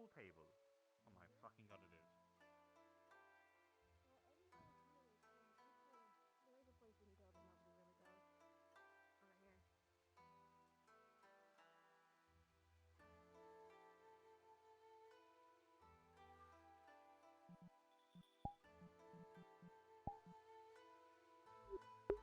pool table. Oh my fucking god, it is. Well, everywhere here is there is a place we can go that nobody really goes. Over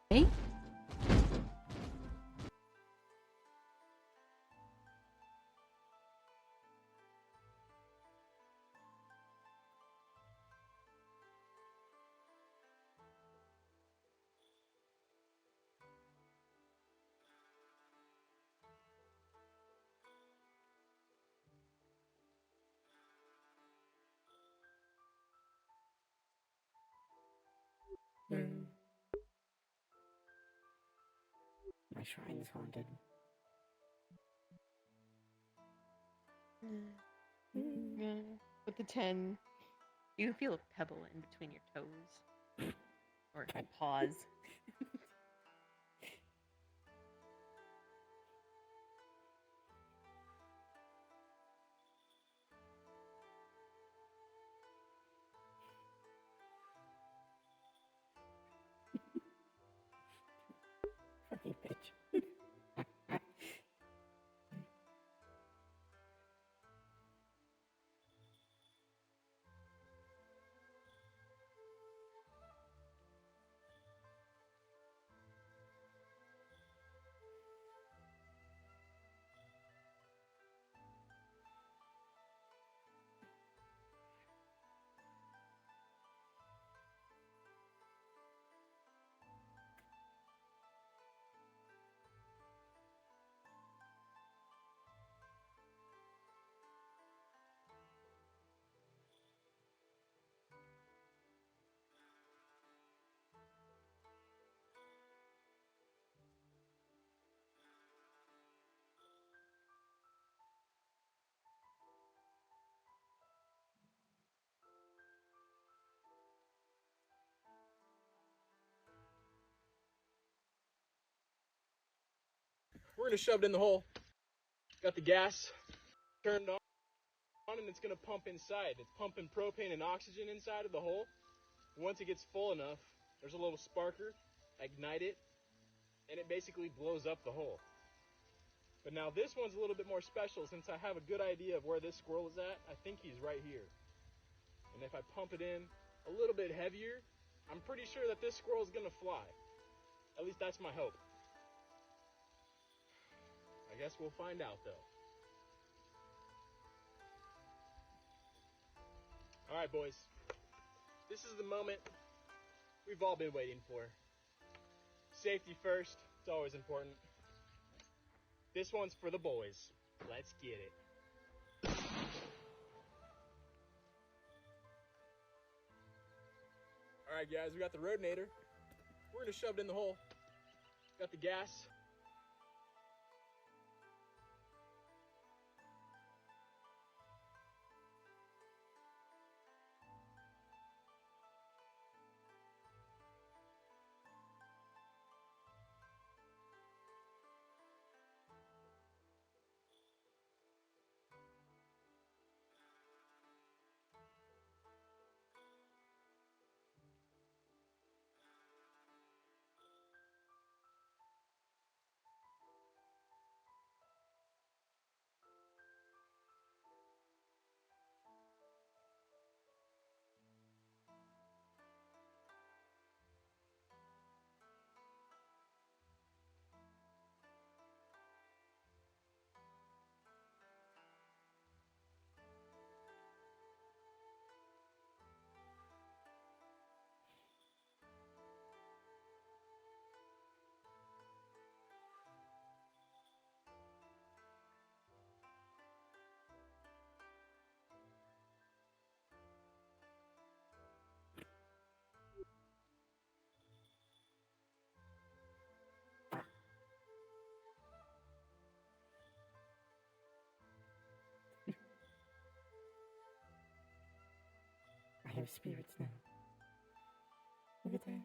here. Hey? My shrine is haunted. With the 10, you feel a pebble in between your toes or paws. Fucking bitch. We're gonna shove it in the hole. Got the gas turned on and it's gonna pump inside. It's pumping propane and oxygen inside of the hole. Once it gets full enough, there's a little sparker, ignite it, and it basically blows up the hole. But now this one's a little bit more special since I have a good idea of where this squirrel is at. I think he's right here. And if I pump it in a little bit heavier, I'm pretty sure that this squirrel is gonna fly. At least that's my hope. I guess we'll find out though. Alright boys, this is the moment we've all been waiting for. Safety first, it's always important. This one's for the boys. Let's get it. Alright guys, we got the Roadinator. We're gonna shove it in the hole. Got the gas. I have spirits now. Look at that.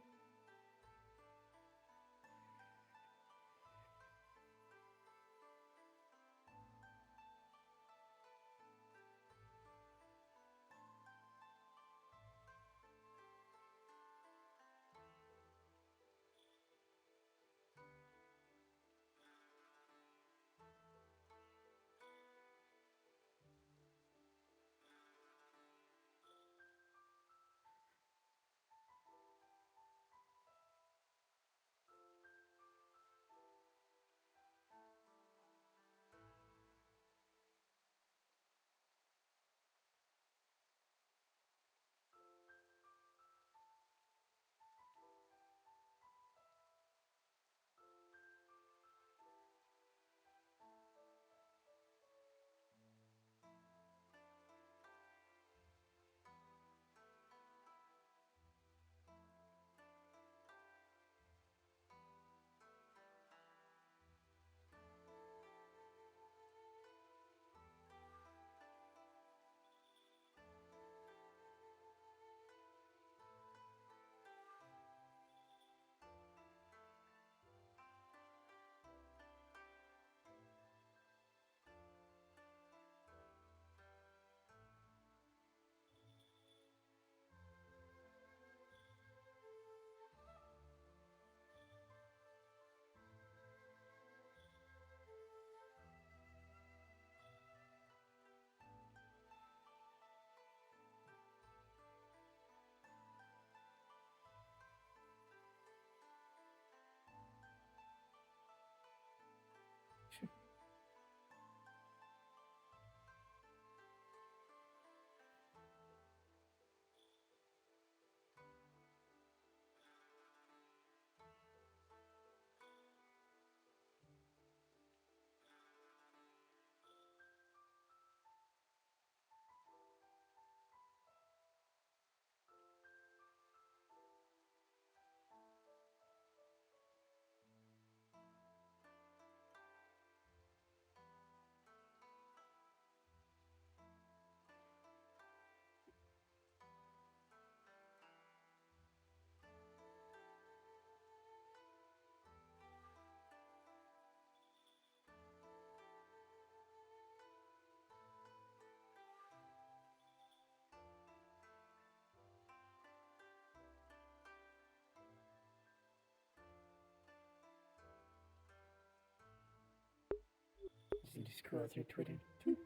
the squirrels are Twitter. Tweet.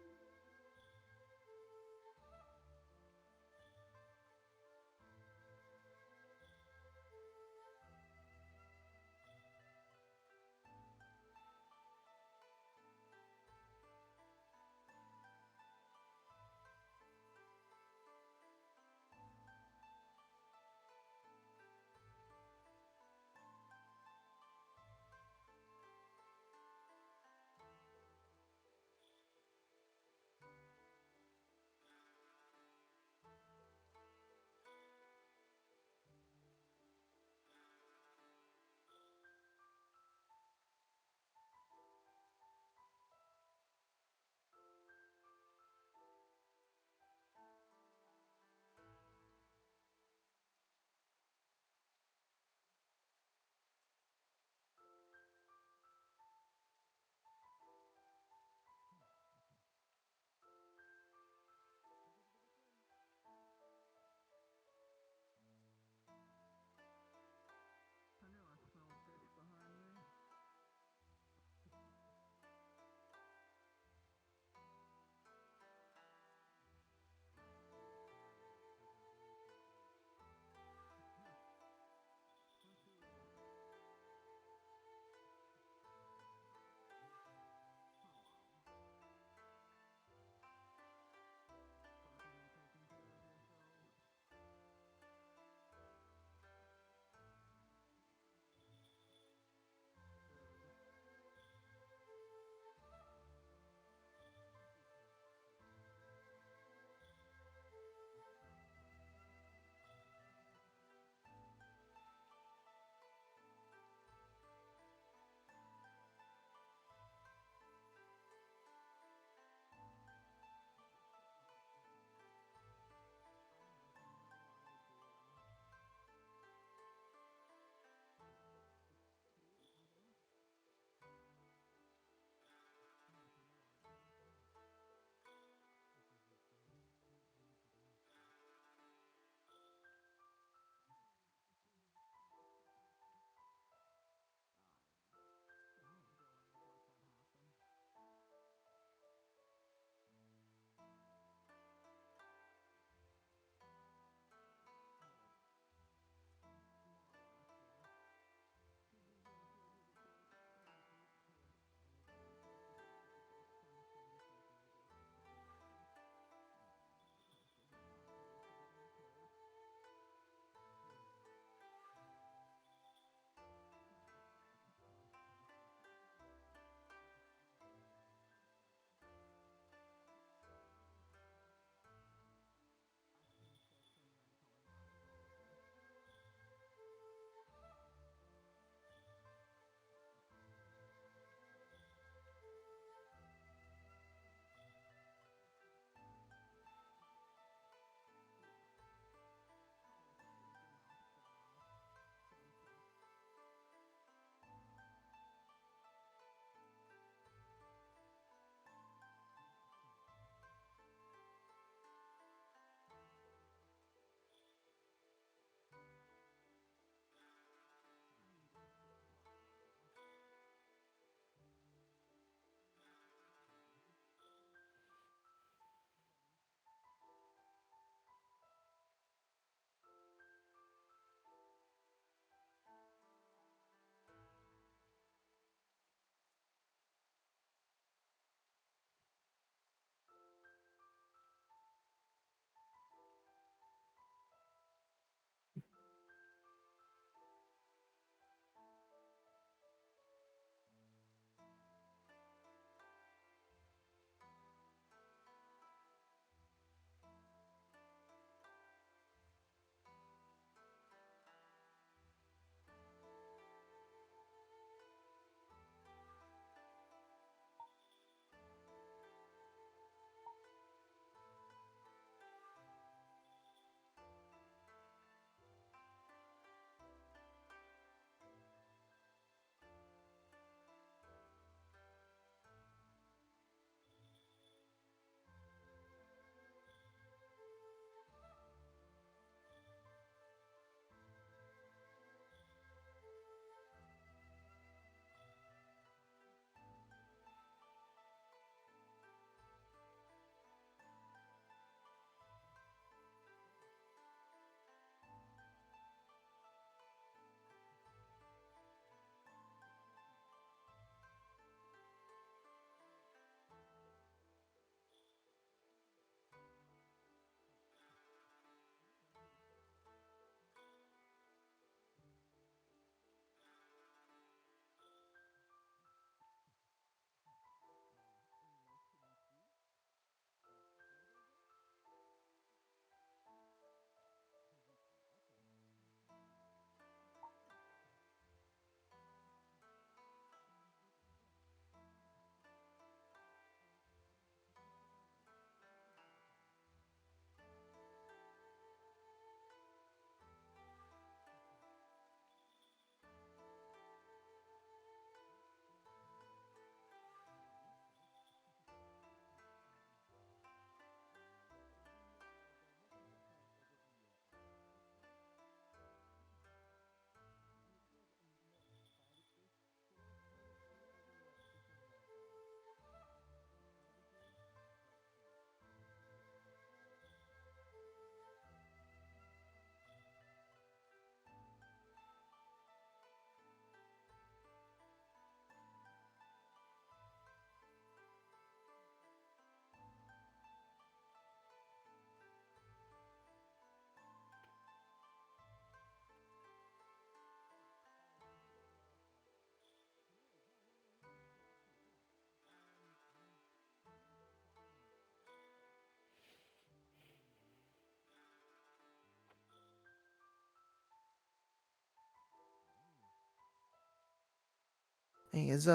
Hey, is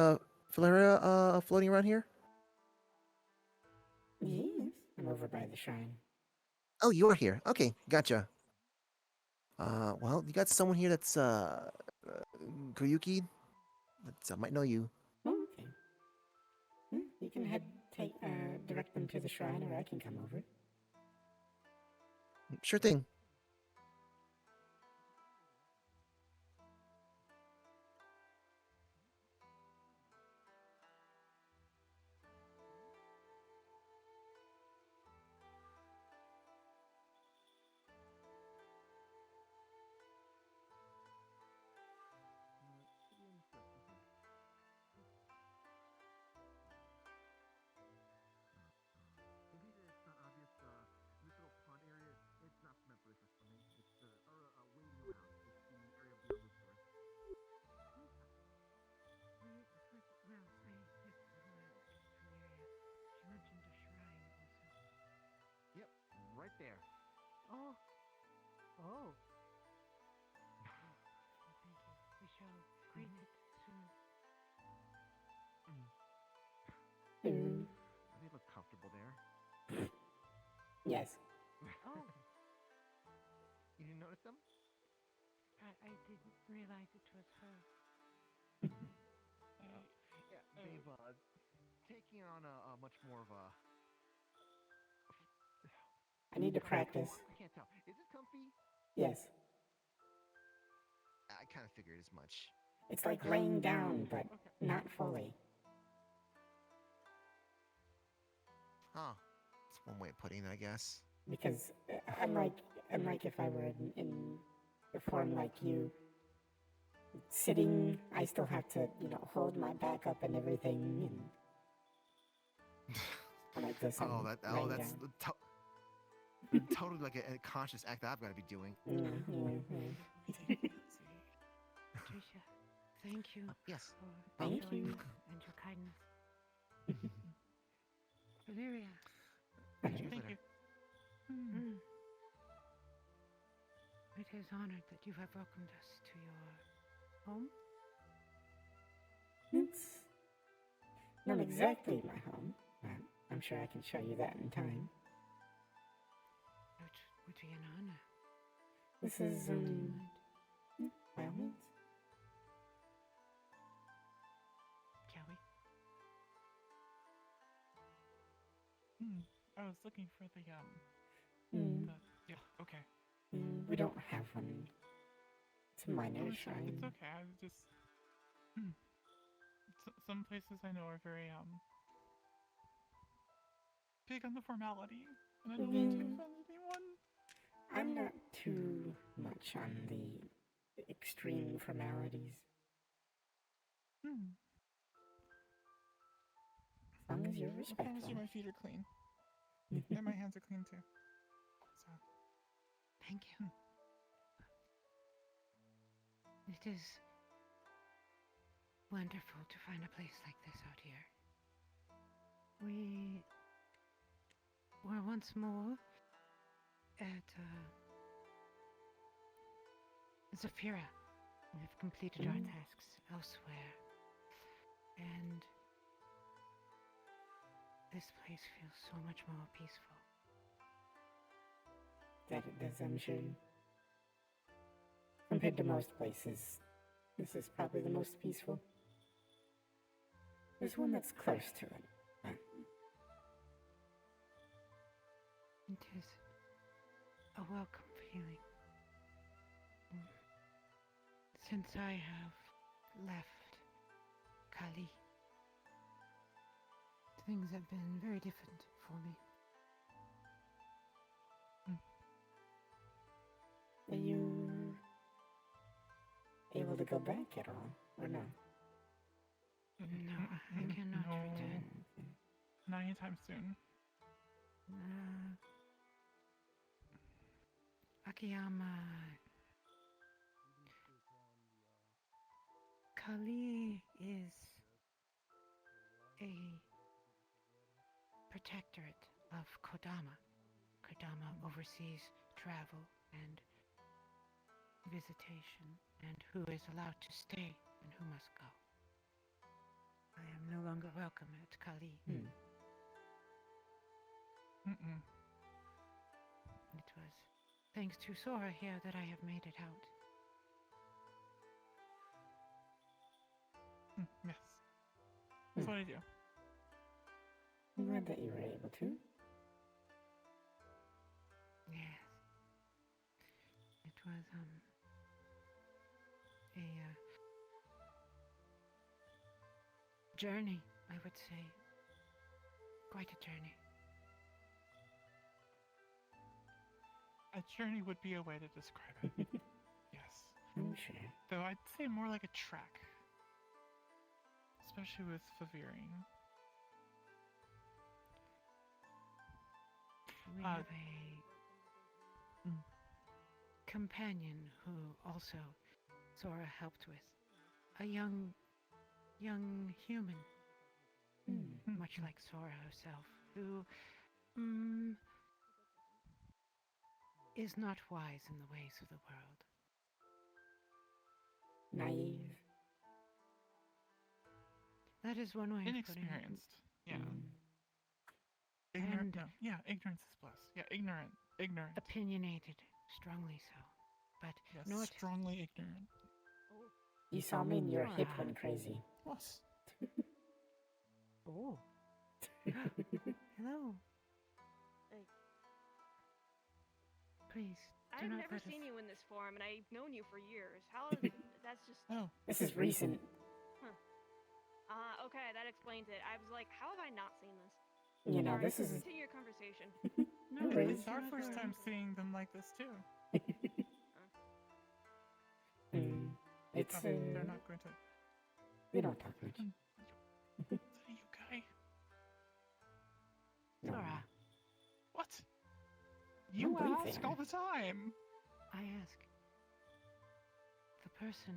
Valeria floating around here? Yes, I'm over by the shrine. Oh, you are here. Okay, gotcha. Well, you got someone here that's Koyuki that might know you. Oh, okay. You can direct them to the shrine, or I can come over. Sure thing. Yep, right there. Oh. Oh. Thank you. We shall greet it soon. They look comfortable there. Yes. Oh. You didn't notice them? I didn't realize it was her. Yeah, they've taking on a much more of a. I need to practice. I can't tell. Is it comfy? Yes. I kind of figured as much. It's like laying down, but not fully. Huh. It's one way of putting it, I guess. Because unlike if I were in a form like you, sitting, I still have to, hold my back up and everything, and like this. That's down. totally like a conscious act that I've got to be doing. Patricia, thank you Yes. for Thank showing you. and your kindness. Valeria. Thank you. Mm. It is honored that you have welcomed us to your home. It's not exactly my home, but I'm sure I can show you that in time. It would be an honor. This is, by all means. Shall we? I was looking for the yeah, okay. We don't have one. It's a minor shrine. It's okay. I was just some places I know are very big on the formality, and I don't want to offend anyone. I'm not too much on the extreme formalities. As long as you're I respectful. promise you my feet are clean. And my hands are clean too. So. Thank you. It is wonderful to find a place like this out here. We were once more at Zafira. We've completed our tasks elsewhere. And this place feels so much more peaceful. That it does, I'm sure. Compared to most places, this is probably the most peaceful. There's one that's close to it. It is a welcome feeling. Since I have left Kali, things have been very different for me. Are you able to go back at all, or no? No, I cannot return. Not anytime soon. Akiyama. Kali is a protectorate of Kodama. Kodama oversees travel and visitation, and who is allowed to stay and who must go. I am no longer welcome at Kali. Hmm. Mm-mm. It was thanks to Sora here that I have made it out. Yes. That's what I do. I'm glad that you were able to. Yes. It was a journey, I would say. Quite a journey. A journey would be a way to describe it. Yes. I'm sure. Though I'd say more like a trek. Especially with Faviri. We have a companion who also Sora helped with. A young human, much like Sora herself, who is not wise in the ways of the world. Naive. That is one way of putting it. Inexperienced. Yeah. Mm. Ignorant. And- No. Yeah, ignorance is bliss. Yeah, ignorant. Ignorant. Opinionated, strongly so. But Yes, not strongly ignorant. You saw me and your hip Alright. went crazy. What? Oh. Hello. Hey. Please, do I've not never let seen us... you in this form, and I've known you for years. How is that's just Oh, This is recent. okay, that explains it. I was like, how have I not seen this? You know, Sorry, this is. continue your conversation. No, worries. it's our first time seeing them like this too. Mm. It's. Oh, they're not going to. We don't talk much. Is that you guy? No. Sora, What? You believe ask they are. all the time. I ask. The person,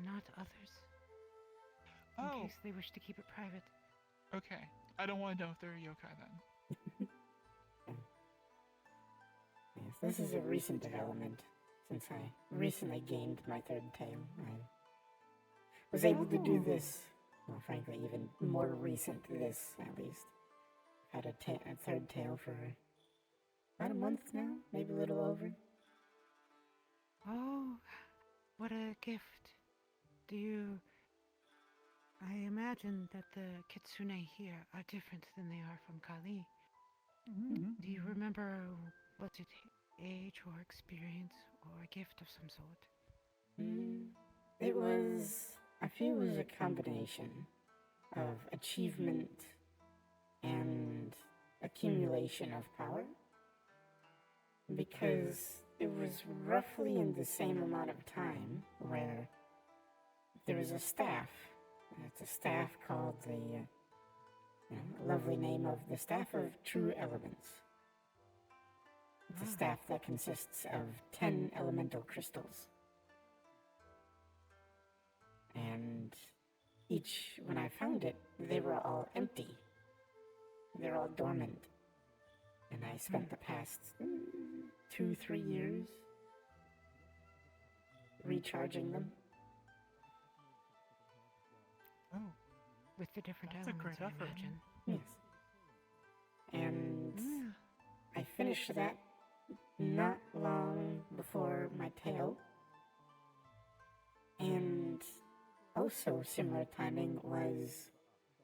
not others. In Oh, case they wish to keep it private. okay. I don't want to know if they're a yokai then. Yes, this is a recent development. Since I recently gained my third tail, I was able to do this. Well, frankly, even more recent this, at least. I've had a third tail for about a month now, maybe a little over. Oh, what a gift. Do you... I imagine that the Kitsune here are different than they are from Kali. Do you remember, was it age or experience or a gift of some sort? It was, I feel it was a combination of achievement and accumulation of power. Because it was roughly in the same amount of time where there was a staff. It's a staff called the lovely name of the Staff of True Elements. It's a staff that consists of 10 elemental crystals. And when I found it, they were all empty. They're all dormant. And I spent the past 2-3 years recharging them. Oh, With the different That's a elements, great I effort. imagine. Yes. And Mm. I finished that not long before my tail. And also similar timing was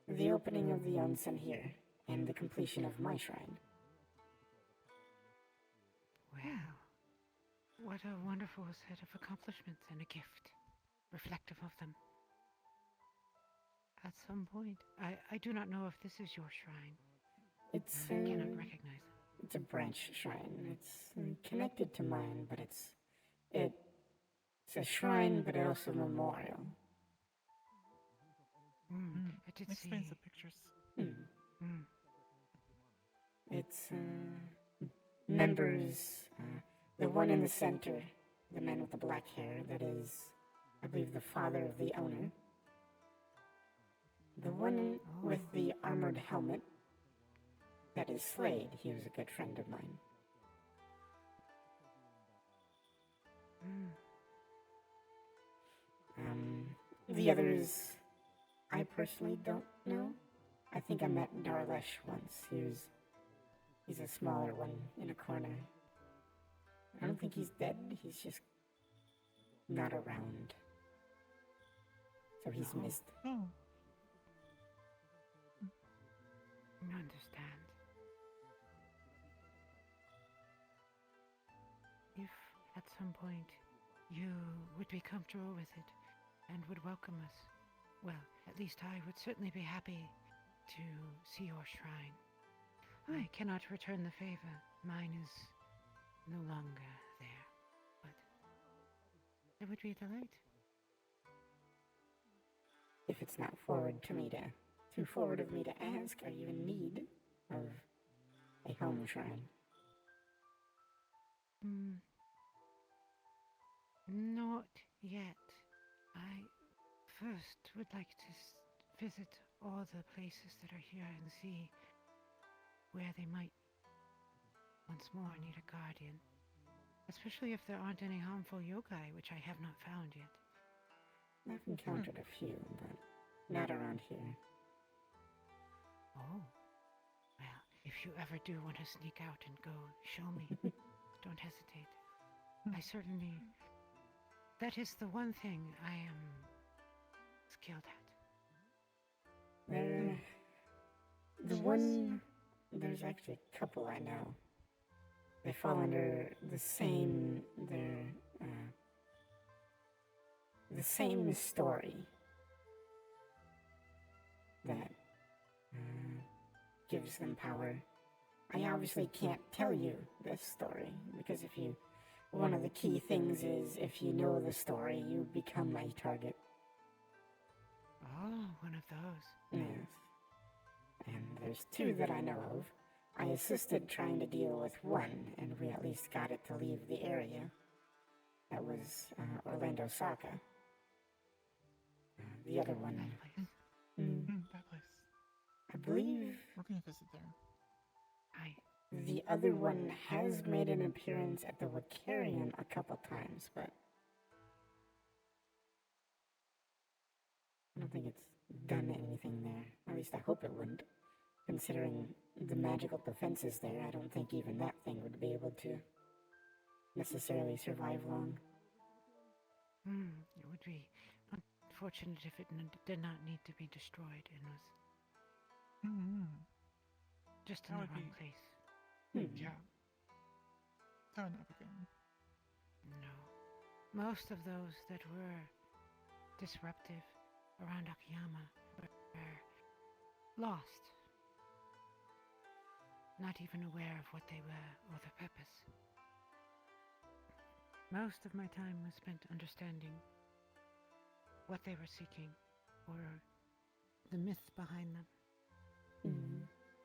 the opening of the Onsen here and the completion of my shrine. Wow. What a wonderful set of accomplishments and a gift. Reflective of them. At some point, I do not know if this is your shrine. It's I cannot recognize it. it's a branch shrine. It's connected to mine, but it's a shrine, but also a memorial. I did see. explains the pictures. Mm. It's members. The one in the center, the man with the black hair, that is, I believe, the father of the owner. The one with the armored helmet, that is Slade. He was a good friend of mine. The others I personally don't know. I think I met Darlesh once. He's a smaller one in a corner. I don't think he's dead. He's just not around. So he's missed. Oh. I understand. If at some point you would be comfortable with it and would welcome us, well, at least I would certainly be happy to see your shrine. I cannot return the favor. Mine is no longer there, but it would be a delight. If it's not too forward of me to ask, are you in need of a home shrine? Not yet. I first would like to visit all the places that are here and see where they might once more need a guardian. Especially if there aren't any harmful yogai, which I have not found yet. I've encountered a few, but not around here. Oh. Well, if you ever do want to sneak out and go, show me. Don't hesitate. I certainly... That is the one thing I am skilled at. There's actually a couple I know. They fall under the same story that gives them power. I obviously can't tell you this story because one of the key things is if you know the story, you become my target. Oh, one of those. Yes. And there's two that I know of. I assisted trying to deal with one, and we at least got it to leave the area. That was Orlando Saka. The other one... That place. That place. I believe... We're gonna visit there. The other one has made an appearance at the Wakarian a couple times, but... I don't think it's done anything there. At least I hope it wouldn't. Considering the magical defenses there, I don't think even that thing would be able to necessarily survive long. It would be unfortunate if it did not need to be destroyed and was just in the wrong place. Yeah. That would not be good. No. Most of those that were disruptive around Akiyama were lost. Not even aware of what they were or their purpose. Most of my time was spent understanding what they were seeking or the myths behind them.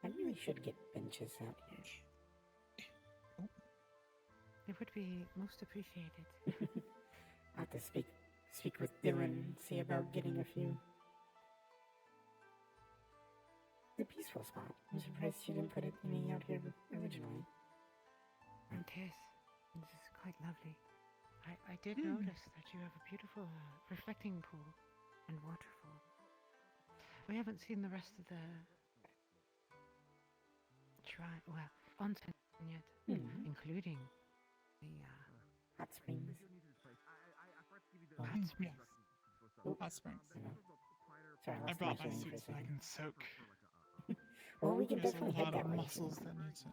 I really should get benches out here. It would be most appreciated. I'll have to speak with Dylan, see about getting a few. It's a peaceful spot. I'm surprised she didn't put any out here originally. This is quite lovely. I did notice that you have a beautiful reflecting pool and waterfall. We haven't seen the rest of the onsen yet, including the hot springs. hot springs. Hot springs. Sorry, I lost brought my hearing for a suit so I second. can soak. Well, we can There's definitely a head lot that of way. muscles that need to.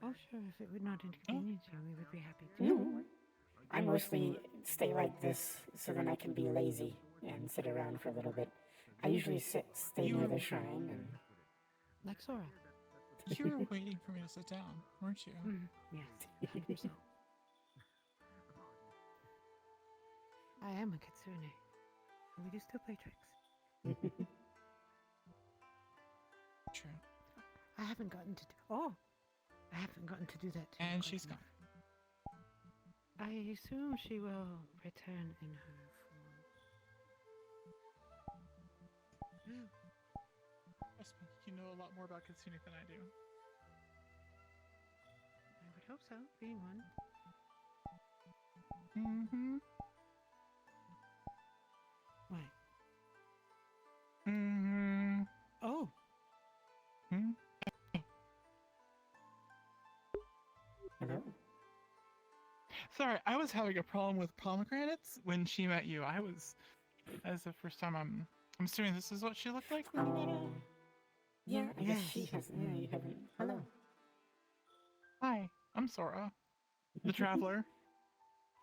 Oh, sure, if it would not inconvenience you, we would be happy to. No, I mostly stay like this so then I can be lazy and sit around for a little bit. I usually stay near the shrine and... Like Sora. You were waiting for me to sit down, weren't you? Yes, 100%. I am a Kitsune. We do still play tricks. True. I haven't gotten to do that. To And quite she's enough. gone. I assume she will return in her form. Trust me, you know a lot more about Kitsune than I do. I would hope so, being one. Mm-hmm. What? Sorry, I was having a problem with pomegranates when she met you. That's the first time I'm assuming this is what she looked like when you met her? Oh, yeah, I guess she Yes. has. Yeah, you haven't. Hello. Hi, I'm Sora, the traveler.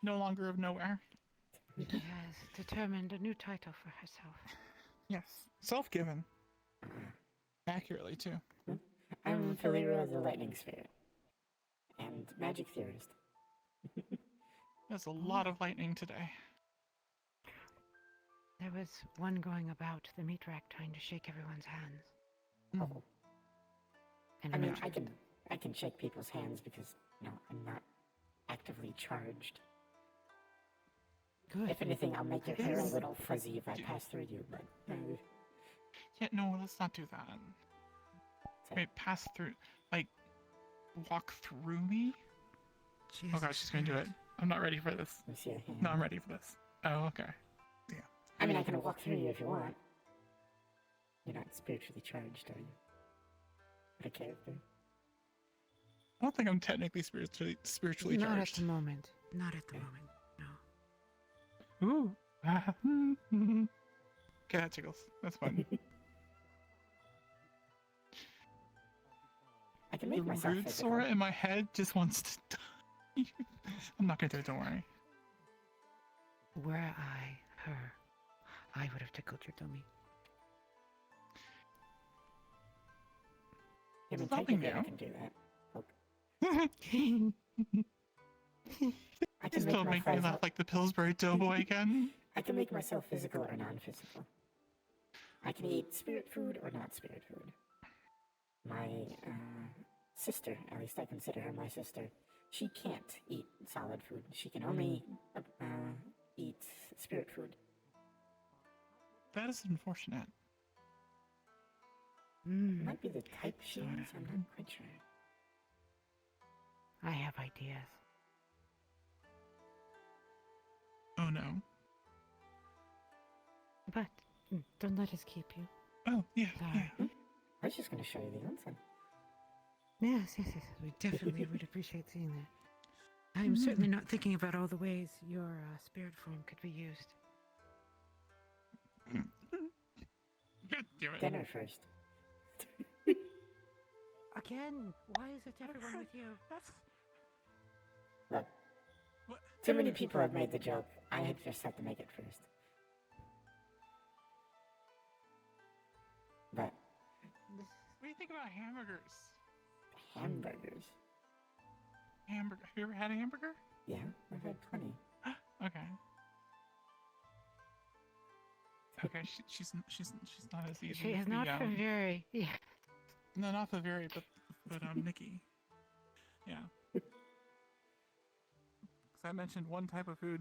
No longer of nowhere. She has determined a new title for herself. Yes, self-given. Accurately, too. I'm Philira, the lightning spirit. And magic theorist. There's a lot of lightning today. There was one going about the meat rack trying to shake everyone's hands. Oh. And I mean, mentioned- I can shake people's hands because, I'm not actively charged. Good. If anything, I'll make your hair a little fuzzy if I pass through you, but... Yeah, no, let's not do that. Wait, pass through, like, walk through me? She Oh is a gosh, she's gonna do it. spirit. I'm not ready for this. Let me see your hand. No, I'm ready for this. Oh, okay. I mean, I can walk through you if you want. You're not spiritually charged, are you? What a character. I don't think I'm technically spiritually Not at charged. the moment. Not at the moment. No. Ooh. Okay, that tickles. That's fun. I can The make myself rude physical. Sora in my head just wants to die. I'm not gonna do it, don't worry. Were I her, I would have tickled your tummy. I mean, Something technically I new. can do that. I can Just make don't make me myself, laugh like the Pillsbury Doughboy again. I can make myself physical or non-physical. I can eat spirit food or not spirit food. My sister, at least I consider her my sister, she can't eat solid food. She can only eat spirit food. That is unfortunate. It might be the type she is, I'm not quite sure. I have ideas. Oh no. But don't let us keep you. Oh, yeah, Sorry. yeah. I was just going to show you the onsen. Yes. We definitely would appreciate seeing that. I'm certainly not thinking about all the ways your spirit form could be used. God damn it. Dinner first. Again, why is it everyone with you? Look, What? too many people have made the joke. I had just had to make it first. But What do you think about hamburgers? hamburgers. Hamburger. Have you ever had a hamburger? Yeah, I've had plenty. Okay. Okay, she's not as easy. She as is the, not from very. Yeah. No, not the very, but Nikki. Yeah. Because I mentioned one type of food.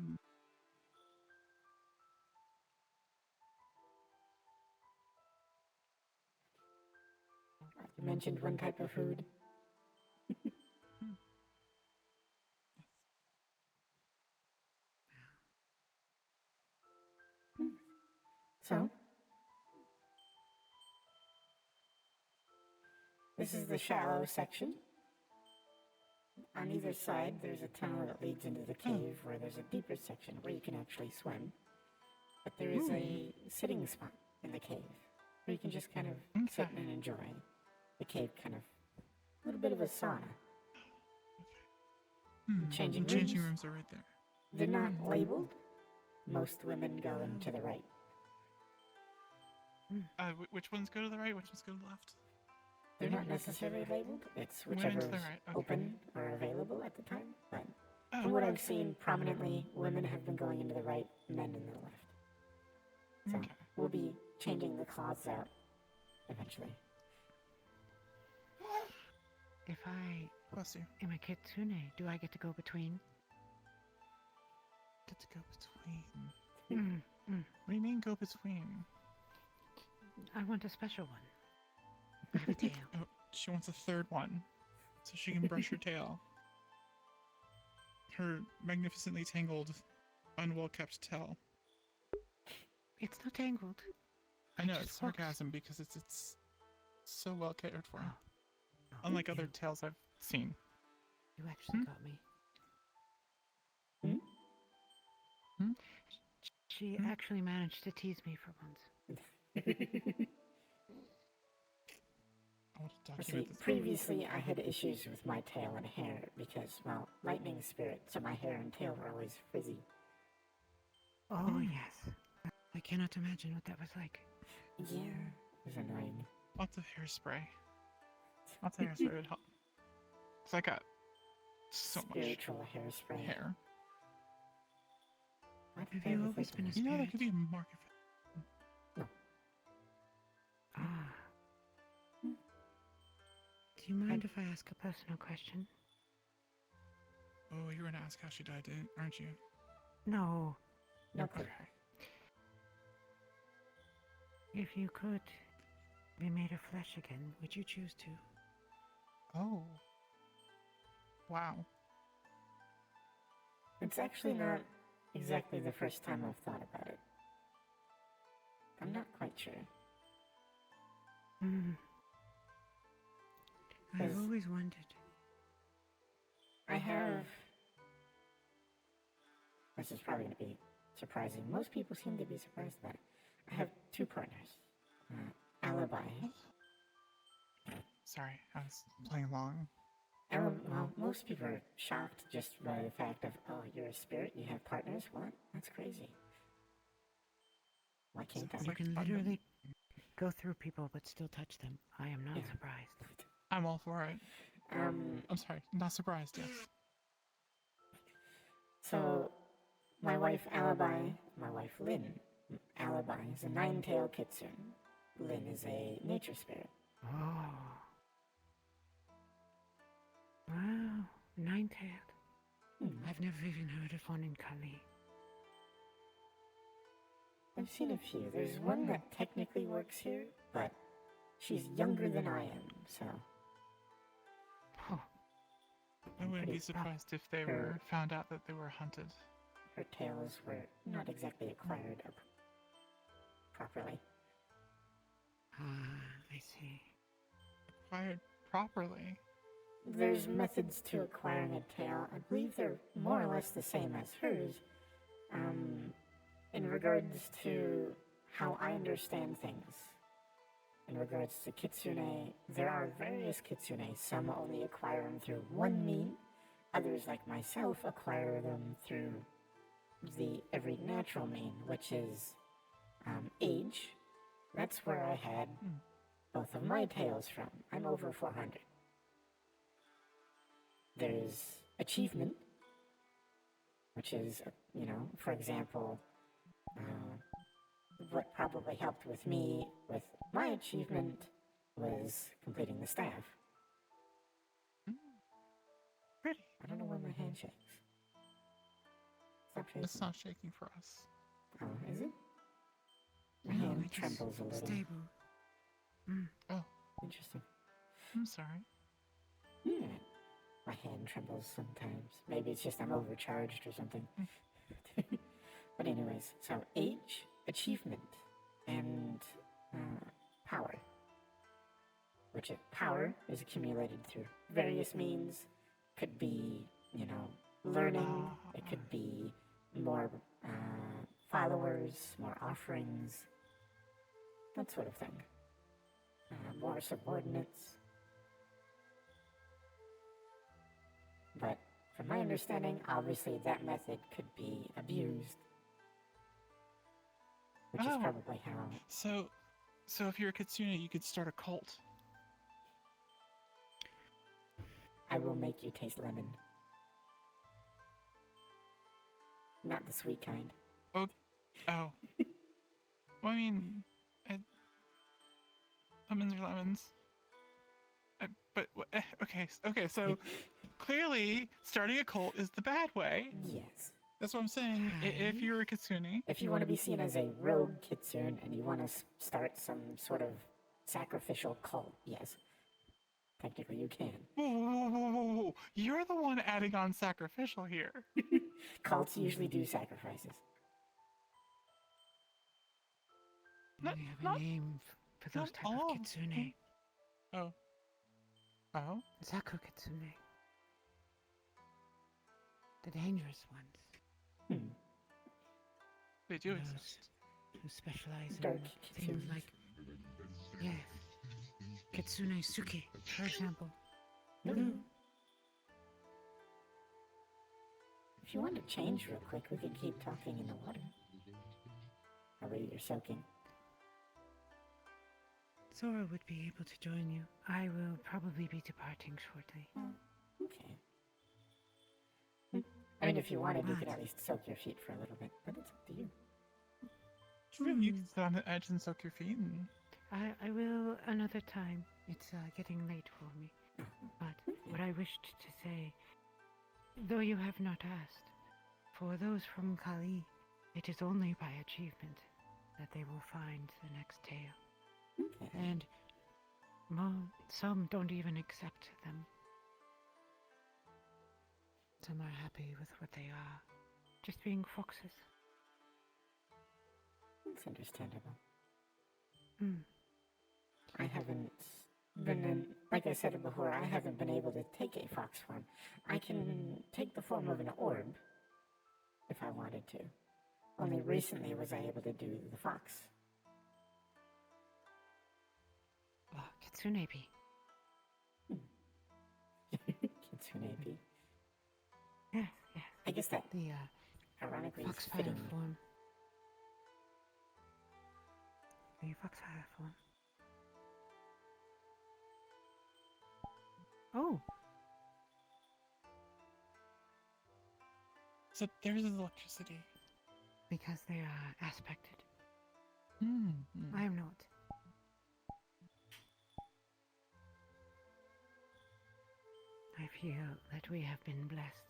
You mentioned one type of food. So, this is the shallow section. On either side, there's a tunnel that leads into the cave where there's a deeper section where you can actually swim. But there is a sitting spot in the cave where you can just kind of sit and enjoy the cave, kind of a little bit of a sauna. Changing rooms. Rooms are right there. They're not labeled. Most women go into the right. Which ones go to the right? Which ones go to the left? They're not necessarily labeled. It's Women whichever to the is right, okay. open or available at the time. But Oh, from what I've seen prominently, women have been going into the right, men in the left. So okay. we'll be changing the cloths out eventually. If I Bless you. am a kitsune, do I get to go between? Get to go between. What do you mean go between? I want a special one. I have a tail. Oh, she wants a third one, so she can brush her tail. Her magnificently tangled, unwell-kept tail. It's not tangled. I know, just it's walked. sarcasm because it's so well cared for. Oh, Unlike you, other tails I've seen. You actually got me. She actually managed to tease me for once. I want to See, document this. previously I had issues with my tail and hair because, well, lightning spirit, so my hair and tail were always frizzy. Oh, yes. I cannot imagine what that was like. Yeah, it was annoying. Lots of hairspray. Lots of hairspray would help. Cause I got so Spiritual much hairspray. hair. What Have flavor you is always that been a one? You know, there spirit? could be a market for Ah. Do you mind if I ask a personal question? Oh, you're gonna ask how she died, aren't you? No. No clue. Okay. If you could be made of flesh again, would you choose to? Oh. Wow. It's actually not exactly the first time I've thought about it. I'm not quite sure. Hmm. I've Yes. always wondered. I have... This is probably going to be surprising. Most people seem to be surprised about it. I have two partners. Alibi. Sorry, I was playing along. Well, most people are shocked just by the fact of, oh, you're a spirit, you have partners? What? That's crazy. Why can't Sounds I? You like can fun. literally go through people but still touch them. I am not Yeah. surprised. I'm all for it. Um, I'm sorry, not surprised, yes. so, my wife Alibi, my wife Lynn. Alibi is a nine-tailed kitsune. Lynn is a nature spirit. Oh. Wow. Nine-tailed. I've never even heard of one in Kali. I've seen a few. There's one that technically works here, but she's younger than I am, so... Oh. I wouldn't be pretty surprised if they Her- were found out that they were hunted. her tails were not exactly acquired properly. Ah, I see. Acquired properly. There's methods to acquiring a tail. I believe they're more or less the same as hers. In regards to how I understand things. In regards to kitsune, there are various kitsune. Some only acquire them through one mean. Others, like myself, acquire them through the every natural mean, which is age. That's where I had both of my tails from. I'm over 400. There's achievement, which is, for example, what probably helped with me with my achievement was completing the staff. Pretty. I don't know why my hand shakes. Stop shaking. It's not shaking for us. Oh, is it? My No, hand it is trembles a little. stable. Oh, Interesting. I'm sorry. Yeah. My hand trembles sometimes. Maybe it's just I'm overcharged or something. But anyways, so age, achievement, and power. Which power is accumulated through various means. Could be, learning. It could be more followers, more offerings, that sort of thing. More subordinates. But from my understanding, obviously that method could be abused. Which is Oh. probably how... So if you're a kitsune, you could start a cult. I will make you taste lemon. Not the sweet kind. Oh. Well, I mean, lemons are lemons. Okay, so clearly starting a cult is the bad way. Yes. That's what I'm saying. If you're a kitsune, If you want to be seen as a rogue kitsune and you want to start some sort of sacrificial cult, yes. Technically you can. whoa, you're the one adding on sacrificial here. Cults usually do sacrifices. Not- We have not- a name for those not type all. of kitsune. Oh. Oh? Zaku kitsune. The dangerous ones. They do those exist. who specialize Dark in things kitsunes. like, yes, Kitsune Suke, for example. Mhm. If you want to change real quick, we could keep talking in the water. Or whether you're soaking. Zora would be able to join you. I will probably be departing shortly. Okay. I mean, if you wanted, you could What? at least soak your feet for a little bit, but it's up to you. True, you can sit on the edge and soak your feet. And... I will another time. It's getting late for me. But what I wished to say, though you have not asked, for those from Kali, it is only by achievement that they will find the next tale. Okay. And some don't even accept them. Some are happy with what they are, just being foxes. It's understandable. Hmm. I haven't been in, like I said before, I haven't been able to take a fox form. I can take the form of an orb if I wanted to. Only recently was I able to do the fox. Oh, Kitsunebi. Kitsune. Yes, yes. I guess that The ironically is foxfire fitting. form. The foxfire form. Oh, So there's electricity. because they are aspected. Mm-hmm. I am not. I feel that we have been blessed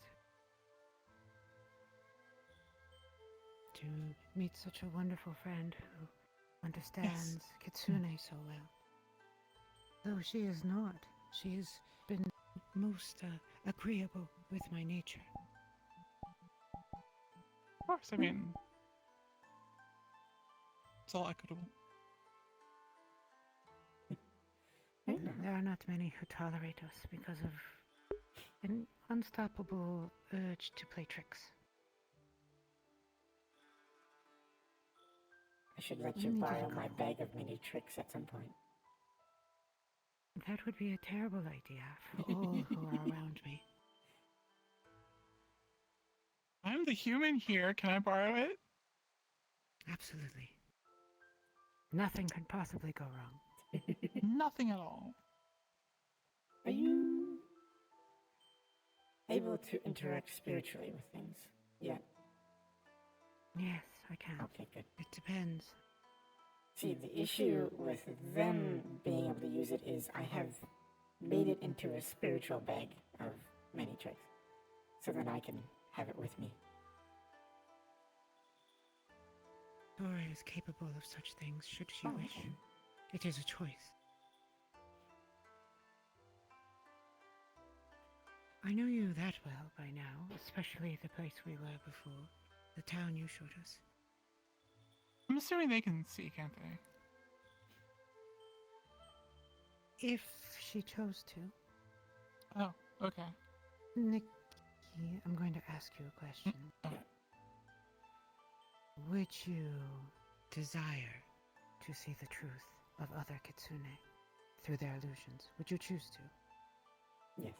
to meet such a wonderful friend who understands Kitsune so well. Though she is not, she has been most agreeable with my nature. Of course, I mean, it's all equitable. There are not many who tolerate us because of an unstoppable urge to play tricks. I should let You you need to borrow go. my bag of mini tricks at some point. That would be a terrible idea for all who are around me. I'm the human here. Can I borrow it? Absolutely. Nothing could possibly go wrong. Nothing at all. Are you able to interact spiritually with things yet? Yes, I can. Okay, good. It depends. See, the issue with them being able to use it is I have made it into a spiritual bag of many tricks. So then I can have it with me. Dora is capable of such things should she Oh, wish. okay. It is a choice. I know you that well by now, especially the place we were before, the town you showed us. I'm assuming they can see, can't they? If she chose to. Oh, okay. Nikki, I'm going to ask you a question. Oh. Would you desire to see the truth of other Kitsune through their illusions? Would you choose to? Yes.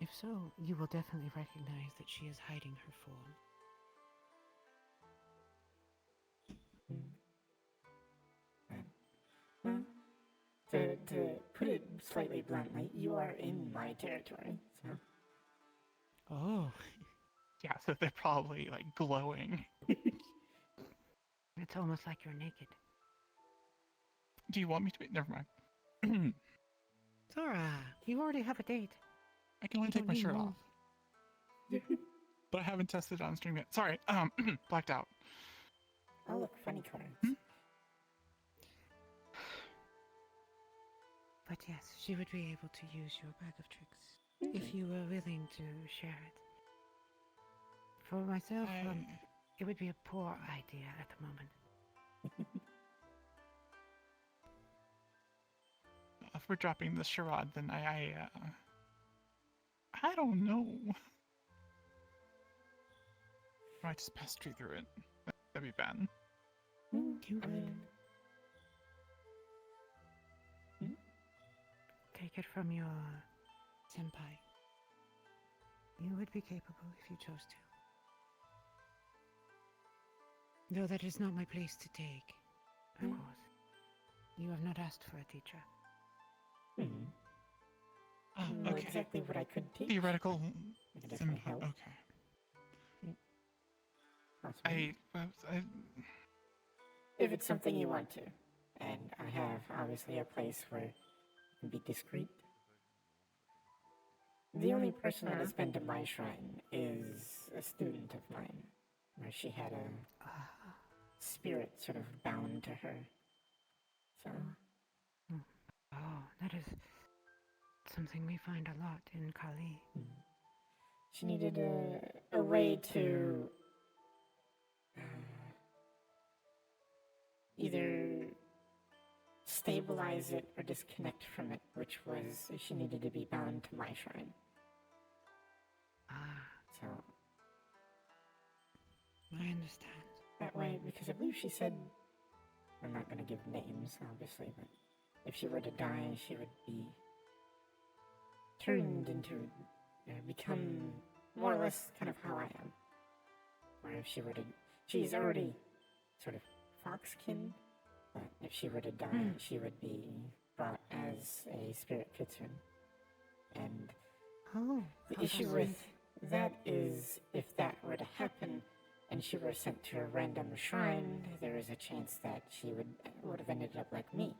If so, you will definitely recognize that she is hiding her form. Well, to put it slightly bluntly, you are in my territory, so... Oh, Yeah, so they're probably like glowing. it's almost like you're naked. Do you want me to be? Never mind. Zora, you already have a date. I can only You take don't my need shirt more. off. But I haven't tested it on stream yet. Sorry, blacked out. Oh, look, funny cards. But yes, she would be able to use your bag of tricks if you were willing to share it. For myself, it would be a poor idea at the moment. If we're dropping the charade, then I don't know. I might just pester you through it. That'd be bad. You I would mean, take it from your senpai. You would be capable if you chose to. Though that is not my place to take, of course. You have not asked for a teacher. Ah, know okay. exactly what I could teach. Theoretical. I could definitely help. Okay. Possibly. I If it's something you want to. And I have, obviously, a place where you can be discreet. The only person that has been to my shrine is a student of mine, where she had a spirit sort of bound to her. So, Oh, that is something we find a lot in Kali. she needed a way to either stabilize it or disconnect from it, which was she needed to be bound to my shrine. Ah, So I understand. that way, because I believe she said, I'm not going to give names, obviously, but if she were to die, she would be turned into, become more or less kind of how I am. Or if she were to, she's already sort of fox-kin, but if she were to die, she would be brought as a spirit kitsune. And Oh, the how issue lovely. with that is, if that were to happen, and she were sent to a random shrine, there is a chance that she would have ended up like me.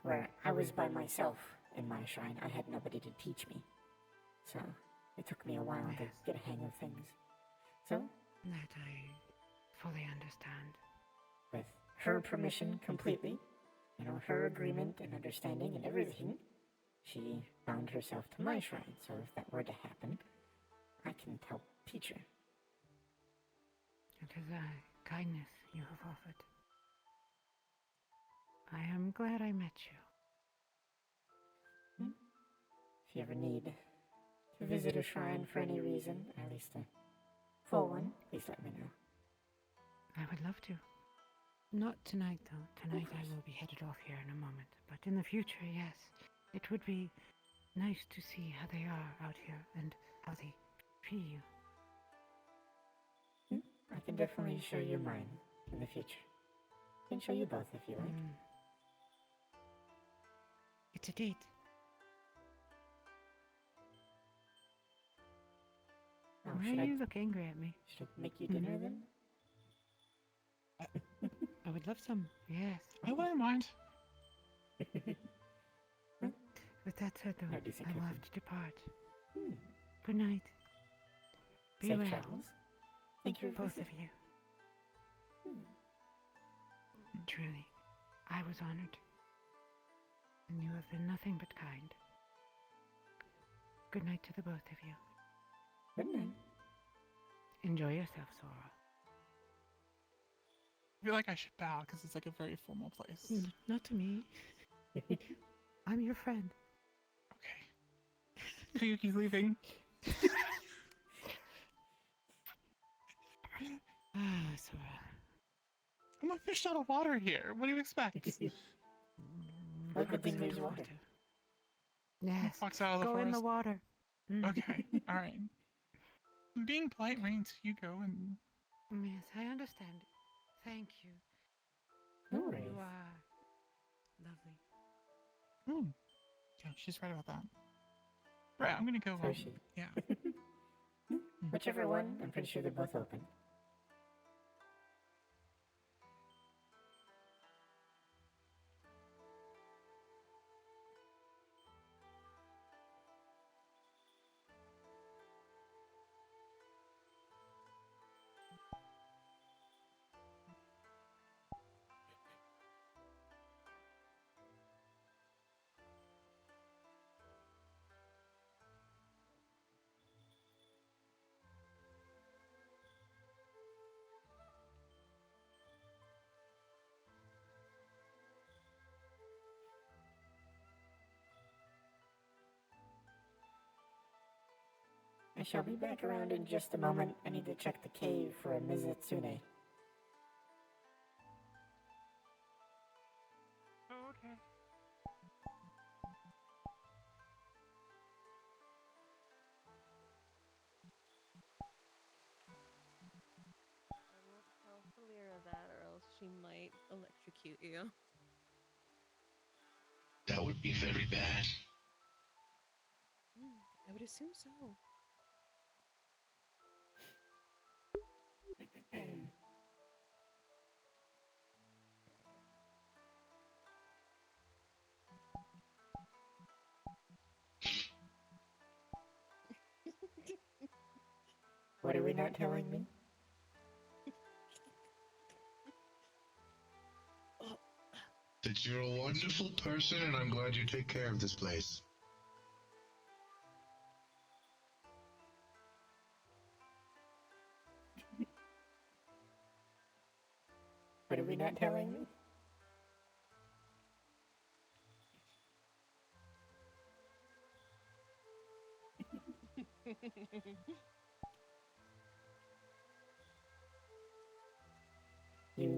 Where I was by myself in my shrine, I had nobody to teach me. So, it took me a while to get a hang of things. So, That I fully understand. with her permission completely, her agreement and understanding and everything, she bound herself to my shrine. So if that were to happen, I can help teach her. It is a kindness you have offered. I am glad I met you. If you ever need to visit a shrine for any reason, at least a full one, please let me know. I would love to. Not tonight, though. Tonight I will be headed off here in a moment. But in the future, yes. It would be nice to see how they are out here and how they treat you. I can definitely show you mine in the future. I can show you both if you like. It's a date. Oh, Why should do I you look angry at me? should I make you dinner then? I would love some. Yes. I wouldn't mind. With that said, though, How decent I will cooking. have to depart. Hmm. Good night. Be Safe well, travels. Thank you for both of visiting. you. Truly, I was honored. And you have been nothing but kind. Good night to the both of you. Good night. Enjoy yourself, Sora. I feel like I should bow because it's like a very formal place. Not to me. I'm your friend. Okay. Koyuki's leaving. Ah, Sora. I'm a fish out of water here. What do you expect? Well, good thing there's water. Yes. Fox out of the Go in the forest. water. Okay, alright. I'm being polite, Rains. You go and. Yes, I understand. Thank you. No worries. You are lovely. Hmm. Yeah, she's right about that. Right, I'm gonna go So home. is she. Yeah. Whichever one, I'm pretty sure they're both open. I shall be back around in just a moment. I need to check the cave for a Mizutsune. Oh, okay. I won't tell Falira that, or else she might electrocute you. That would be very bad. I would assume so. What are we not telling me? That you're a wonderful person, and I'm glad you take care of this place. What are we not telling me?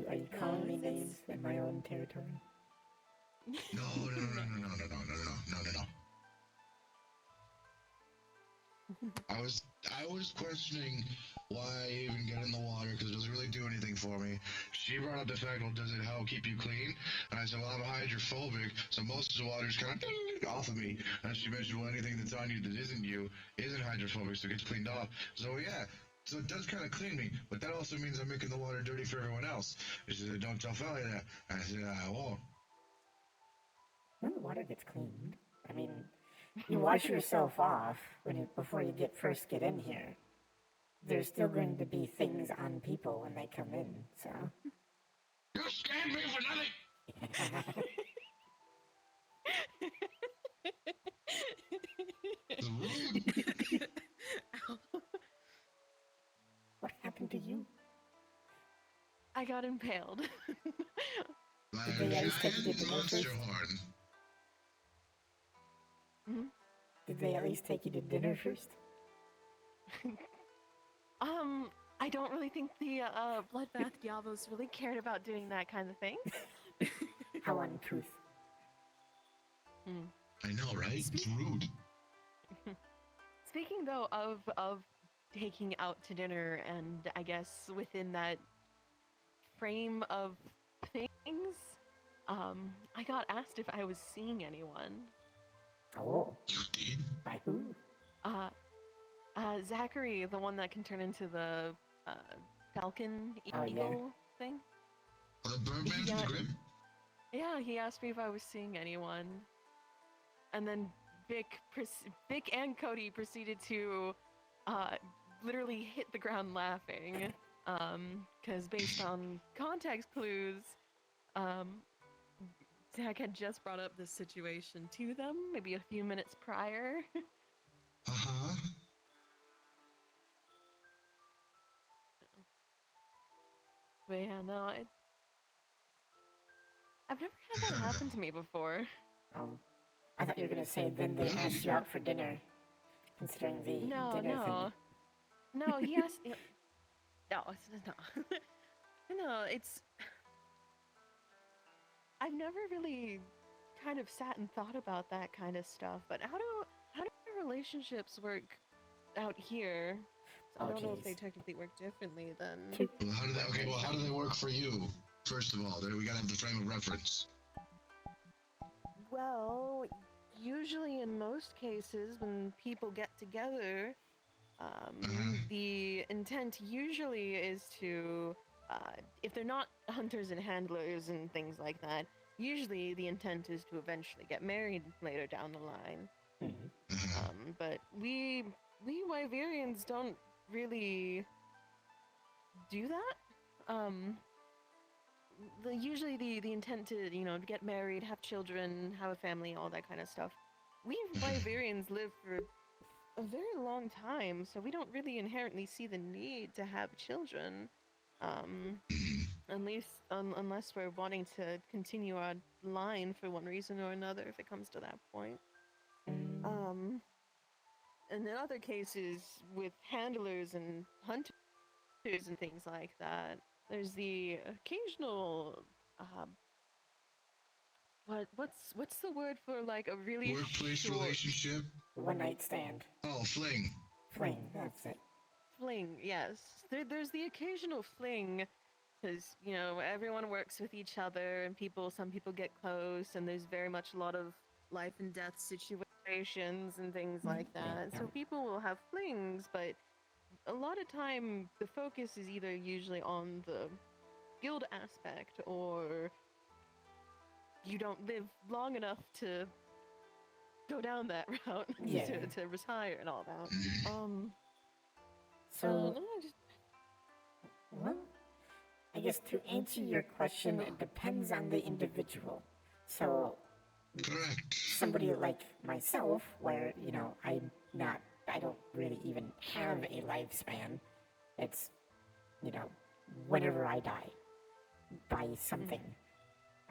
Are you calling me names in my own territory? No. I was questioning why I even get in the water because it doesn't really do anything for me. She brought up the fact, well, does it help keep you clean? And I said, well, I'm hydrophobic, so most of the water's kind of off of me. And she mentioned, well, anything that's on you that isn't you isn't hydrophobic, so it gets cleaned off. So yeah, so it does kind of clean me, but that also means I'm making the water dirty for everyone else. And she said, don't tell Felly that. And I said, I won't. Well, the water gets cleaned. I mean, you wash yourself off before you first get in here. There's still going to be things on people when they come in, so. You scanned me for nothing! What happened to you? I got impaled. Like they a at least take you to giant dinner monster first? horn. Did they at least take you to dinner first? I don't really think the Bloodbath Diablos really cared about doing that kind of thing. How uncouth. I know, right? It's rude. Speaking though of taking out to dinner, and I guess within that frame of things, I got asked if I was seeing anyone. Oh, You did? by who? Zachary, the one that can turn into the falcon Oh, yeah. eagle thing. The Birdman to the Grim? Yeah, he asked me if I was seeing anyone, and then Vic and Cody proceeded to literally hit the ground laughing, because based on context clues, Zach had just brought up this situation to them maybe a few minutes prior. Uh-huh. But yeah, no, I've never had that happen to me before. I thought you were going to say then they asked you out for dinner, considering the dinner thing. No, he asked. No, no, it's. I've never really kind of sat and thought about that kind of stuff. But how do relationships work out here? I don't know if they technically work differently than. Well, how do they work for you? First of all, we gotta have the frame of reference. Well, usually in most cases, when people get together, the intent usually is to, if they're not hunters and handlers and things like that, usually the intent is to eventually get married later down the line. But we Wyverians don't really do that. Usually the intent to, to get married, have children, have a family, all that kind of stuff. We Wyverians live for a very long time, so we don't really inherently see the need to have children. Unless we're wanting to continue our line for one reason or another, if it comes to that point. and in other cases, with handlers and hunters and things like that, there's the occasional what's the word for like a really Workplace short relationship? One night stand. Oh, fling. Fling, that's it. fling? Yes, there's the occasional fling, because you know everyone works with each other, and some people get close, and there's very much a lot of life and death situations and things like that. So people will have flings, but a lot of time the focus is either usually on the guild aspect, or you don't live long enough to go down that route Yeah. to retire and all that. So, no, just well, I guess to answer your question, it depends on the individual. So, Correct. somebody like myself, where, you know, I don't really even have a lifespan. It's, you know, whenever I die by something.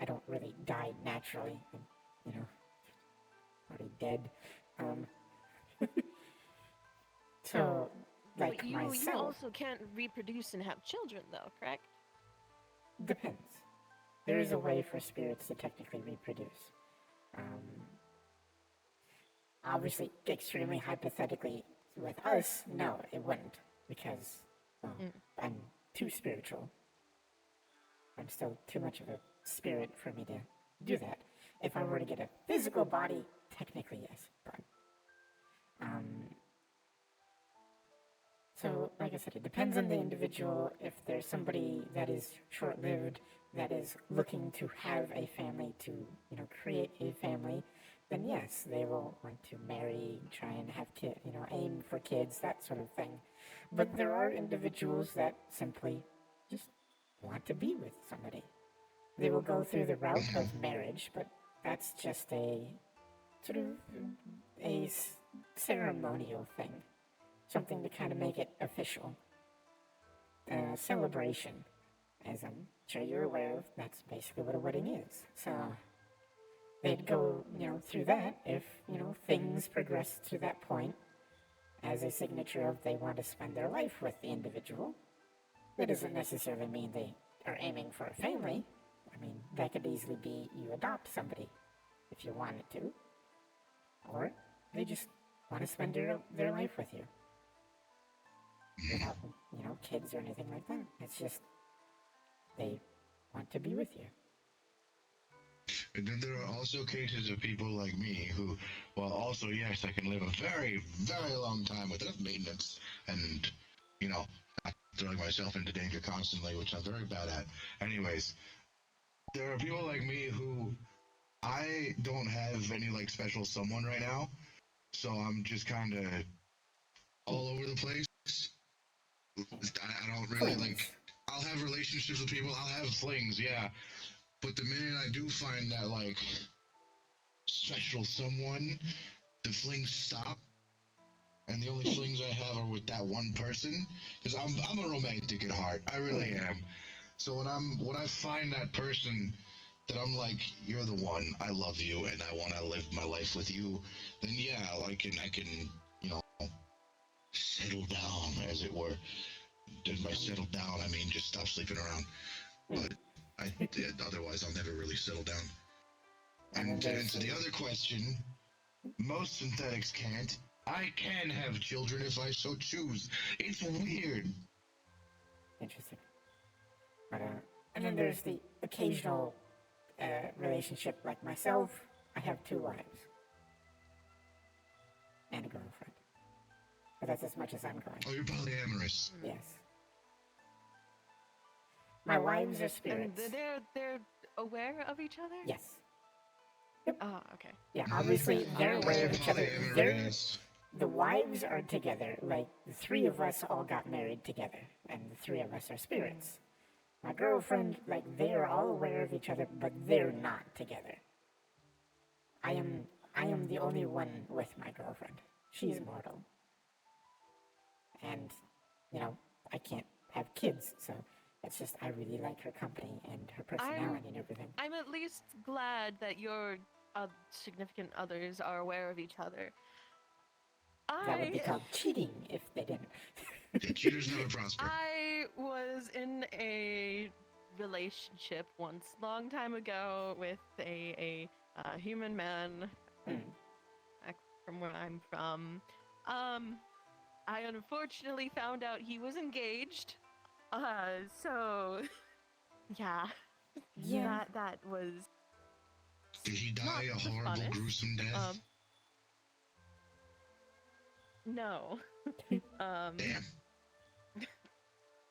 I don't really die naturally. I'm, you know, already dead. So, like but you myself, also can't reproduce and have children, though, correct? depends. There is a way for spirits to technically reproduce. Obviously, extremely hypothetically, with us, no, it wouldn't, because I'm too spiritual. I'm still too much of a spirit for me to do that. If I were to get a physical body, technically yes, but so, like I said, it depends on the individual. If there's somebody that is short-lived, that is looking to have a family, to, you know, create a family, then yes, they will want to marry, try and have kids, you know, aim for kids, that sort of thing. But there are individuals that simply just want to be with somebody. They will go through the route of marriage, but that's just a sort of a ceremonial thing. Something to kind of make it official. Celebration, as I'm sure you're aware of, that's basically what a wedding is. So they'd go, you know, through that if, you know, things progress to that point as a signature of they want to spend their life with the individual. That doesn't necessarily mean they are aiming for a family. I mean, that could easily be you adopt somebody if you wanted to. Or they just want to spend their life with you. Without, you know, kids or anything like that. It's just, they want to be with you. And then there are also cases of people like me who, well, also, yes, I can live a very, very long time without maintenance and, you know, not throwing myself into danger constantly, which I'm very bad at. Anyways, there are people like me who I don't have any, like, special someone right now, so I'm just kind of all over the place. I don't really, like, I'll have relationships with people, I'll have flings, yeah. But the minute I do find that, like, special someone, the flings stop. And the only flings I have are with that one person. Because I'm a romantic at heart. I really am. So when I find that person that I'm like, you're the one, I love you, and I want to live my life with you, then yeah, I can, you know, settle down, as it were. And by settle down, I mean just stop sleeping around. But otherwise, I'll never really settle down. And to answer the other question, most synthetics can't. I can have children if I so choose. It's weird. Interesting. But, and then there's the occasional relationship like myself. I have 2 wives. And a girlfriend. But that's as much as I'm going. Oh, you're polyamorous. Yes. My wives are spirits. And they're aware of each other? Yes. Ah, okay. Yeah, obviously they're aware of each other. Polyamorous. The wives are together, like the 3 of us all got married together, and the 3 of us are spirits. My girlfriend, like, they are all aware of each other, but they're not together. I am the only one with my girlfriend. She's mortal. And, you know, I can't have kids, so it's just I really like her company and her personality and everything. I'm at least glad that your significant others are aware of each other. That would be I called cheating if they didn't. Yeah, cheaters never prosper. I was in a relationship once, long time ago, with a human man back from where I'm from. I unfortunately found out he was engaged. So yeah, Yeah. that was Did he not die a the horrible, funnest. gruesome death? No. Damn.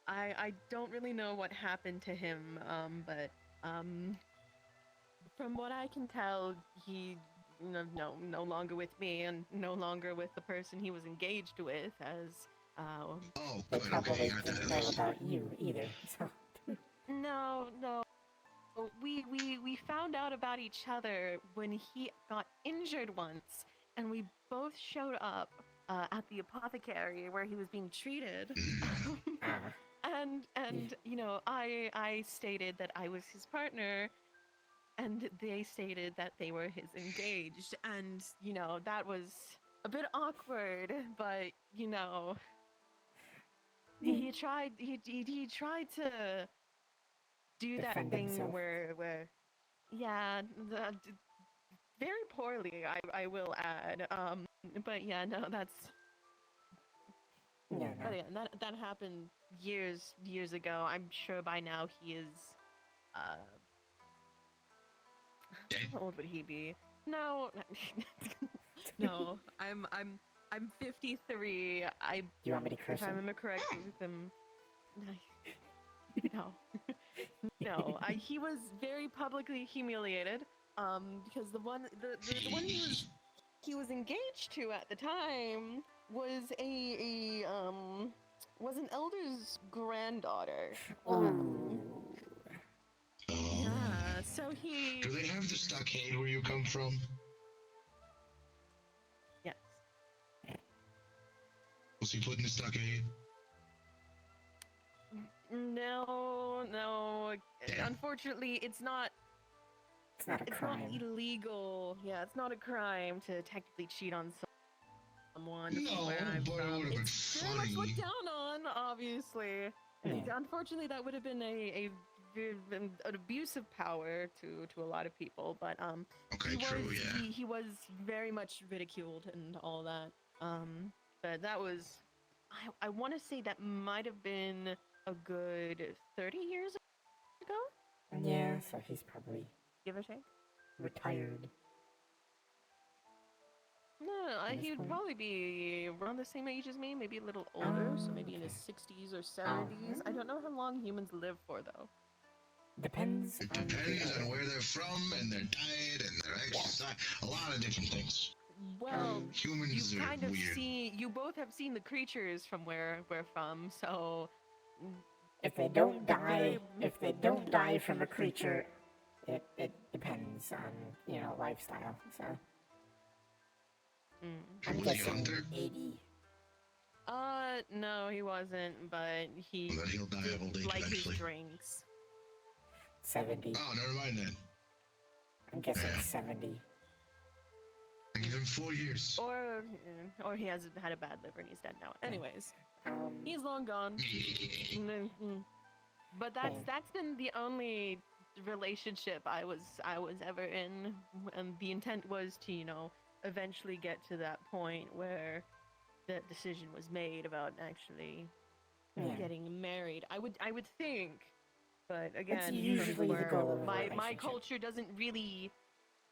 I don't really know what happened to him, but from what I can tell, he no longer with me and no longer with the person he was engaged with, as Oh, They good. probably Okay, you got that didn't at know least. about you either. So no. We found out about each other when he got injured once, and we both showed up at the apothecary where he was being treated. And I stated that I was his partner, and they stated that they were his engaged, and that was a bit awkward, but he tried to do that Defend thing himself. where yeah, very poorly, I will add. But yeah, no, that's. yeah, But no. yeah, that happened years ago. I'm sure by now he is. How old would he be? No, no. I'm 53. Do you want me to curse If I him? remember correctly, with him. No, no. He was very publicly humiliated. Because the one he was engaged to at the time was was an elder's granddaughter. Ooh. Yeah, so he. Do they have the stockade where you come from? Yes. Was he put in the stockade? No. Damn. Unfortunately, it's not. It's not a It's crime. not illegal. Yeah, it's not a crime to technically cheat on someone. No, from where I'm but it from. would've been It's very much funny. looked down on, obviously. And Yeah. unfortunately, that would have been an abuse of power to a lot of people. But Okay, he true, was yeah. he was very much ridiculed and all that. But that was, I want to say that might have been a good 30 years ago, Yeah, so he's probably give or take. retired. No, At this he would point? probably be around the same age as me, maybe a little older, so maybe in his Okay. 60s or 70s. I don't know how long humans live for, though. Depends It on depends the on where they're from and their diet and their exercise. A lot of different things. Well, Humans you are kind of weird. you both have seen the creatures from where we're from, so if they don't die from a creature, it depends on lifestyle. So I'm Was he a guessing hunter? 80. no, he wasn't, but he Well, then he'll die of did old age like his eventually. drinks. 70. Oh, never mind then. I'm guessing Yeah. 70. I give him 4 years. Or he has had a bad liver and he's dead now. Anyways, Um, he's long gone. But that's been the only relationship I was ever in, and the intent was to eventually get to that point where the decision was made about actually Yeah. getting married. I would think, but That's again, usually the where goal of a my relationship. culture doesn't really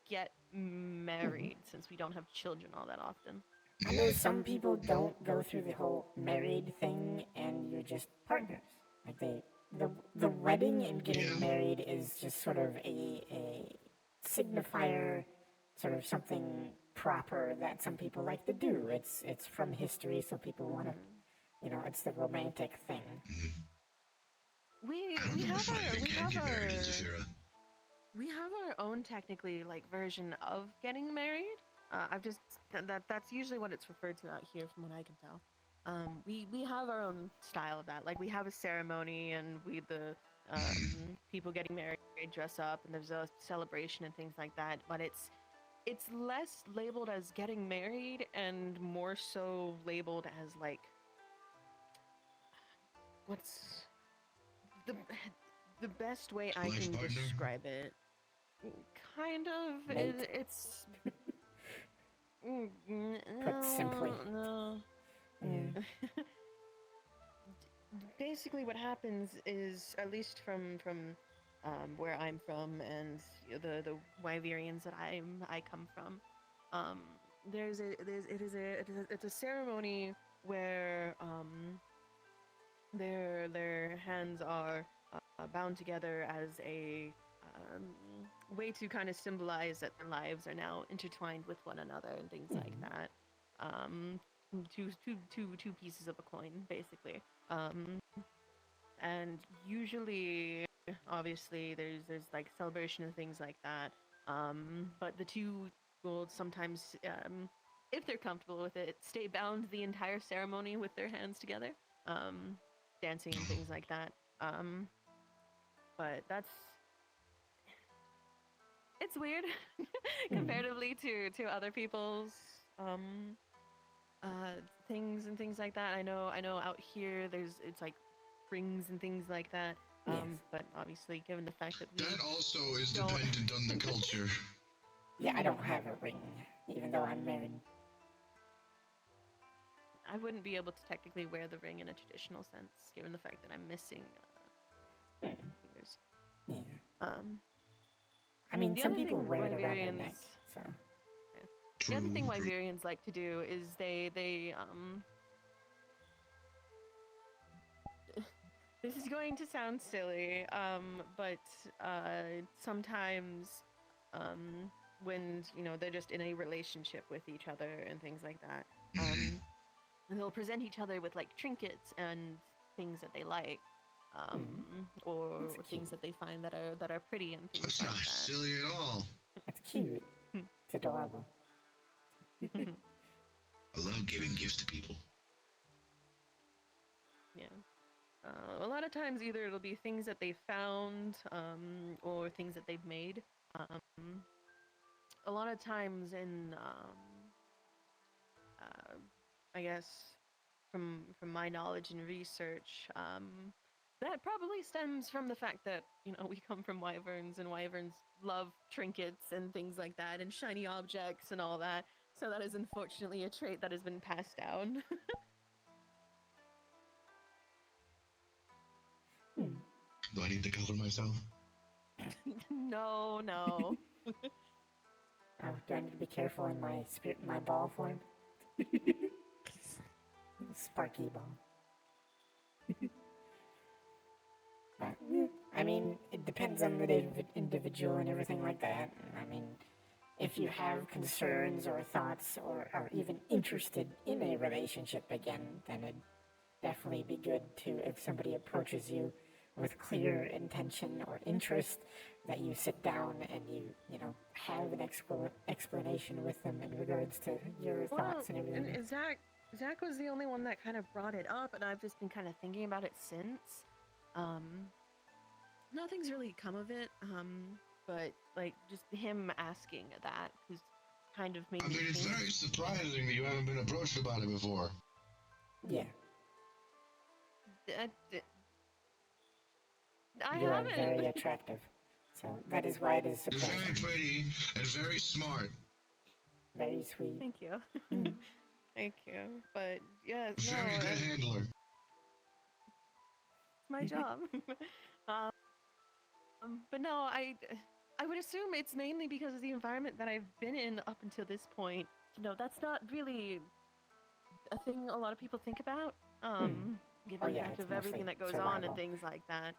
get married since we don't have children all that often. I know some people don't go through the whole married thing, and you're just partners. Like the wedding and getting married is just sort of a signifier, sort of something proper that some people like to do. It's from history, so people want to, it's the romantic thing. We I don't know if I can get married in Zafira. We have our own technically version of getting married. That's usually what it's referred to out here from what I can tell. We have our own style of that. Like we have a ceremony and the people getting married dress up and there's a celebration and things like that. But it's it's less labeled as getting married and more so labeled as like what's the the best way I Life can partner? describe it. Kind of. Mate. It's Put simply. No. Yeah. Basically, what happens is, at least from where I'm from and the Wyverians that I come from, it's a ceremony where their hands are bound together as a way to kind of symbolize that their lives are now intertwined with one another and things like that. Two pieces of a coin, basically. And usually, obviously, there's like celebration and things like that. But the two will sometimes, if they're comfortable with it, stay bound the entire ceremony with their hands together, dancing and things like that. But it's weird comparatively to other people's things and things like that. I know out here it's like rings and things like that. Yes. But obviously, given the fact that we That also is don't- dependent on the culture. Yeah, I don't have a ring, even though I'm married. I wouldn't be able to technically wear the ring in a traditional sense, given the fact that I'm missing fingers. Yeah. I mean, the some other people thing wear it around their Wyverians- neck, so. The other thing True. Wyverians like to do is they this is going to sound silly, but sometimes when they're just in a relationship with each other and things like that, they'll present each other with like trinkets and things that they like, or That's things cute. that they find that are pretty and things That's like not that. silly at all. That's cute. It's adorable. I love giving gifts to people. Yeah. A lot of times, either it'll be things that they found, or things that they've made. A lot of times, I guess, from my knowledge and research, that probably stems from the fact that we come from wyverns, and wyverns love trinkets and things like that, and shiny objects and all that. So that is unfortunately a trait that has been passed down. Do I need to cover myself? No. Oh, do I need to be careful in my ball form? Sparky ball. I mean, it depends on the individual and everything like that. I mean, if you have concerns or thoughts or are even interested in a relationship again, then it'd definitely be good to, if somebody approaches you with clear intention or interest, that you sit down and you have an explanation with them in regards to your thoughts and everything. And Zach was the only one that kind of brought it up, and I've just been kind of thinking about it since. Nothing's really come of it, but like just him asking that has kind of made I me mean, it's think. very surprising that you haven't been approached about it before. Yeah, I you are haven't. very attractive. So that is why it is You're very surprising. pretty and very smart. Very sweet. Thank you. Thank you. But yeah, no, Very good handler. it's my job. But no, I would assume it's mainly because of the environment that I've been in up until this point. That's not really a thing a lot of people think about. Given Oh, the yeah, fact it's of everything mostly that goes on and survival. things like that.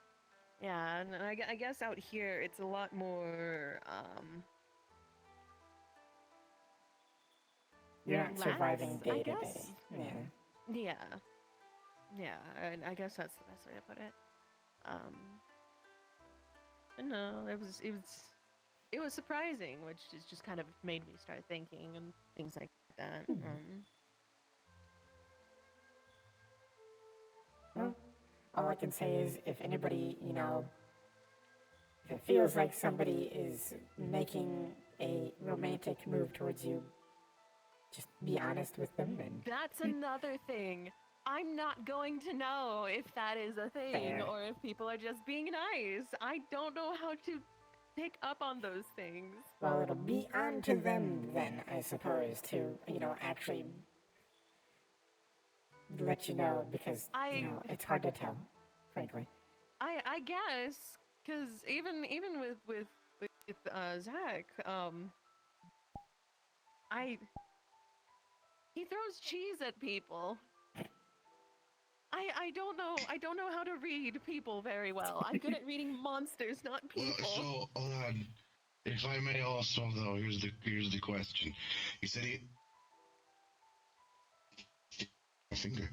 Yeah, and I guess out here it's a lot more. You're not surviving lax, day I to day. guess. Yeah. Yeah, and I guess that's the best way to put it. But no, it was surprising, which is just kind of made me start thinking and things like that. Well, all I can say is if anybody, if it feels like somebody is making a romantic move towards you, just be honest with them and... That's another thing. I'm not going to know if that is a thing Fair. or if people are just being nice. I don't know how to pick up on those things. Well, it'll be on to them then, I suppose, to, actually let you know, because, it's hard to tell, frankly. I guess, because even with Zach, he throws cheese at people. I don't know how to read people very well. I'm good at reading monsters, not people. Well, so hold on. If I may also, though, here's the question. You said he... My finger.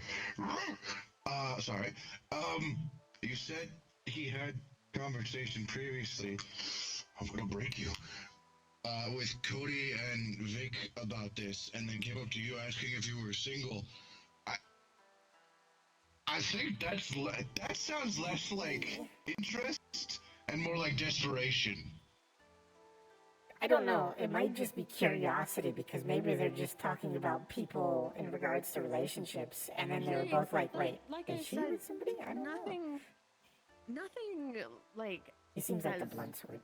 Sorry. You said he had conversation previously. I'm gonna break you. With Cody and Vic about this, and then came up to you asking if you were single. I think that sounds less like interest and more like desperation. I don't know. It might just be curiosity, because maybe they're just talking about people in regards to relationships, and then they were both like, wait, is she with somebody? I don't know. Nothing like... He seems like the blunt sword.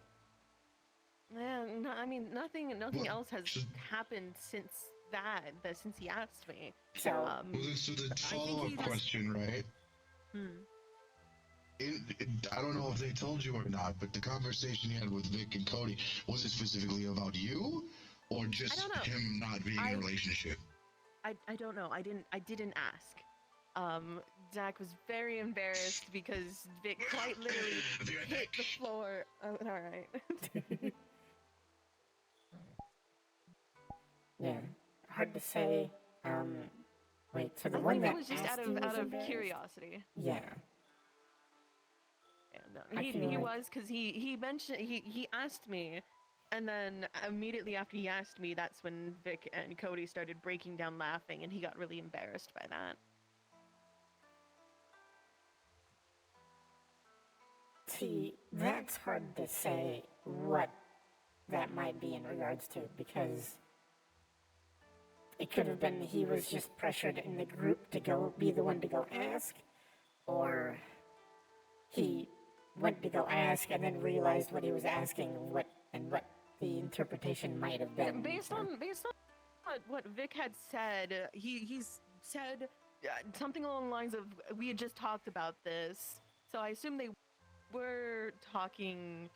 Yeah, no, I mean, nothing else has happened since since he asked me. So, So the follow-up question, right? I don't know if they told you or not, but the conversation you had with Vic and Cody, was it specifically about you, or just him not being in a relationship? I don't know. I didn't ask. Zach was very embarrassed because Vic quite literally hit the floor. Oh, all right. Yeah, hard to say. Wait, so the I one think that it was just asked out you was of embarrassed? curiosity. Yeah. Yeah, no, he was, because he mentioned he asked me, and then immediately after he asked me, that's when Vic and Cody started breaking down laughing, and he got really embarrassed by that. See, that's hard to say what that might be in regards to, because it could have been he was just pressured in the group to go be the one to go ask, or he went to go ask and then realized what he was asking, what the interpretation might have been. Based on what Vic had said, he's said something along the lines of, we had just talked about this, so I assume they were talking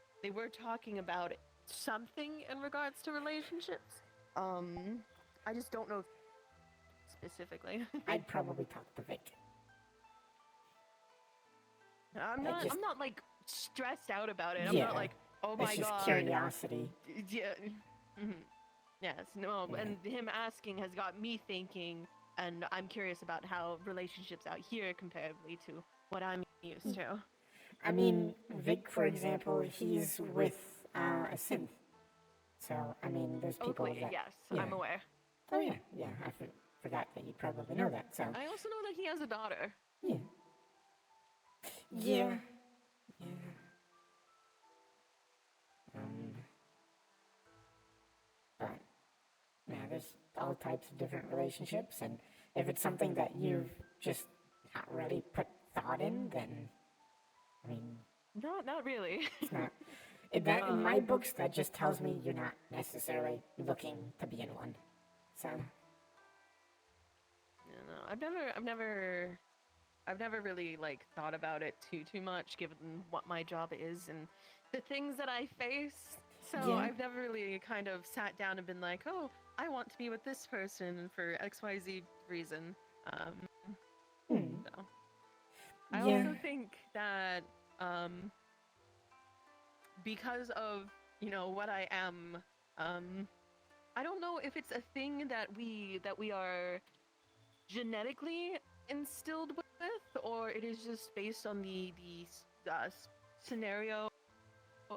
about something in regards to relationships. I just don't know specifically. I'd probably talk to Vic. I'm not like stressed out about it. I'm Yeah, not like, oh my it's just god. curiosity. Yeah. Yes. No. Yeah. And him asking has got me thinking, and I'm curious about how relationships out here comparatively to what I'm used to. I mean, Vic, for example, he's with a synth. So, I mean, there's people that... Yes, yeah. I'm aware. Oh, yeah. Yeah, I forgot that you probably know that, so... I also know that he has a daughter. Yeah. Yeah. Yeah. But, yeah, there's all types of different relationships, and if it's something that you've just not really put thought in, then, I mean... Not really. It's not... In my books, that just tells me you're not necessarily looking to be in one. So... No, I've never really like thought about it too much, given what my job is and the things that I face. So Yeah. I've never really kind of sat down and been like, oh, I want to be with this person for XYZ reason. So I also think that because of what I am, I don't know if it's a thing that we are genetically instilled with, or it is just based on the scenario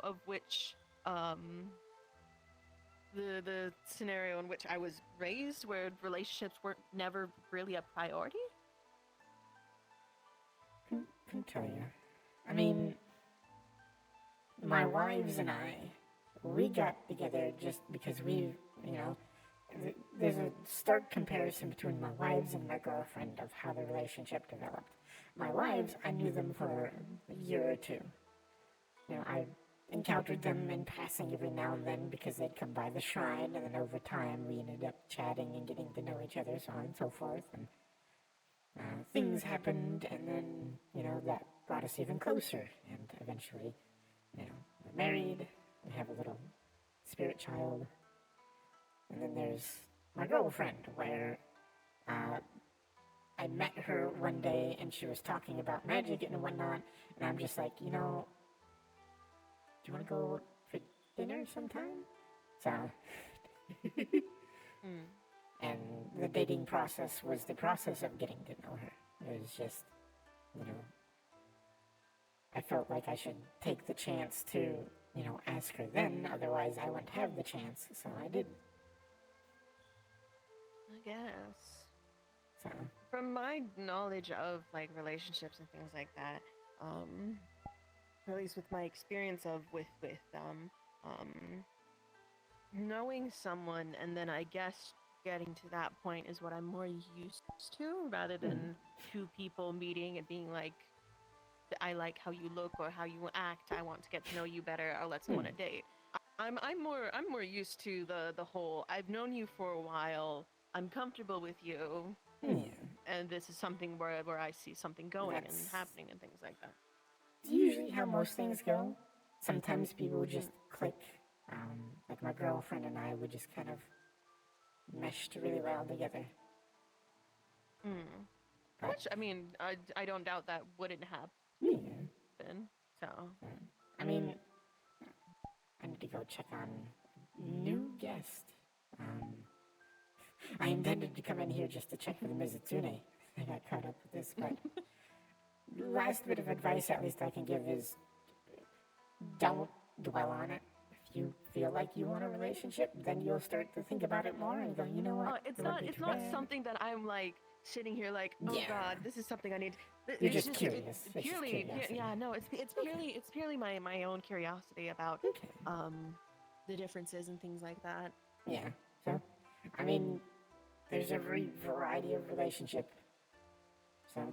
of which the scenario in which I was raised, where relationships weren't never really a priority. Can tell you. I mean, my wives and I, we got together just because there's a stark comparison between my wives and my girlfriend of how the relationship developed. My wives, I knew them for a year or two. I encountered them in passing every now and then because they'd come by the shrine, and then over time we ended up chatting and getting to know each other, so on and so forth. And things happened, and then, that brought us even closer. And eventually, we're married, we have a little spirit child. And then there's my girlfriend, where I met her one day, and she was talking about magic and whatnot, and I'm just like, do you want to go for dinner sometime? So, and the dating process was the process of getting to know her. It was just, I felt like I should take the chance to, ask her then, otherwise I wouldn't have the chance, so I did. I guess. So. From my knowledge of like relationships and things like that, at least with my experience with knowing someone and then I guess getting to that point is what I'm more used to, rather than two people meeting and being like, I like how you look or how you act, I want to get to know you better, or let's go on a date. I'm more used to the whole, I've known you for a while, I'm comfortable with you, and this is something where I see something going and happening and things like that. It's usually how most things go. Sometimes people would just click. Like my girlfriend and I would just kind of meshed really well together. Which, I mean, I don't doubt that wouldn't happen. So. I mean, I need to go check on new guest. I intended to come in here just to check for the Mizitsune. I got caught up with this, but last bit of advice at least I can give is don't dwell on it. If you feel like you want a relationship, then you'll start to think about it more and go, you know what? It's not something that I'm like sitting here like, oh God, this is something I need. You're just curious. It's purely, it's purely my own curiosity about the differences and things like that. Yeah. So, I mean, there's every variety of relationship. So,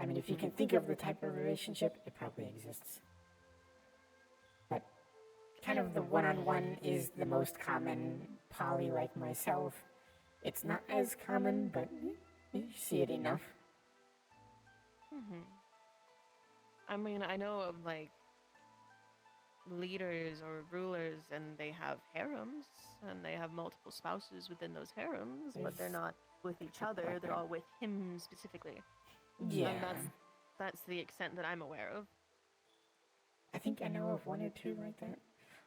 I mean, if you can think of the type of relationship, it probably exists. But kind of the one-on-one is the most common. Poly, like myself, it's not as common, but you see it enough. I mean, I know of like leaders or rulers, and they have harems, and they have multiple spouses within those harems, but they're not with each other. They're all with him specifically. Yeah. And that's the extent that I'm aware of. I think I know of one or two like that.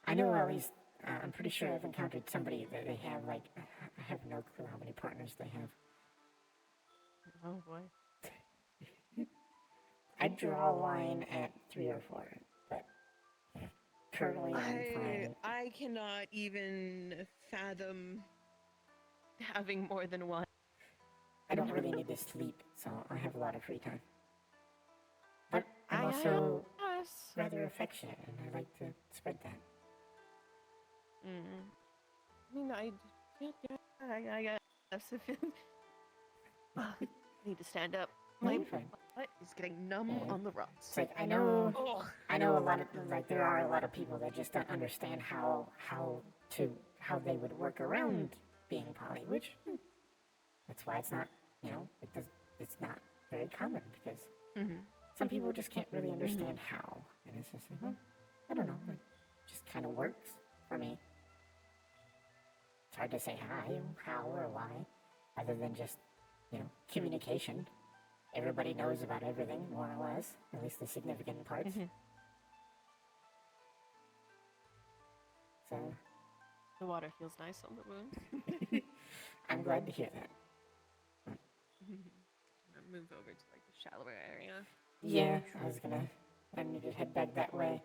I know at least, I'm pretty sure I've encountered somebody that they have, like, I have no clue how many partners they have. Oh boy. I draw a line at 3 or 4, but currently I'm fine. I cannot even fathom having more than one. I don't really need to sleep, so I have a lot of free time. But I'm also rather affectionate, and I like to spread that. I mean, I guess if it... I need to stand up. My butt is getting numb on the rocks. It's like, I know a lot of, like, there are a lot of people that just don't understand how they would work around being poly, which, that's why it's not, it's not very common, because some people just can't really understand how, and it's just like, well, I don't know, it just kind of works for me. It's hard to say how or why, other than just, communication. Everybody knows about everything, more or less, at least the significant parts. So, the water feels nice on the wound. I'm glad to hear that. Move over to like the shallower area. Yeah, I need to head back that way.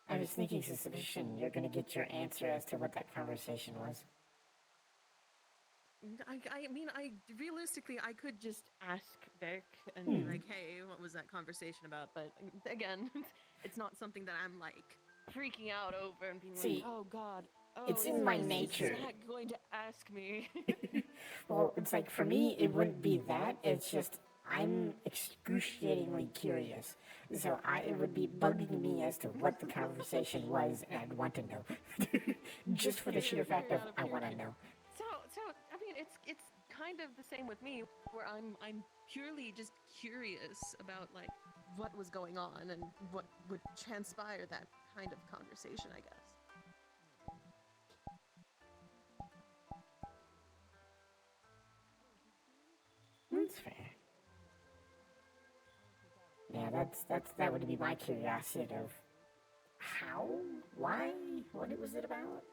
I have a sneaking suspicion you're gonna get your answer as to what that conversation was. I mean, realistically, I could just ask Vic and be like, hey, what was that conversation about? But again, it's not something that I'm like freaking out over and being See, like, oh God, oh, it's in my nature. Is Zach going to ask me? Well, it's like for me, it wouldn't be that. It's just I'm excruciatingly curious. So it would be bugging me as to what the conversation was, and I'd want to know. Just for the sheer fact of I want to know. So I mean, it's kind of the same with me, where I'm purely just curious about like what was going on and what would transpire that kind of conversation, I guess. That's fair. Yeah, that would be my curiosity of how, why, what was it about?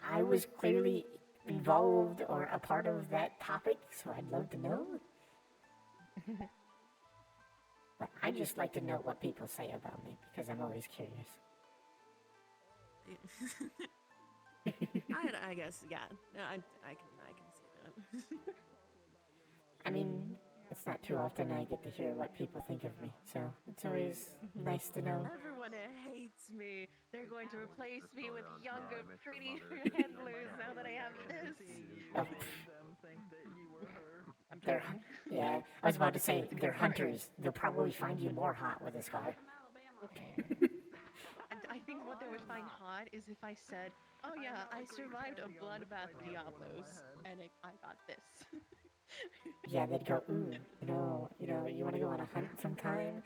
I was clearly involved or a part of that topic, so I'd love to know. But I just like to know what people say about me because I'm always curious. I guess, yeah. I can see that. I mean, it's not too often I get to hear what people think of me, so it's always nice to know. Everyone hates me. They're going to replace me with younger, prettier handlers now that I have this. Oh, yeah, I was about to say, they're hunters. They'll probably find you more hot with a scar. I think what they would find hot is if I said, oh yeah, I survived a bloodbath Diablos, and I got this. Yeah, they'd go, ooh, you want to go on a hunt sometime?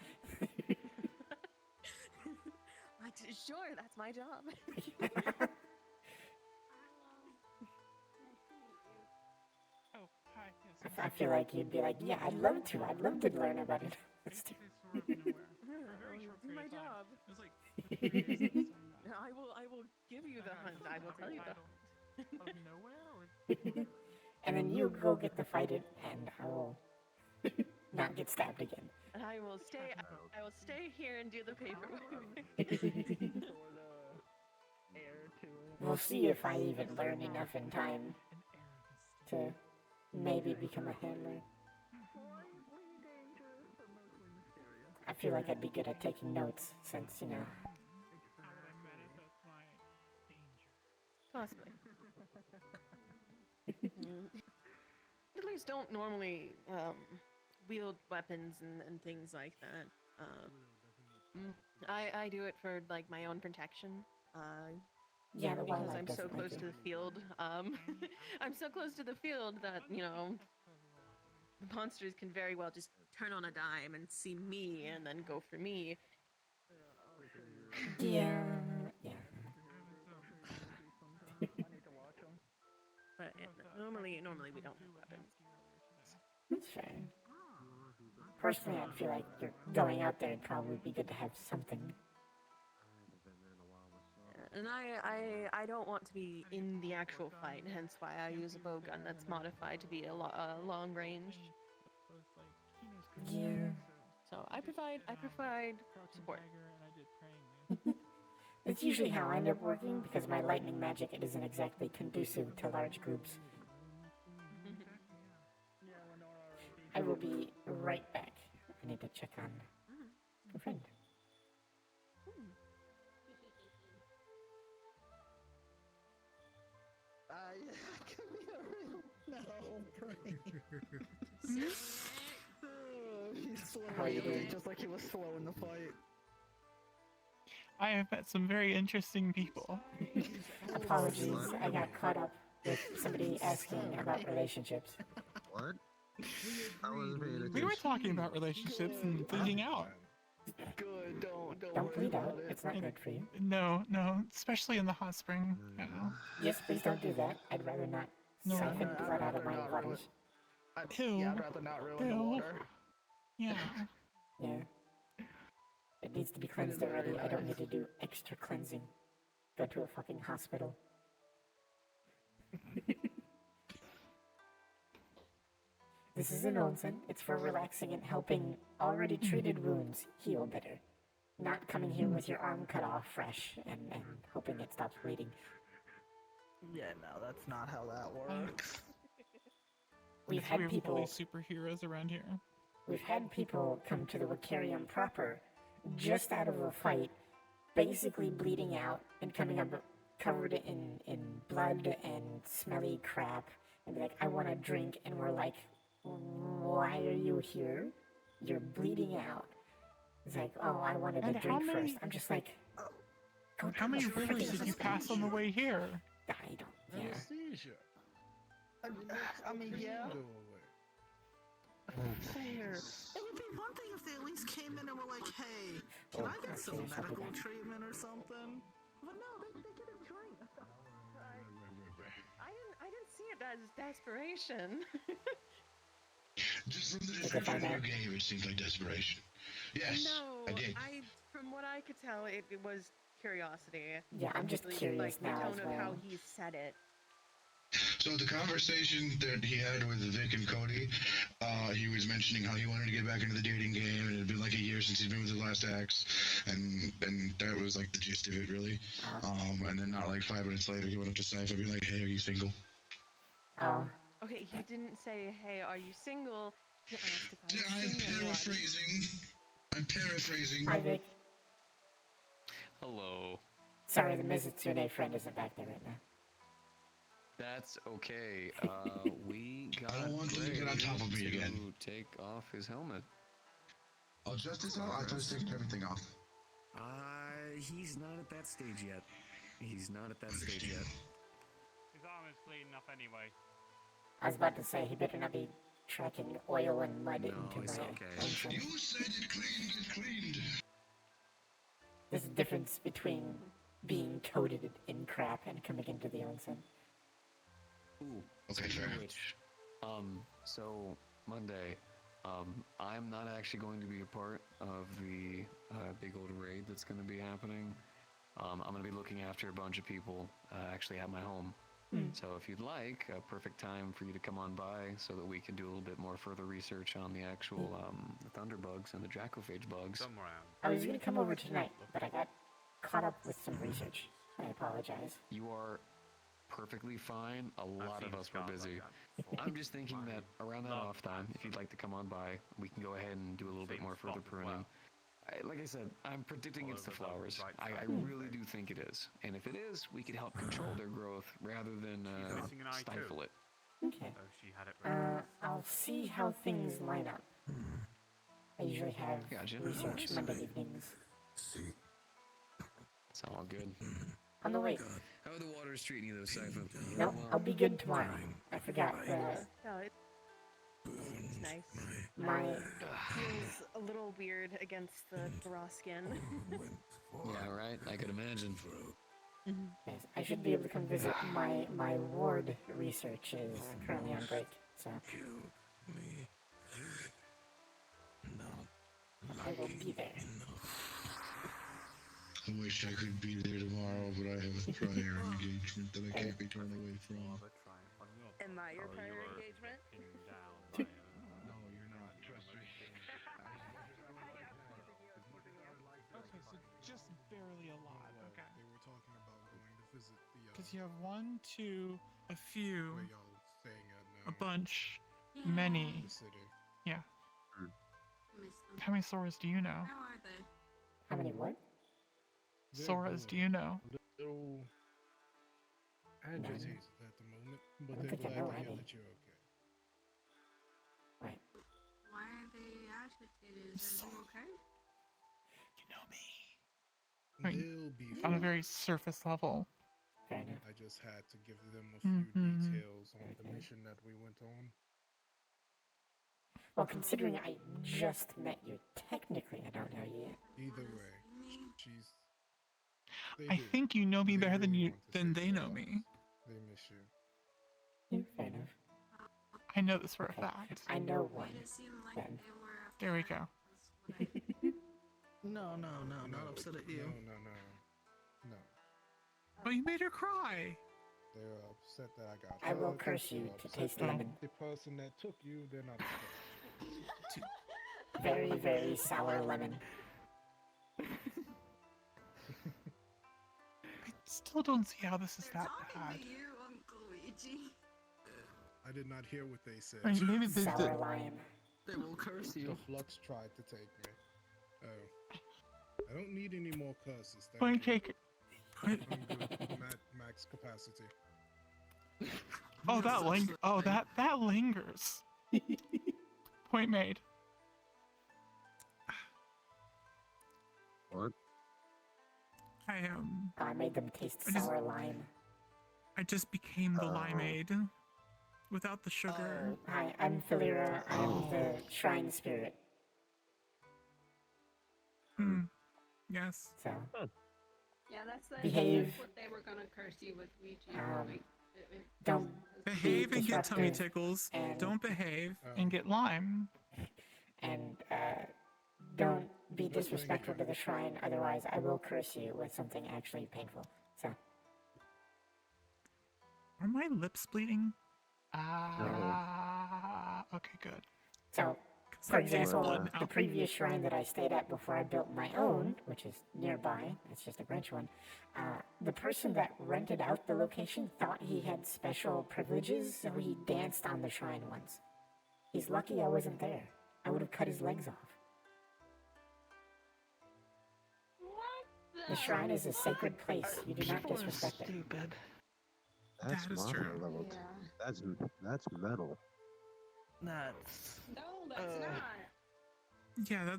Sure, that's my job. Oh, hi. Yes, I feel like you'd be like, yeah, I'd love to learn about it. Do my job. It was like I will give you the hunt. I will tell you the hunt. out of nowhere, or And then you go get to fight it, and I will not get stabbed again. And I will stay here and do the paperwork. We'll see if I even learn enough in time to maybe become a handler. I feel like I'd be good at taking notes since, how would I manifest my danger? Possibly. Handlers don't normally wield weapons and things like that. I do it for like my own protection. Yeah, the Because wildlife I'm so doesn't close like to it. the field. I'm so close to the field that the monsters can very well just turn on a dime and see me and then go for me. Yeah. But normally we don't have weapons. That's fair. Personally, I'd feel like you're going out there, it'd probably be good to have something. And I don't want to be in the actual fight, hence why I use a bow gun that's modified to be a long range. Yeah. So I provide support. That's usually how I end up working, because my lightning magic it isn't exactly conducive to large groups. I will be right back. I need to check on a friend. How are you doing? Just like he was slow in the fight. I have met some very interesting people. Apologies, I got caught up with somebody asking about relationships. What? I wasn't paying attention. We were talking about relationships and bleeding out. Good, Don't bleed out, it's not good for you. No, especially in the hot spring. You know. Yes, please don't do that. I'd rather not No. siphon blood out of my waters. Ew. Yeah, I'd rather not ruin the Ew. water. Yeah. Yeah. It needs to be cleansed already. I don't need to do extra cleansing. Go to a fucking hospital. This is an onsen. It's for relaxing and helping already treated wounds heal better. Not coming here with your arm cut off fresh and hoping it stops bleeding. Yeah, no, that's not how that works. We've We had have people. bully superheroes around here. We've had people come to the Wicarium proper just out of a fight, basically bleeding out and coming up covered in blood and smelly crap, and be like, I want a drink, and we're like, why are you here? You're bleeding out. It's like, oh, I wanted And a how drink many- first. I'm just like, go How to many the rivers freaking did you pass on the way here? I don't, yeah. Anesthesia. I mean, yeah. Go away. Fair. It would be one thing if they at least came in and were like, hey, can I get some medical treatment or something? But no, they get a drink. I didn't see it as desperation. Just from the description you gave, it seems like desperation. Yes, No, I did. From what I could tell, it was curiosity. Yeah, I'm just Like, curious the now tone as of how well. he said it. So the conversation that he had with Vic and Cody, he was mentioning how he wanted to get back into the dating game, and it had been like a year since he'd been with his last ex, and that was like the gist of it, really. And then not like 5 minutes later, he went up to Cypher, being like, "Hey, are you single?" Oh. Okay, he didn't say, "Hey, are you single?" He asked if I was I'm single. paraphrasing. I'm paraphrasing. Hi, Vic. Hello. Sorry, the Mizitsune friend isn't back there right now. That's okay. We got I don't want him to get on top of me Ray again. to take off his helmet. Oh, Justice, I thought he taken everything off. He's not at that stage yet. He's not at that stage yet. His arm is clean enough anyway. I was about to say, he better not be tracking oil and mud into it's my okay. Onsen. You said it get cleaned. There's a difference between being coated in crap and coming into the onsen. Ooh. Okay, speaking fair. of which, so Monday, I'm not actually going to be a part of the big old raid that's going to be happening. I'm going to be looking after a bunch of people actually at my home. So if you'd like, a perfect time for you to come on by so that we can do a little bit more further research on the actual the thunderbugs and the jackophage bugs. Somewhere around. I was going to come over tonight, but I got caught up with some research. I apologize. You are perfectly fine. A lot seen of us were scars busy. like that I'm just thinking that around that love off time, if you'd like to come on by, we can go ahead and do a little bit Same more further spot as pruning. well. Like I said, I'm predicting All it's the over the flowers. right I side. really do think it is. And if it is, we could help control their growth rather than She's missing an eye stifle too. it. Okay. Oh, she had it right. I'll see how things line up. I usually have Gotcha. research Monday evenings. It's all good. On the way. How are the waters treating you, though, Cypher? No, I'll be good tomorrow. I forgot No, it's nice. my... Feels a little weird against the raw skin. Yeah, right? I could imagine. Yes, I should be able to come visit my ward research is currently on break, so... I will be there. I wish I could be there tomorrow, but I have a prior engagement that I can't be turned away from. Am I your prior engagement? No, you're not. Trust me. Okay, so just barely a lot. Okay. They were talking about going to visit the Because you have one, two, a few, where y'all staying at now. a bunch, many. The city. Yeah. How many Soras do you know? How are they? How many what? They're Soras do good. you know? Little agitated at the moment, but I they're think I glad know to hear any. that you're okay. Right. Why are they agitated? Is everything okay? You know me. Right. They'll be On a fine. very surface level. Fair enough. I just had to give them a few Mhm. details on the mission that we went on. Well, considering I just met you, technically I don't know you yet. Either way, she's. They I do. think you know me They better than really you want to than see they you. know me. They miss you. Yeah, fair enough. I know this for a Okay. fact. I know one. It seemed like Then. they were upset. There we go. No, not upset at you. No. Oh, you made her cry. They're upset that I got. I will drugged. curse you They're to upset taste that lemon. The person that took you, they're not upset. Very, very sour lemon. I still don't see how this is They're that talking bad. to you I did not hear what they said. I mean, maybe the, Sour lime. They will curse The you. flux tried to take me. Oh. I don't need any more curses. Thank point you. cake. I'm good. Max capacity. Oh, that lingers. Point made. What? I made them taste I just- sour lime. I just became the limeade without the sugar. Hi, I'm Philira. I'm the shrine spirit. Yes. So, Yeah, that's Behave. That's what they were gonna curse you with, Ouija. don't Behave be and get tummy disruptive tickles. and- Don't behave and get lime. and don't be disrespectful to the shrine. Otherwise, I will curse you with something actually painful. So, Are my lips bleeding? Okay, good. so 'Cause for I taste example, blood the now. previous shrine that I stayed at before I built my own, which is nearby, it's just a branch one, the person that rented out the location thought he had special privileges, so he danced on the shrine once. He's lucky I wasn't there. I would have cut his legs off. The shrine is a sacred place. You do not disrespect it. Stupid. That's That is mafia true. level. That's metal. That's. No, that's not. Yeah,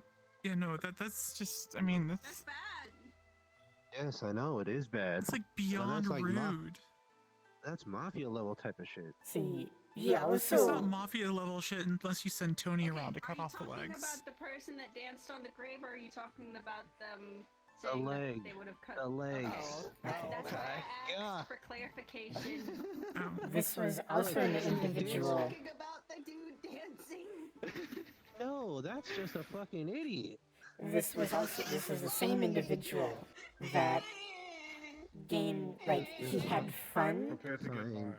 that's just, I mean, that's bad. Yes, I know it is bad. it's like But beyond that's like rude. That's mafia level type of shit. See, he It's also not mafia level shit unless you send Tony around to cut off the Are you talking legs. about the person that danced on the grave, or are you talking about them The saying leg. that they would have cut The legs. That's why I asked for clarification. this was also an individual. Talking about the dude dancing. No, that's just a fucking idiot. This was the same individual that gained, like, he had fun. Prepare to get limed.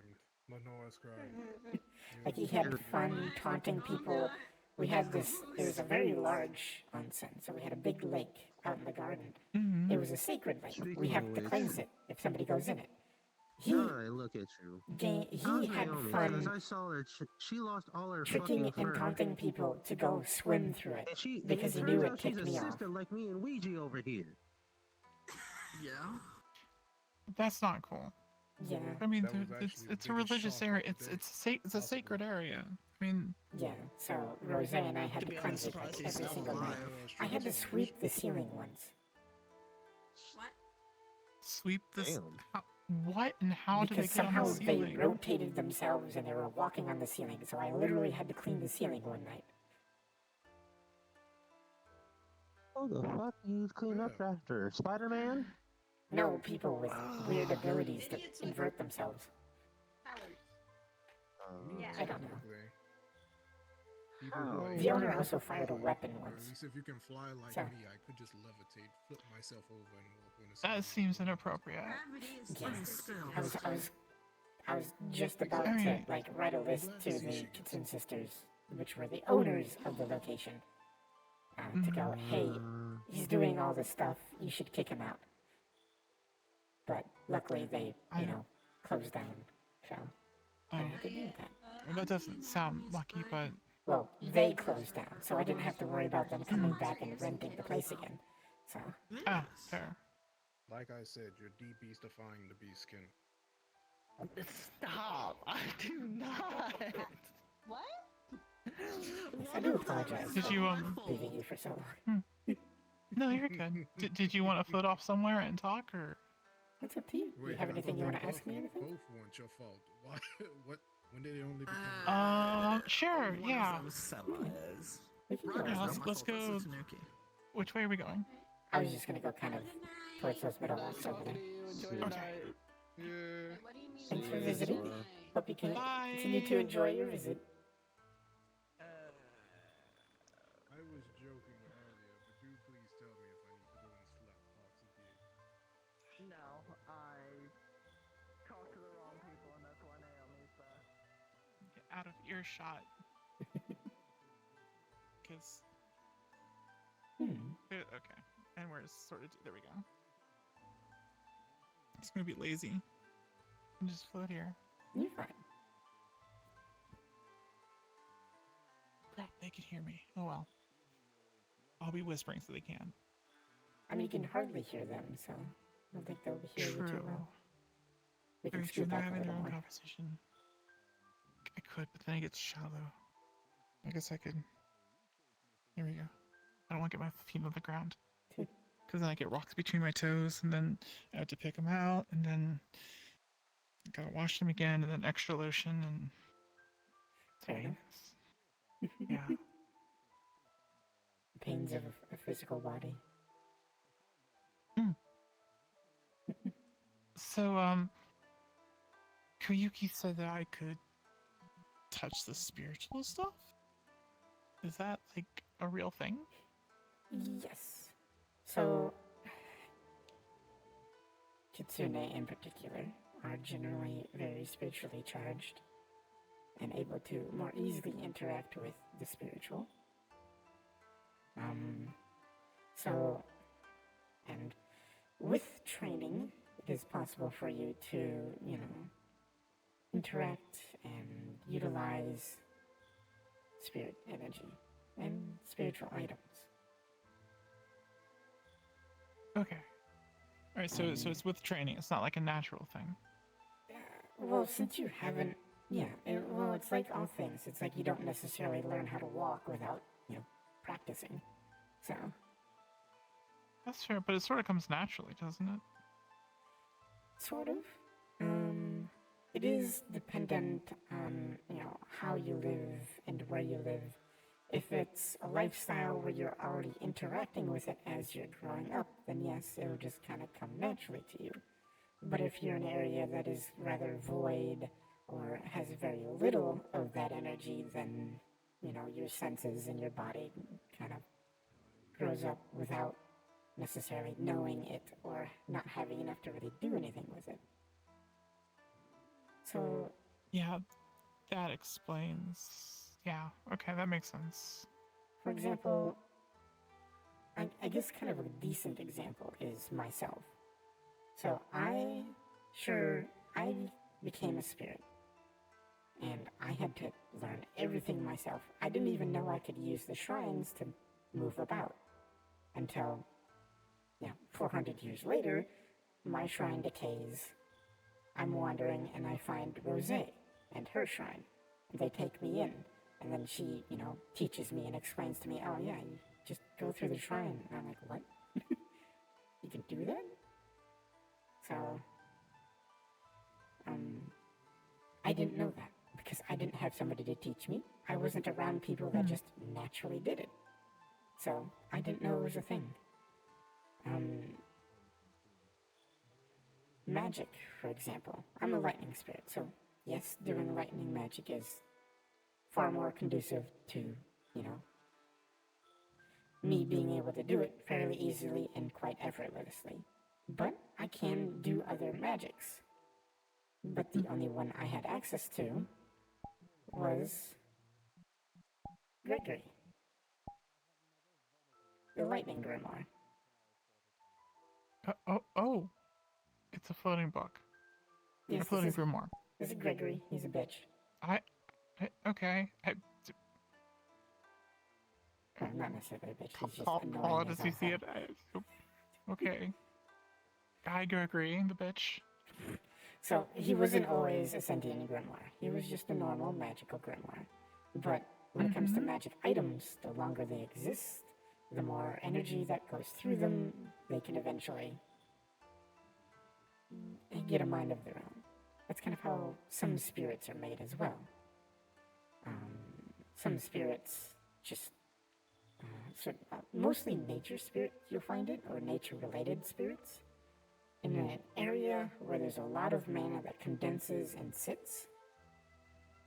Manoa's crying. Like, he had fun taunting people. We had it was a very large onsen, so we had a big lake out in the garden. It was a sacred lake. We have to cleanse it if somebody goes in it. I look at you. He had Naomi? fun 'Cause I saw her. She lost all her tricking fucking and fur. taunting people to go swim through it And because he it knew turns it out she's ticked a me off. sister like me and Ouija over here. Yeah. That's not cool. Yeah. I mean, That was it's actually the it's a biggest religious shock area. of the It's a sacred area. I mean, Yeah, so Rose and I had To to be cleanse honest, it like surprised every he's still single night. alive. I had to sweep the ceiling once. What? sweep this. Damn. What and how did Because they get on somehow the ceiling? they rotated themselves and they were walking on the ceiling, so I literally had to clean the ceiling one night. Oh, the fuck you clean up after Spider-Man? No, people with weird abilities that invert themselves. Yeah. I don't know. People who are The owner able- also fired a weapon Or at once. least if you can fly like So- me, I could just levitate, flip myself over, and walk on the That seems inappropriate. Gravity is Yeah. just I was just about I to mean- like write a list to the Kitsunes sisters, which were the owners of the location, to go, hey, he's doing all this stuff, you should kick him out. But luckily they, closed down, so I had to do that. Well, that doesn't sound lucky, but Well, they closed down, so I didn't have to worry about them coming back and renting the place again. So fair. Like I said, you're de-beastifying the beast skin. Stop! I do not. What? I do apologize Did for you leaving you for so long. No, you're good. Did you want to float off somewhere and talk, or? It's up to you. Wait, You have I anything thought you they want to ask me? both Anything? want your fault. Why? What? When did it only become? Sure, yeah. Semi-is. We can go. Yeah, let's go. Which way are we going? I was just gonna go kind of towards those middle walks over there. Yeah. Thanks for visiting. Hope you can continue to enjoy your visit. I was joking earlier, but do please tell me if I need to go and slap parts of you. No, I talked to the wrong people, and that's why Naomi's back. Get out of earshot. Cause. Okay, and we're sorted. There we go. It's gonna be lazy. And just float here. You're fine. Okay. They can hear me. Oh well. I'll be whispering so they can. I mean, you can hardly hear them, so I don't think they'll hear you too well. We can Very true. scoot They're back a having their little own more. conversation. I could, but then it gets shallow. I guess I could. There we go. I don't want to get my feet on the ground. Because then I get rocks between my toes, and then I have to pick them out, and then I gotta wash them again, and then extra lotion, and Fair enough. yeah. Pains of a physical body. So, Koyuki said that I could touch the spiritual stuff? Is that, like, a real thing? Yes. So, Kitsune in particular are generally very spiritually charged and able to more easily interact with the spiritual. And with training, it is possible for you to, you know, interact and utilize spirit energy and spiritual items. Okay. Alright, so it's with training. It's not like a natural thing. Well, since you haven't, it's like all things. It's like you don't necessarily learn how to walk without, practicing. So. That's fair, but it sort of comes naturally, doesn't it? Sort of. It is dependent on, how you live and where you live. If it's a lifestyle where you're already interacting with it as you're growing up, then yes, it'll just kind of come naturally to you. But if you're in an area that is rather void or has very little of that energy, then, your senses and your body kind of grows up without necessarily knowing it or not having enough to really do anything with it. So... Yeah, that explains... Yeah, okay, that makes sense. For example, I guess kind of a decent example is myself. So I became a spirit. And I had to learn everything myself. I didn't even know I could use the shrines to move about. Until, 400 years later, my shrine decays. I'm wandering and I find Rosé and her shrine. They take me in. And then she, teaches me and explains to me, oh yeah, you just go through the shrine. And I'm like, what? You can do that? So, I didn't know that because I didn't have somebody to teach me. I wasn't around people that just naturally did it. So, I didn't know it was a thing. Magic, for example. I'm a lightning spirit, so yes, doing lightning magic is far more conducive to, me being able to do it fairly easily and quite effortlessly. But I can do other magics. But the only one I had access to was Gregory, the lightning grimoire. Oh, it's a floating book. Yes, a floating grimoire. This is Gregory. He's a bitch. Okay. Not necessarily a bitch. He's just Paul, annoying does as he all see heck. it? Okay. Guy Gregory, the bitch. So, he wasn't always a sentient grimoire. He was just a normal magical grimoire. But when it comes to magic items, the longer they exist, the more energy that goes through them, they can eventually get a mind of their own. That's kind of how some spirits are made as well. Some spirits just... mostly nature spirits, you'll find it, or nature-related spirits. In an area where there's a lot of mana that condenses and sits,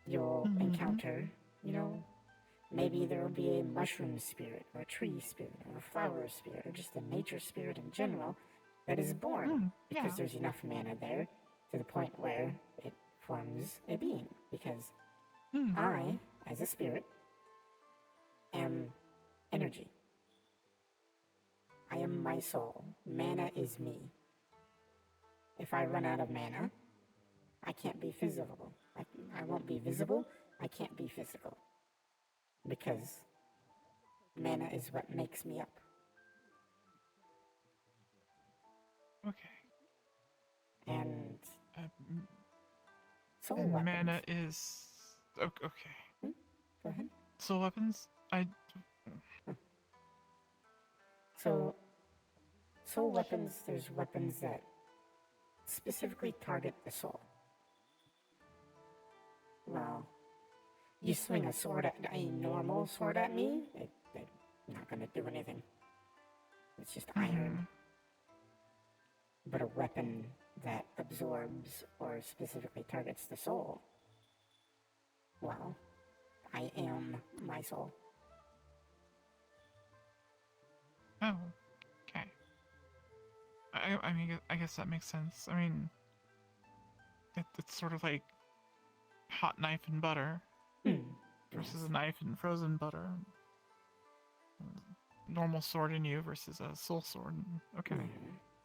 you'll encounter, maybe there will be a mushroom spirit, or a tree spirit, or a flower spirit, or just a nature spirit in general that is born because there's enough mana there to the point where it forms a being. Because I, as a spirit, am energy. I am my soul. Mana is me. If I run out of mana, I can't be physical. I won't be visible. I can't be physical. because mana is what makes me up. Okay. And soul and weapons. mana is okay. Go ahead. Soul weapons. So, soul weapons, there's weapons that specifically target the soul. Well, you swing a sword at a normal sword at me, it's not going to do anything. It's just iron. But a weapon that absorbs or specifically targets the soul, well, I am my soul. Oh, okay. I mean, I guess that makes sense. I mean, it's sort of like hot knife and butter versus a knife and frozen butter. Normal sword in you versus a soul sword. Okay.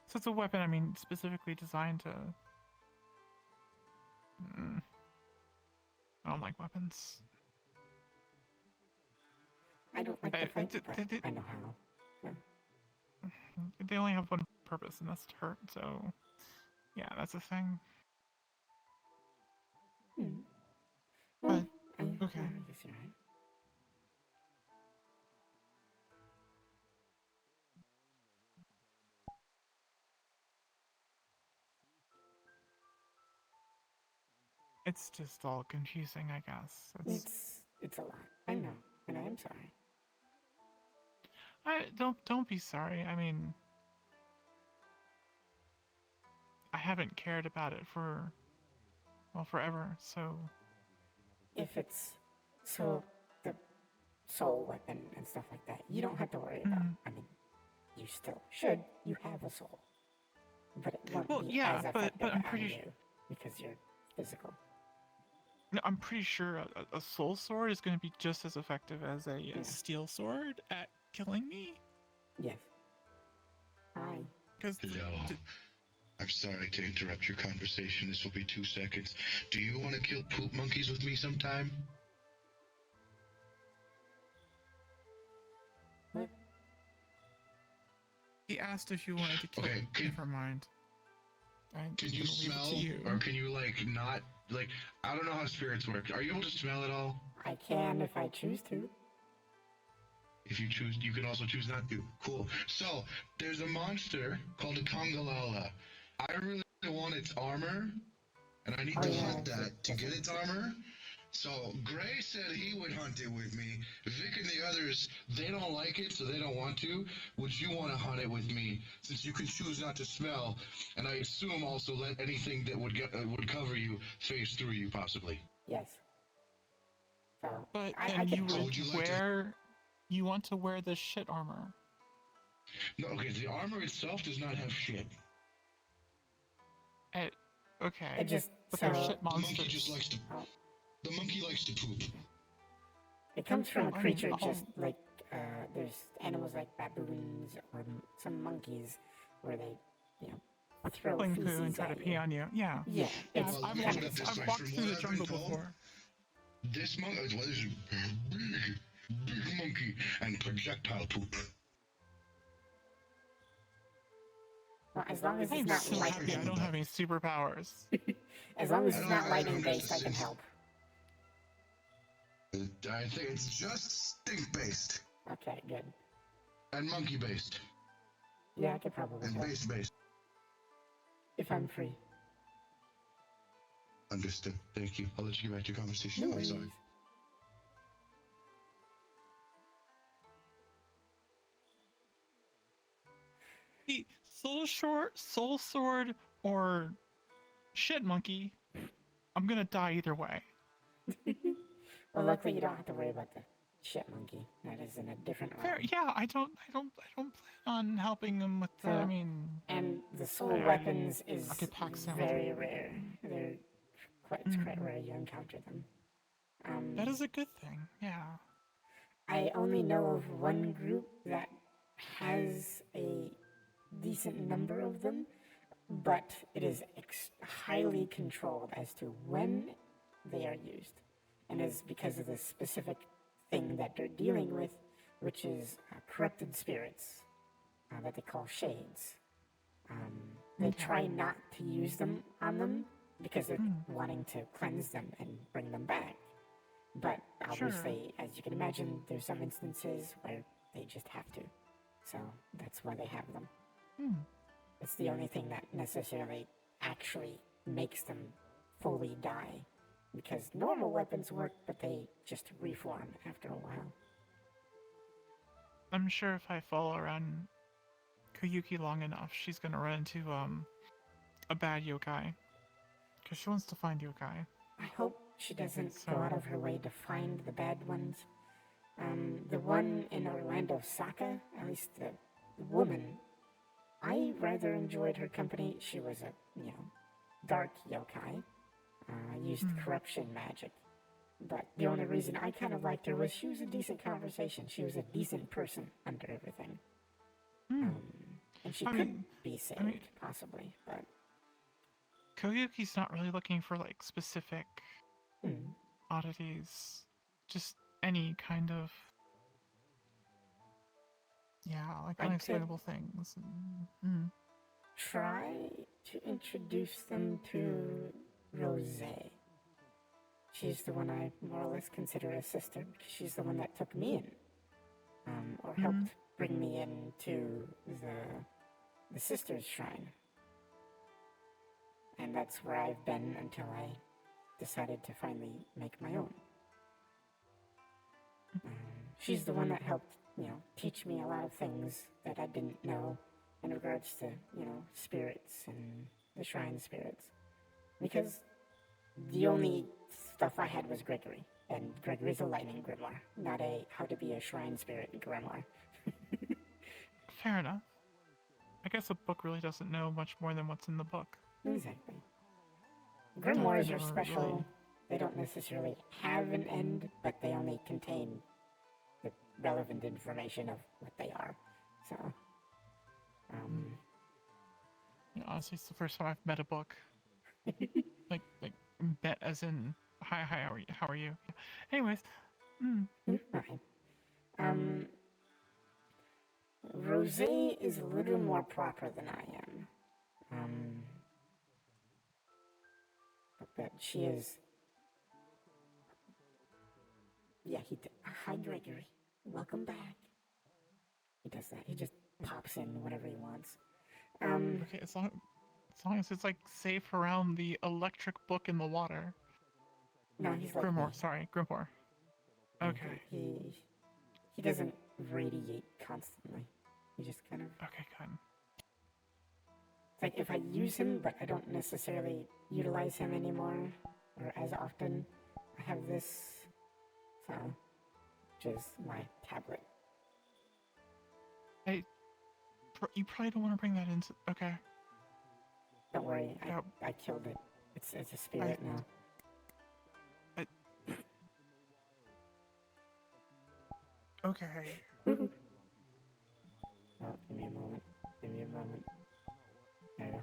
So it's a weapon, I mean, specifically designed to... I don't like weapons. I don't like the fight, but I know how. Yeah. They only have one purpose, and that's to hurt, so... Yeah, that's a thing. But, okay. It's just all confusing, I guess. It's a lot. I know, and I am sorry. Don't be sorry. I mean, I haven't cared about it for, well, forever, so... If it's, so, the soul weapon and stuff like that, you don't have to worry about. I mean, you still should. You have a soul. But it won't be as effective but I'm on pretty you because you're physical. No, I'm pretty sure a soul sword is going to be just as effective as a steel sword at killing me. Yes. Hello. I'm sorry to interrupt your conversation. This will be 2 seconds. Do you want to kill poop monkeys with me sometime? What? He asked if you wanted to kill. Okay, Never mind. Can you smell, or can you not? I don't know how spirits work. Are you able to smell at all? I can if I choose to. If you choose, you can also choose not to. Cool. So, there's a monster called a Kongalala. I really want its armor, and I need to hunt that to get its armor. So, Gray said he would hunt it with me. Vic and the others, they don't like it, so they don't want to. Would you want to hunt it with me, since you can choose not to smell, and I assume also let anything that would cover you phase through you, possibly? Yes. So, But I then can you want to wear the shit armor. No, okay, the armor itself does not have shit. Okay. It just, but they're shit monsters. The monkey just likes to... The monkey likes to poop. It comes from a creature just like, there's animals like baboons or some monkeys where they, throw Fling feces poo and try to pee on you. Yeah. Yeah. I've walked through the jungle before. This monkey is a big monkey and projectile poop. Well, as long as I'm it's not so happy I don't have any superpowers. As long as it's not lightning based, I can help. I think it's just stink based. Okay, good. And monkey based. Yeah, I could probably and help. base based. If I'm free. Understood. Thank you. I'll let you get back to your conversation. No I'm sorry. worries. Soul sword, or shit monkey. I'm gonna die either way. Well, luckily you don't have to worry about the shit monkey. That is in a different realm. Yeah, I don't plan on helping him with the. I mean. And the soul weapons is very rare. It's quite rare you encounter them. That is a good thing. Yeah. I only know of one group that has a decent number of them, but it is highly controlled as to when they are used, and is because of the specific thing that they're dealing with, which is corrupted spirits that they call shades. They try not to use them on them because they're wanting to cleanse them and bring them back. But obviously, as you can imagine, there's some instances where they just have to. So that's why they have them. It's the only thing that necessarily actually makes them fully die. Because normal weapons work, but they just reform after a while. I'm sure if I follow around Koyuki long enough, she's gonna run into a bad yokai. Because she wants to find yokai. I hope she doesn't go out of her way to find the bad ones. The one in Orlando Saka, at least the woman, I rather enjoyed her company. She was a, dark yokai. Used corruption magic. But the only reason I kind of liked her was she was a decent conversation. She was a decent person under everything. And she could be saved, possibly, but... Koyuki's not really looking for, like, specific oddities. Just any kind of... like unexplainable things. Try to introduce them to Rosé. She's the one I more or less consider a sister, because she's the one that took me in, or helped bring me into the Sisters' Shrine. And that's where I've been until I decided to finally make my own. She's the one that helped, teach me a lot of things that I didn't know in regards to, spirits and the shrine spirits. Because the only stuff I had was Gregory, and Gregory's a lightning grimoire, not a how to be a shrine spirit grimoire. Fair enough. I guess a book really doesn't know much more than what's in the book. Exactly. Grimoires are special. They don't necessarily have an end, but they only contain the relevant information of what they are. So, honestly, it's the first time I've met a book. like bet as in hi, how are you? Anyways, fine. Rosé is a little more proper than I am. But she is. Yeah, hi, Gregory. Welcome back. He does that. He just pops in whenever he wants. Okay, as long as it's like safe around the electric book in the water. No, he's like Grimoire. me. Sorry, Grimoire. Okay. He doesn't radiate constantly. He just kind of. Okay, good. It's like if I use him, but I don't necessarily utilize him anymore, or as often, I have this. So, which is my tablet. Hey, you probably don't want to bring that into. Okay. Don't worry, I killed it. It's a spirit now. Okay. Oh, give me a moment. There you go.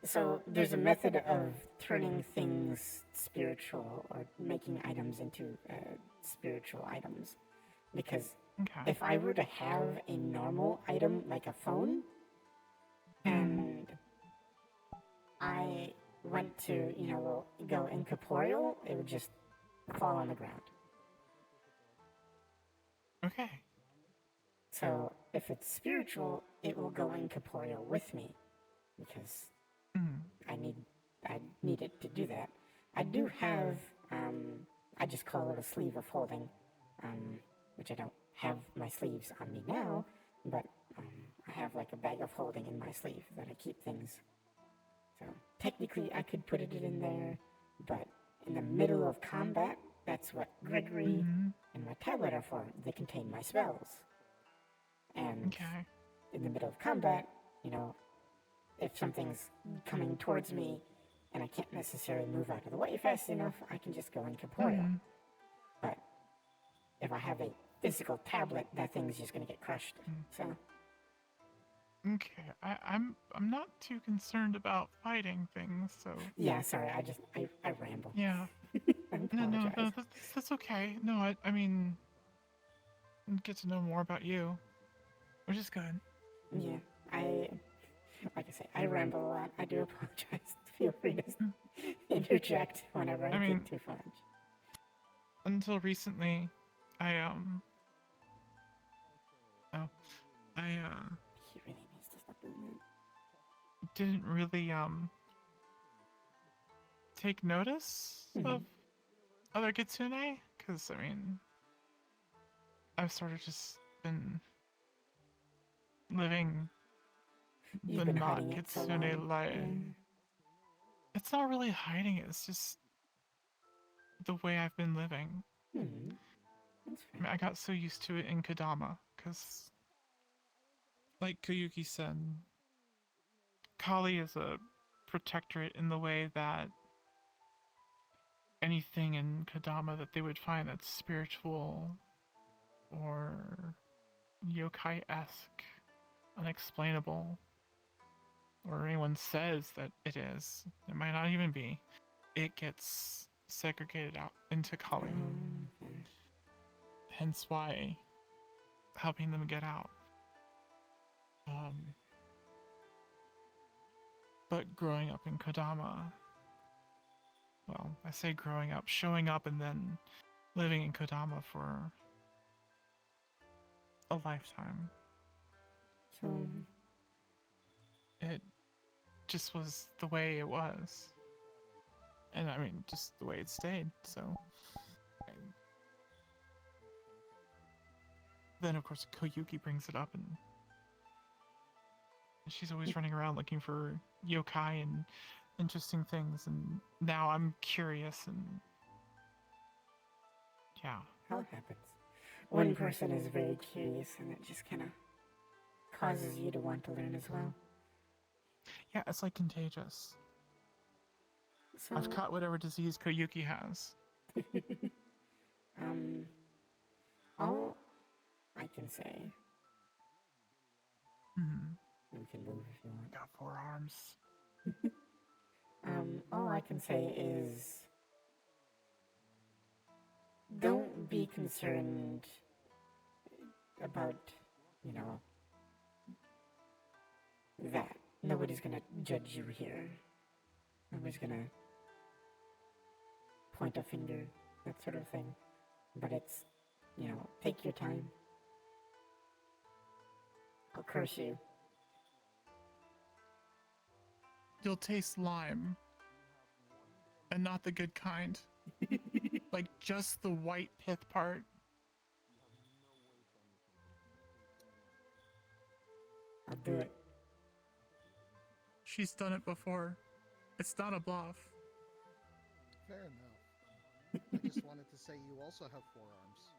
So, there's a method of turning things spiritual, or making items into spiritual items. Because if I were to have a normal item, like a phone, and I went to, go incorporeal, it would just fall on the ground. Okay. So, if it's spiritual, it will go incorporeal with me, because I need it to do that. I do have, I just call it a sleeve of holding, which I don't have my sleeves on me now, but I have like a bag of holding in my sleeve that I keep things. So, technically I could put it in there, but in the middle of combat, that's what Gregory and my tablet are for. They contain my spells. And in the middle of combat, if something's coming towards me and I can't necessarily move out of the way fast enough, I can just go incorporeal. But if I have a physical tablet, that thing's just gonna get crushed. So. Okay, I'm not too concerned about fighting things, so. Yeah, sorry, I ramble. Yeah. No, apologize. that's okay. No, I mean, get to know more about you, which is good. Yeah, like I say, I ramble a lot. I do apologize. Feel free to interject whenever I mean, get too far. until recently, I He really needs to stop doing that. didn't really take notice of other kitsune, because I mean, I've sort of just been living You've the been not hiding it so kitsune long. life. Yeah. It's not really hiding it. It's just the way I've been living. That's I mean, I got so used to it in Kadama, because, like Koyuki said, Kali is a protectorate in the way that anything in Kadama that they would find that's spiritual or yokai-esque, unexplainable, or anyone says that it is, it might not even be, it gets segregated out into Kali. Hence why helping them get out. But growing up in Kodama, well, I say growing up, showing up and then living in Kodama for a lifetime. So it just was the way it was. And I mean, just the way it stayed, so. Then, of course, Koyuki brings it up, and she's always running around looking for yokai and interesting things, and now I'm curious, and yeah. how it happens. One person is very curious, and it just kind of causes you to want to learn as well. Yeah, it's like contagious. So, I've caught whatever disease Koyuki has. all I can say. You can move if you want. Got 4 arms. All I can say is don't be concerned about, that. Nobody's gonna judge you here. Nobody's gonna point a finger, that sort of thing. But it's, take your time. I'll curse you. You'll taste lime. And not the good kind. Like just the white pith part. I'll do it. She's done it before. It's not a bluff. Fair enough. I just wanted to say you also have 4 arms.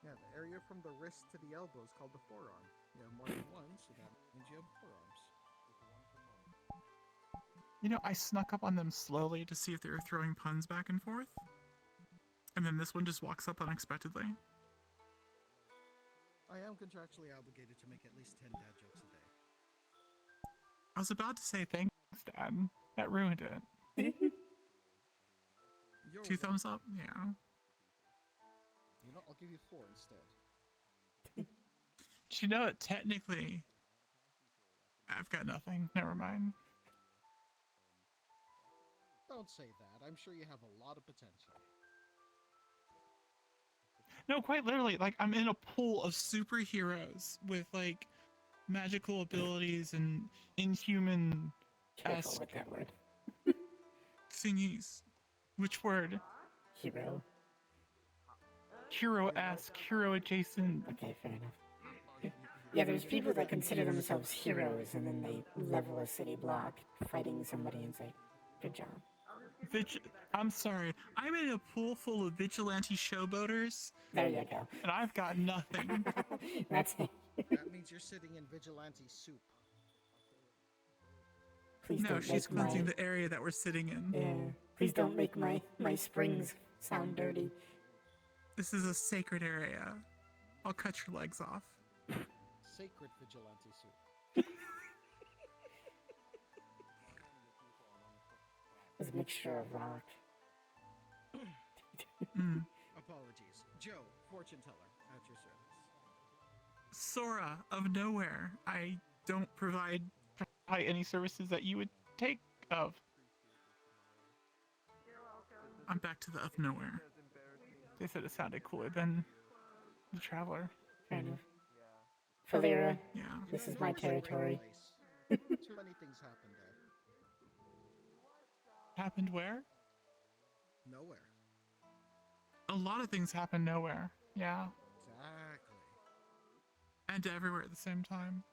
Yeah, the area from the wrist to the elbow is called the forearm. You have more than one, so that means you have 4 arms. I snuck up on them slowly to see if they were throwing puns back and forth. And then this one just walks up unexpectedly. I am contractually obligated to make at least 10 dad jokes a day. I was about to say thanks, Dad. That ruined it. 2 thumbs up? Yeah. You know, I'll give you 4 instead. Do you know it technically? I've got nothing. Never mind. Don't say that. I'm sure you have a lot of potential. No, quite literally, like, I'm in a pool of superheroes with, like, magical abilities and inhuman-esque with that word. thingies. Which word? Hero. Hero-esque, hero-adjacent. Okay, fair enough. Yeah, there's people that consider themselves heroes and then they level a city block fighting somebody and say, good job. I'm sorry. I'm in a pool full of vigilante showboaters. There you go. And I've got nothing. That's it. That means you're sitting in vigilante soup. Please no, don't she's make cleansing the area that we're sitting in. Yeah. Please don't make my springs sound dirty. This is a sacred area. I'll cut your legs off. Sacred vigilante soup. It's a mixture of rock. Apologies. Joe, fortune teller, at your service. Sora of nowhere. I don't provide any services that you would take of. I'm back to the of nowhere. They said it sounded cooler than the traveler. Fair enough. Falira, Yeah. this is my territory. Too many things happened there. Happened where? Nowhere. A lot of things happen nowhere. Yeah. Exactly. And everywhere at the same time.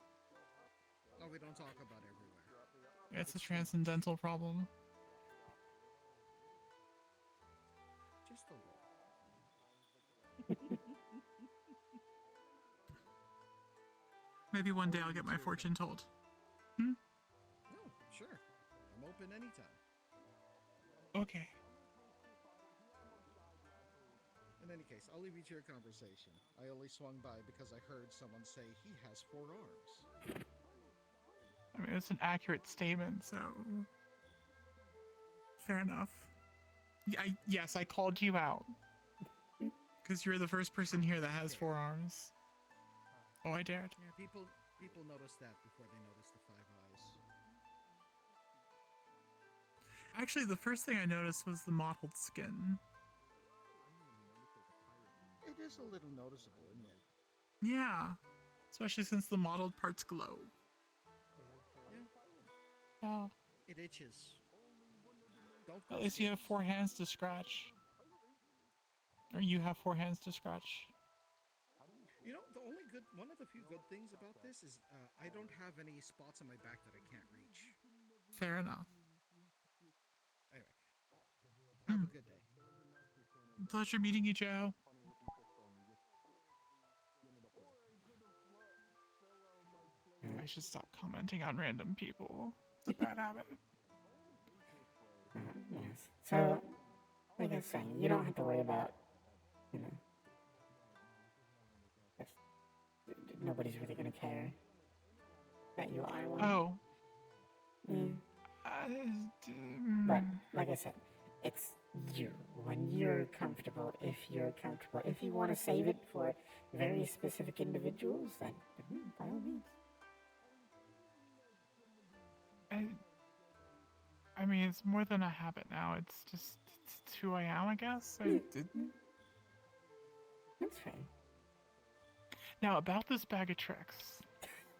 No, we don't talk about everywhere. It's a transcendental problem. Just a little. Maybe one day I'll get my fortune told. Hmm? No, sure. I'm open anytime. Okay. In any case, I'll leave you to your conversation. I only swung by because I heard someone say he has 4 arms. I mean, it's an accurate statement, so... Fair enough. Yes, I called you out. Because you're the first person here that has 4 arms. Oh, I dared. Yeah, people notice that before they notice the 5 eyes. Actually, the first thing I noticed was the mottled skin. It is a little noticeable, isn't it? Yeah. Especially since the mottled parts glow. Yeah. Oh. It itches. Don't At least you have 4 hands to scratch. Or you have 4 hands to scratch. You know, one of the few good things about this is I don't have any spots on my back that I can't reach. Fair enough. Anyway, have a good day. Pleasure meeting you, Joe. I should stop commenting on random people. It's a bad habit. Yes. So, like I was saying, you don't have to worry about, you know, nobody's really gonna care that you are one. Oh. But, like I said, it's you. When you're comfortable, if you're comfortable. If you want to save it for very specific individuals, then by all means. I mean, it's more than a habit now. It's who I am, I guess. That's fair. Now, about this bag of tricks.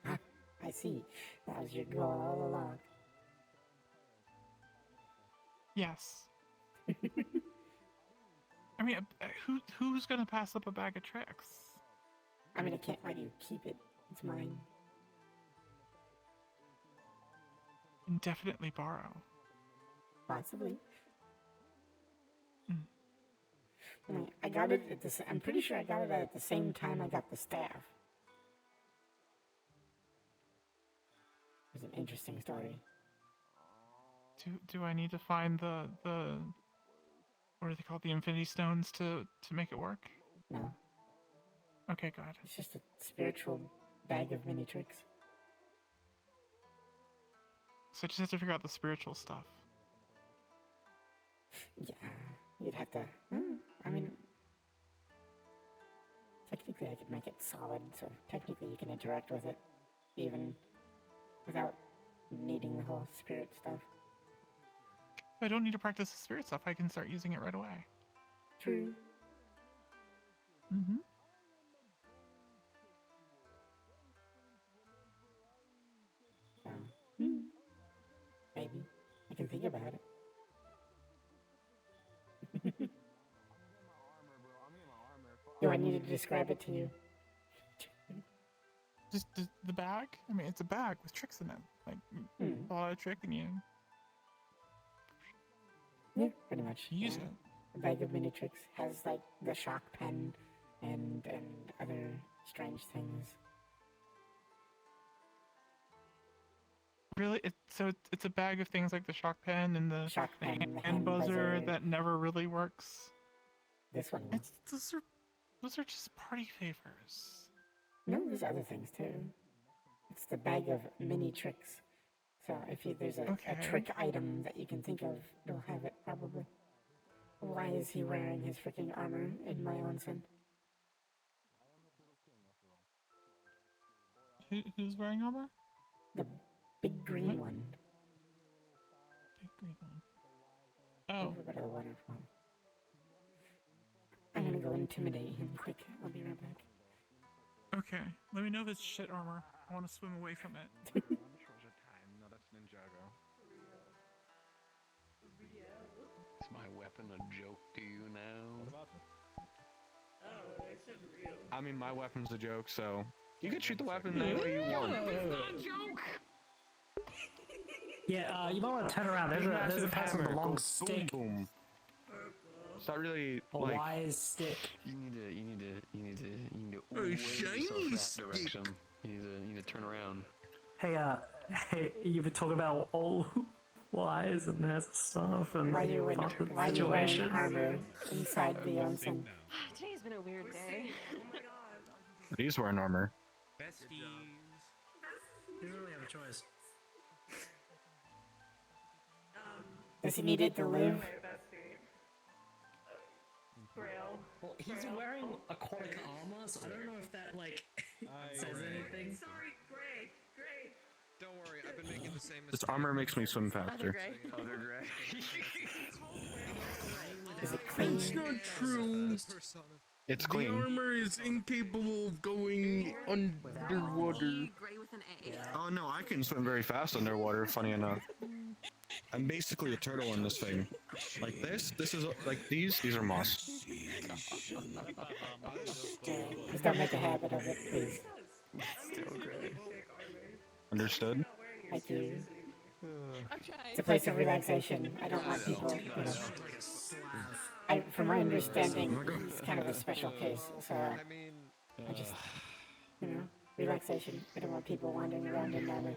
I see. That was your goal all along. Yes. I mean, who's gonna pass up a bag of tricks? I mean, I can't let you keep it. It's mine. Indefinitely borrow. Possibly. I mean, I got it at the. I'm pretty sure I got it at the same time I got the staff. It's an interesting story. Do I need to find the what are they called? The Infinity Stones to make it work? No. Okay, good. It's just a spiritual bag of mini tricks. So I just have to figure out the spiritual stuff. Yeah, you'd have to. I mean, technically I could make it solid, so technically you can interact with it, even without needing the whole spirit stuff. If I don't need to practice the spirit stuff, I can start using it right away. True. Mm-hmm. So, maybe I can think about it. Do I need to describe it to you? Just the bag? I mean, it's a bag with tricks in it. Like, a lot of trick in you. Yeah, pretty much. Use yeah. it. The bag of mini tricks has like the shock pen and other strange things. Really? It's a bag of things like the shock pen and the hand buzzer that never really works. This one. Those are just party favors. No, there's other things too. It's the bag of mini tricks. So if there's a trick item that you can think of, you'll have it probably. Why is he wearing his freaking armor in my onsen? Who's wearing armor? The big green one. Big green one. Oh. Over by the waterfall. I'm gonna go intimidate him quick. I'll be right back. Okay. Let me know if it's shit armor. I want to swim away from it. Treasure time. No, that's Ninjago. Is my weapon a joke to you now? I mean, my weapon's a joke, so you can shoot the weapon any way you want. It's not a joke! Yeah, you might want to turn around. There's a person with a long stick. Boom. It's not really A like wise stick. You need to A way shiny yourself that stick. direction. You need to turn around. Hey, you've been talking about all wise and that stuff and Why you wearing armor inside the onsen? Today's been a weird day. he's wearing armor. Besties. He doesn't really have a choice. Does he need it to live? Well, he's wearing aquatic armor, so I don't know if that, like, says anything. Sorry, Gray. Don't worry, I've been making the same This armor makes me swim faster. Oh, they're gray. Is it clean? It's not true. It's The clean. armor is incapable of going underwater. Gray with an A. Oh no, I can swim very fast underwater, funny enough. I'm basically a turtle in this thing. Like this is like these are moss. Please don't make a habit of it, please. Still gray. Understood? Thank you. It's a place of relaxation. I don't want people, you know. From my understanding, it's kind of a special case, so I just, you know, relaxation. I don't want people wandering around in armor.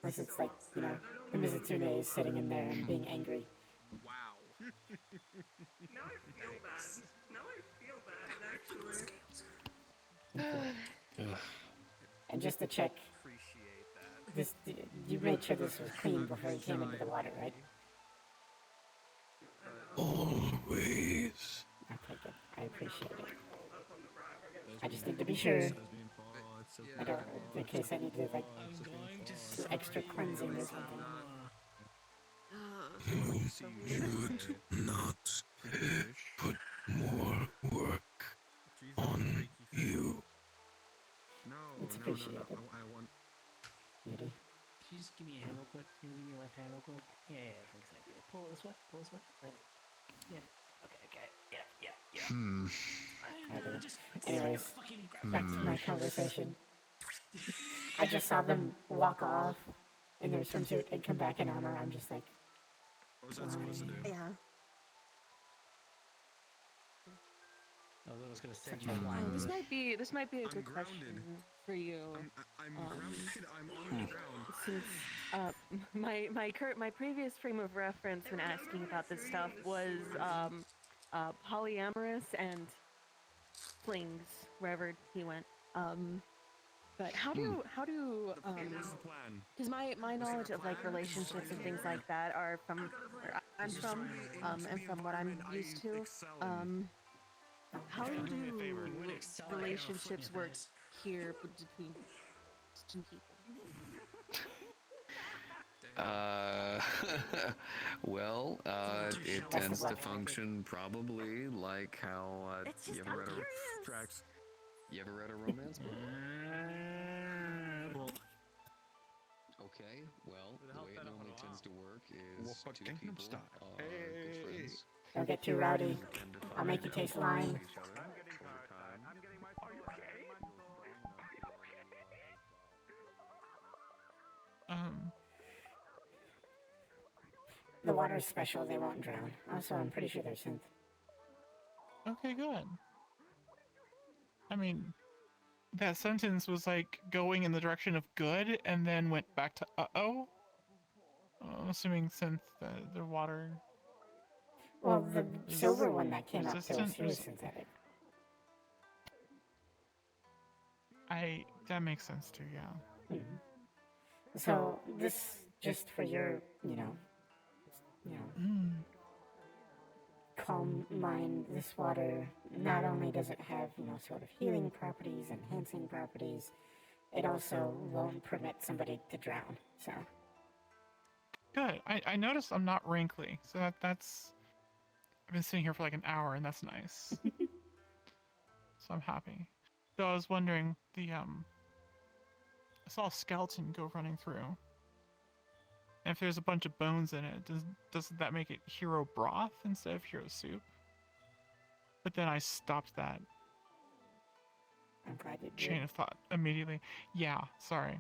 Unless it's like, you know, the Mizutsume is sitting in there and being angry. Wow. Now I feel bad, actually. And just to check, this you made sure this was clean before you came into the water, right? Always. Okay, good. I appreciate it. I just need to be sure. I don't, in case I need to, like, do extra cleansing or something. You should not put more work on you. It's appreciated. I want. Beauty. Can you just give me a hand real quick? Can you give me your left hand real quick? Yeah, thanks. Pull it this way. Right. Yeah. Okay. Yeah. Anyways, back to my conversation. I just saw them walk off in their swimsuit and come back in armor. I'm just like, What was that supposed to do? Yeah. I was gonna send Oh, this might be a good question for you. I'm grounded. I'm on the ground. Since my previous frame of reference when asking about this stuff was polyamorous and flings wherever he went. But how do because my knowledge of like relationships and things like that are from where I'm from, and from what I'm used to. How do relationships work here between two people? Well, it tends to function probably like how you ever read a romance book? Okay, well, the way it normally tends to work is two people are good friends. don't get too rowdy. I'll make you taste lime. The water's special, they won't drown. Also, I'm pretty sure they're synth. Okay, good. I mean, that sentence was like going in the direction of good and then went back to uh-oh. I'm assuming since the water... Well, the silver one that came up there was synthetic. That makes sense too, yeah. So this, just for your, calm mind, this water, not only does it have, sort of healing properties, enhancing properties, it also won't permit somebody to drown, so. Good. I noticed I'm not wrinkly, so that's. I've been sitting here for like an hour, and that's nice. So I'm happy. So I was wondering, I saw a skeleton go running through. And if there's a bunch of bones in it, doesn't that make it hero broth instead of hero soup? But then I stopped that I'm glad you did. chain of thought immediately. Yeah, sorry.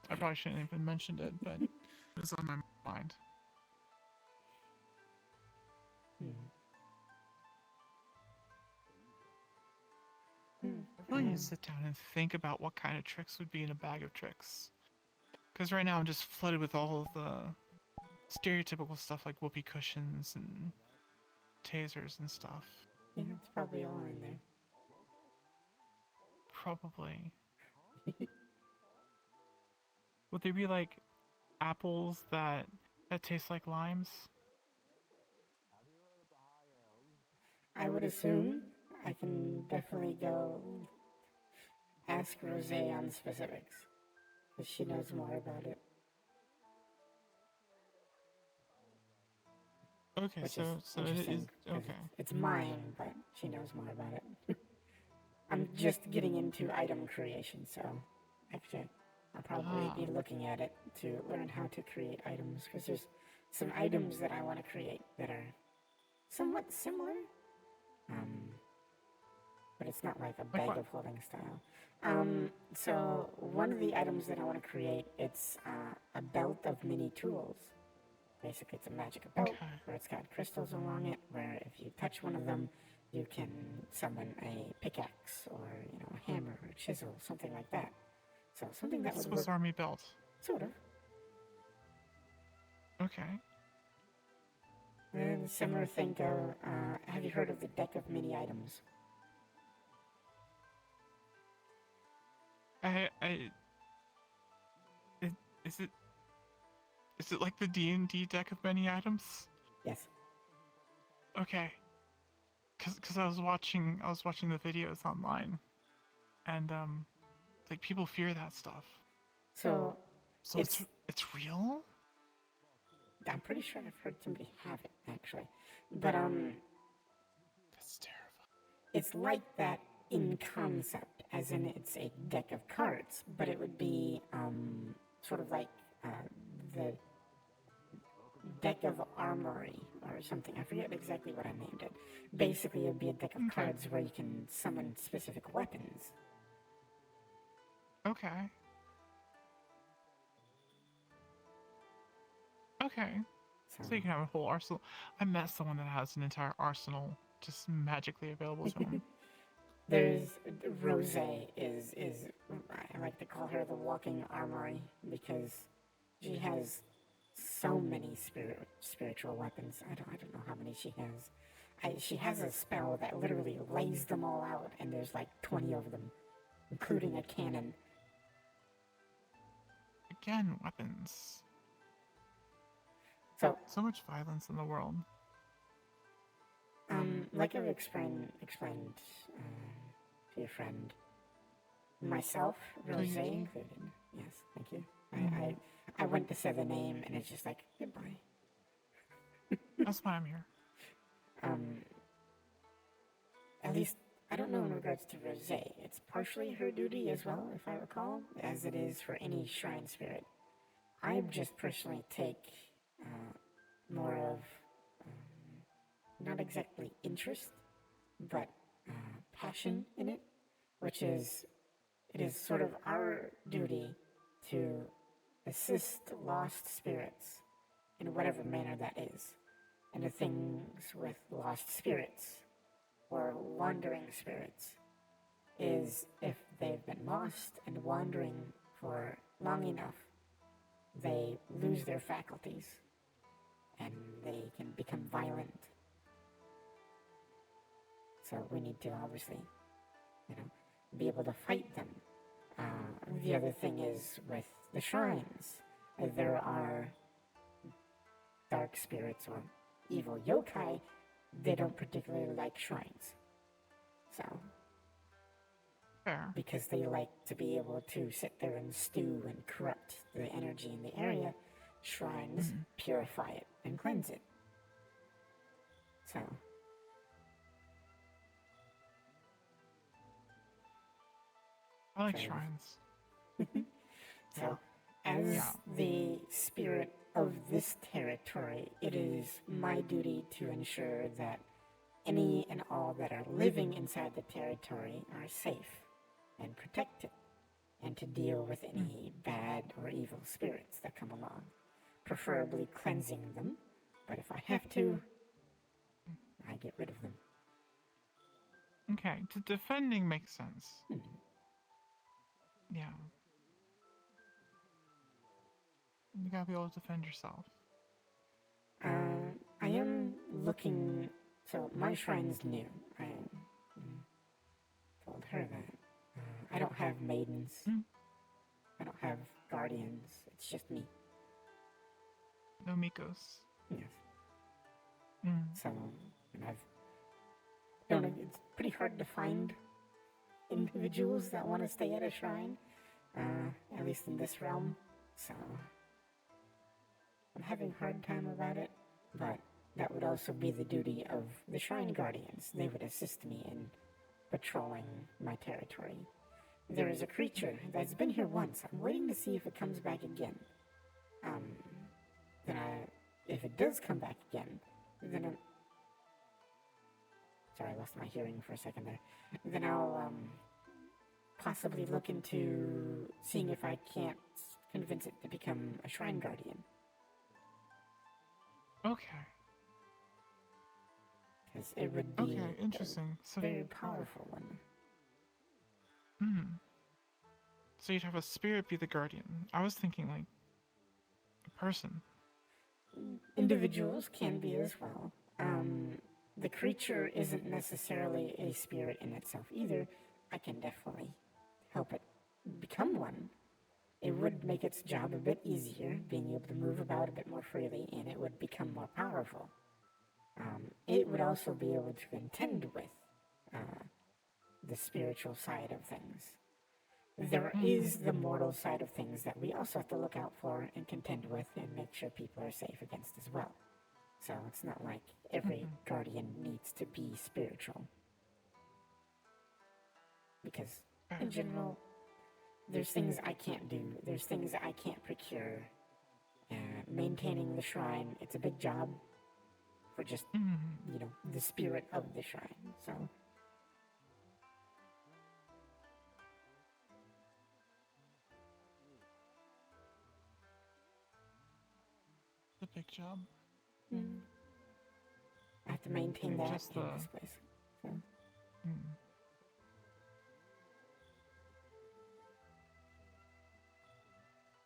I probably shouldn't have even mentioned it, but it was on my mind. I really need to sit down and think about what kind of tricks would be in a bag of tricks. Because right now I'm just flooded with all of the stereotypical stuff like whoopee cushions and tasers and stuff. Yeah, it's probably all in there. Probably. Would there be like apples that taste like limes? I would assume. I can definitely go ask Rose on specifics, because she knows more about it. Okay, Which so is it is interesting, 'cause okay. It's mine, but she knows more about it. I'm just getting into item creation, so actually I'll probably be looking at it to learn how to create items, because there's some items that I want to create that are somewhat similar, but it's not like a bag of holding style. So one of the items that I want to create, it's a belt of mini tools. Basically, it's a magic belt where it's got crystals along it, where if you touch one of them, you can summon a pickaxe or, a hammer or a chisel, something like that. So something that would Swiss work. Army belt. Sort of. Okay. And similar thing go, have you heard of the deck of mini items? Is it like the D&D deck of many items? Yes. Okay. Cause I was watching the videos online, and like people fear that stuff. So it's real? I'm pretty sure I've heard somebody have it, actually. But, That's terrifying. it's like that in concept, as in it's a deck of cards, but it would be, sort of like, the deck of armory or something. I forget exactly what I named it. Basically, it would be a deck of cards where you can summon specific weapons. Okay. Okay. So you can have a whole arsenal. I met someone that has an entire arsenal just magically available to him. There's Rose is I like to call her the walking armory, because she has so many spiritual weapons. I don't know how many she has. She has a spell that literally lays them all out, and there's like 20 of them, including a cannon. Again, weapons. So much violence in the world. Like I've explained to your friend, myself, Rose included. Yes, thank you. I went to say the name, and it's just like, goodbye. That's why I'm here. At least, I don't know in regards to Rose. It's partially her duty as well, if I recall, as it is for any shrine spirit. I just personally take more of, not exactly interest, but passion in it, which is, it is sort of our duty to assist lost spirits in whatever manner that is. And the things with lost spirits or wandering spirits is, if they've been lost and wandering for long enough, they lose their faculties and they can become violent. So we need to obviously, be able to fight them The other thing is with the shrines, there are dark spirits or evil yokai. They don't particularly like shrines. So, Fair. because they like to be able to sit there and stew and corrupt the energy in the area, shrines purify it and cleanse it. So, I like So- shrines. so as the spirit of this territory, it is my duty to ensure that any and all that are living inside the territory are safe and protected, and to deal with any bad or evil spirits that come along, preferably cleansing them, but if I have to, I get rid of them. Okay, defending makes sense. Yeah. You gotta be able to defend yourself. I am looking. So my shrine's new. I told her that. I don't have maidens. I don't have guardians. It's just me. No Mikos. Yes. Mm. So, and don't know, it's pretty hard to find individuals that want to stay at a shrine, at least in this realm. So, I'm having a hard time about it, but that would also be the duty of the shrine guardians. They would assist me in patrolling my territory. There is a creature that's been here once. I'm waiting to see if it comes back again. If it does come back again, then sorry, I lost my hearing for a second there. Then I'll possibly look into seeing if I can't convince it to become a shrine guardian. Okay. Because it would be interesting. a very powerful one. So you'd have a spirit be the guardian. I was thinking like a person. Individuals can be as well. The creature isn't necessarily a spirit in itself either. I can definitely help it become one. It would make its job a bit easier, being able to move about a bit more freely, and it would become more powerful. It would also be able to contend with the spiritual side of things. There is the mortal side of things that we also have to look out for and contend with and make sure people are safe against as well. So it's not like every guardian needs to be spiritual. Because, in general, there's things I can't do, there's things I can't procure. Maintaining the shrine, it's a big job for just, the spirit of the shrine, so... The big job. I have to maintain that Just in this place. So.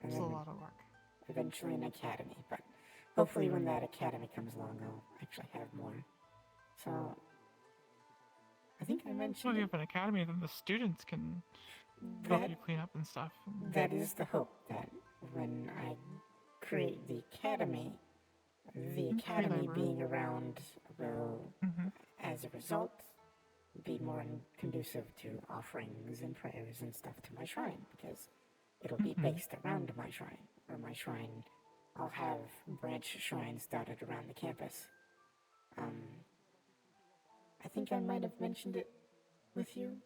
It's a lot of work. Eventually an academy, but hopefully when that academy comes along, I'll actually have more. So, I think I mentioned... Well, if you have an academy, then the students can help you clean up and stuff. That is the hope, that when I create the academy being around will, as a result, be more conducive to offerings and prayers and stuff to my shrine, because it'll be based around my shrine, or my shrine, I'll have branch shrines dotted around the campus. I think I might have mentioned it with you,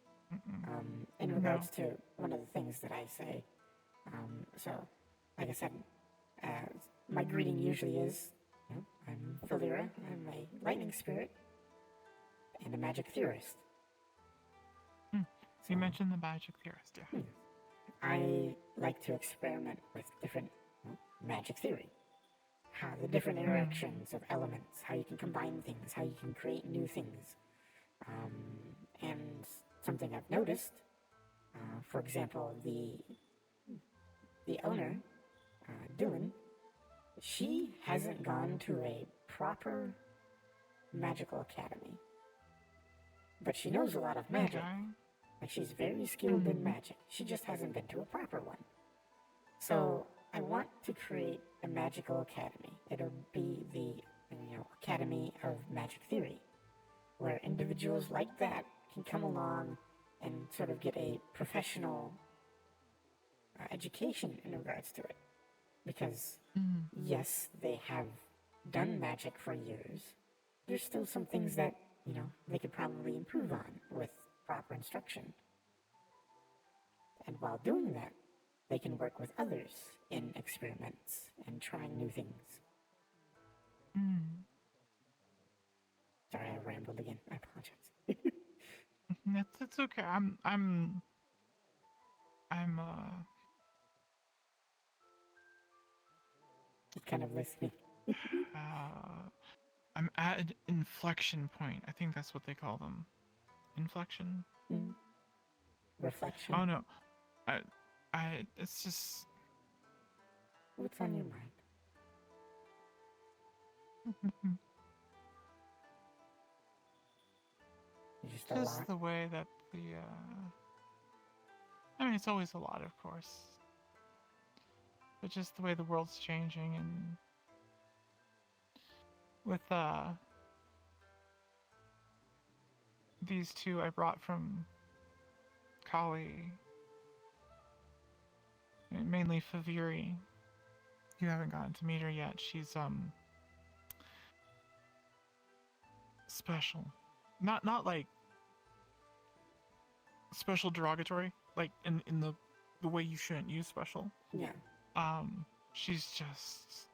in regards to one of the things that I say. So, like I said, my greeting usually is, I'm Philira, I'm a lightning spirit, and a magic theorist. So you mentioned the magic theorist, yeah. I like to experiment with different magic theory. How the different interactions of elements, how you can combine things, how you can create new things. And something I've noticed, for example, the owner, Dylan, she hasn't gone to a proper magical academy. But she knows a lot of magic. Like, she's very skilled in magic. She just hasn't been to a proper one. So, I want to create a magical academy. It'll be the, Academy of Magic Theory, where individuals like that can come along and sort of get a professional education in regards to it. Because, yes, they have done magic for years. There's still some things that, they could probably improve on with proper instruction. And while doing that, they can work with others in experiments and trying new things. Sorry, I rambled again. I apologize. That's okay. I'm kind of listening. I'm at an inflection point. I think that's what they call them. Inflection? Reflection. Oh no. It's just... What's on your mind? Just the way that I mean, it's always a lot, of course. But just the way the world's changing, and with these two I brought from Kali, mainly Faviri. You haven't gotten to meet her yet. She's special. Not like special derogatory, like in the way you shouldn't use special. Yeah. She's just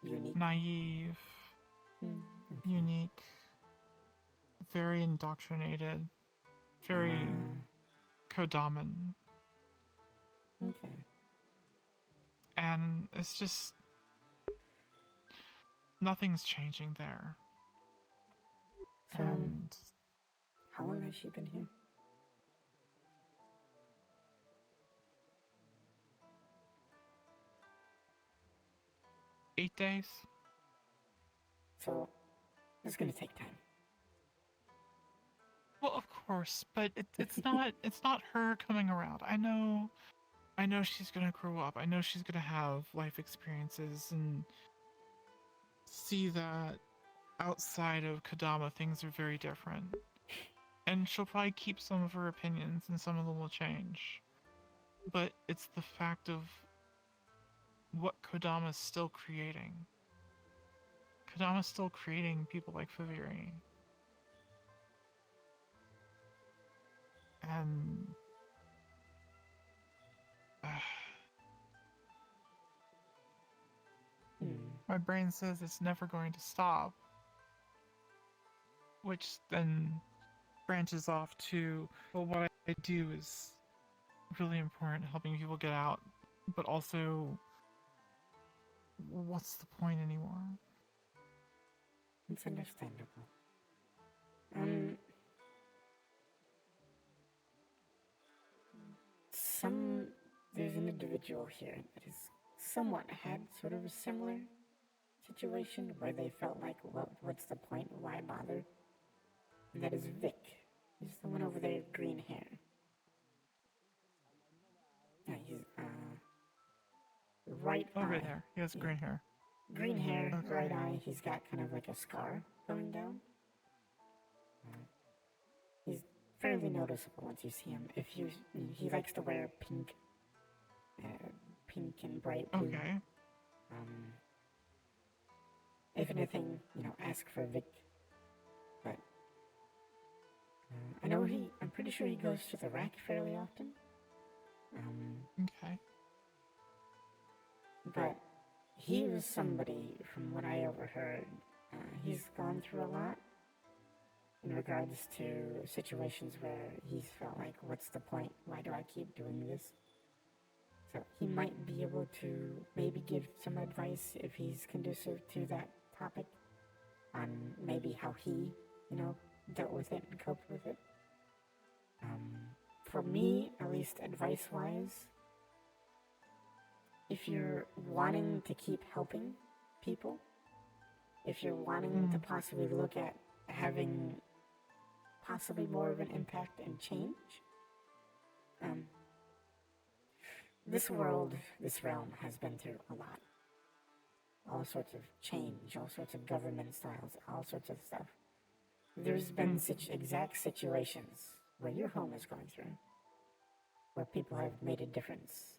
unique, naive, unique, very indoctrinated, very Kodaman. Okay. And it's just nothing's changing there. So, And how long has she been here? $8 days. So, it's gonna take time. Well, of course, but it's not her coming around. I know she's gonna grow up. I know she's gonna have life experiences and see that outside of Kodama things are very different. And she'll probably keep some of her opinions and some of them will change. But it's the fact of what Kodama's still creating. Kodama's still creating people like Faviri. And my brain says it's never going to stop. Which then branches off to, well, what I do is really important, helping people get out, but also, what's the point anymore? It's understandable. There's an individual here that has somewhat had sort of a similar situation where they felt like, what's the point? Why bother? And that is Vic. He's the one over there with green hair. Yeah, he's, right over eye. there. He has green hair. Green hair, right eye. He's got kind of like a scar going down. He's fairly noticeable once you see him. He likes to wear pink and bright blue. Okay. If anything, ask for Vic. But I'm pretty sure he goes to the rack fairly often. Okay. But he was somebody, from what I overheard, he's gone through a lot in regards to situations where he's felt like, what's the point? Why do I keep doing this? So he might be able to maybe give some advice if he's conducive to that topic on maybe how he, dealt with it and coped with it. For me, at least advice-wise, if you're wanting to keep helping people, if you're wanting to possibly look at having possibly more of an impact and change. This world, this realm has been through a lot. All sorts of change, all sorts of government styles, all sorts of stuff. There's been such exact situations where your home is going through, where people have made a difference.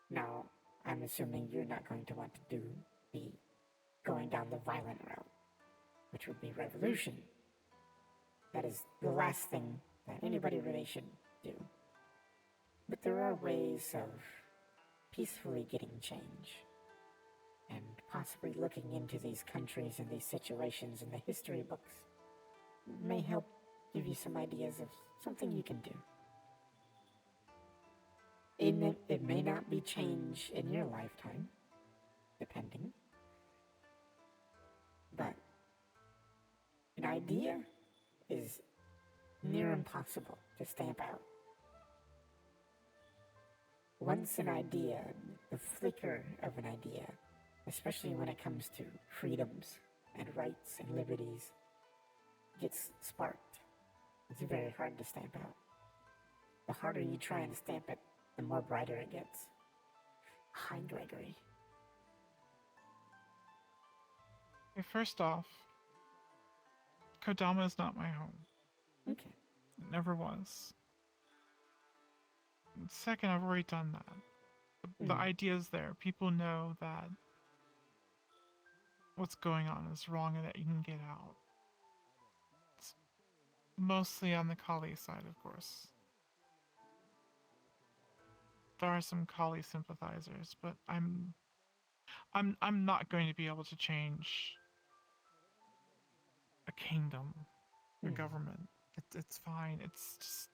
Now, I'm assuming you're not going to want to be going down the violent route, which would be revolution. That is the last thing that anybody really should do. But there are ways of peacefully getting change, and possibly looking into these countries and these situations in the history books may help give you some ideas of something you can do. It may not be change in your lifetime, depending, but an idea is near impossible to stamp out. Once an idea, the flicker of an idea, especially when it comes to freedoms and rights and liberties, gets sparked, it's very hard to stamp out. The harder you try and stamp it, the more brighter it gets. Hi, Gregory. Okay, first off, Kodama is not my home. Okay. It never was. And second, I've already done that. The idea's there. People know that what's going on is wrong and that you can get out. It's mostly on the Kali side, of course. There are some Kali sympathizers, but I'm not going to be able to change a kingdom, a government. It's fine. It's just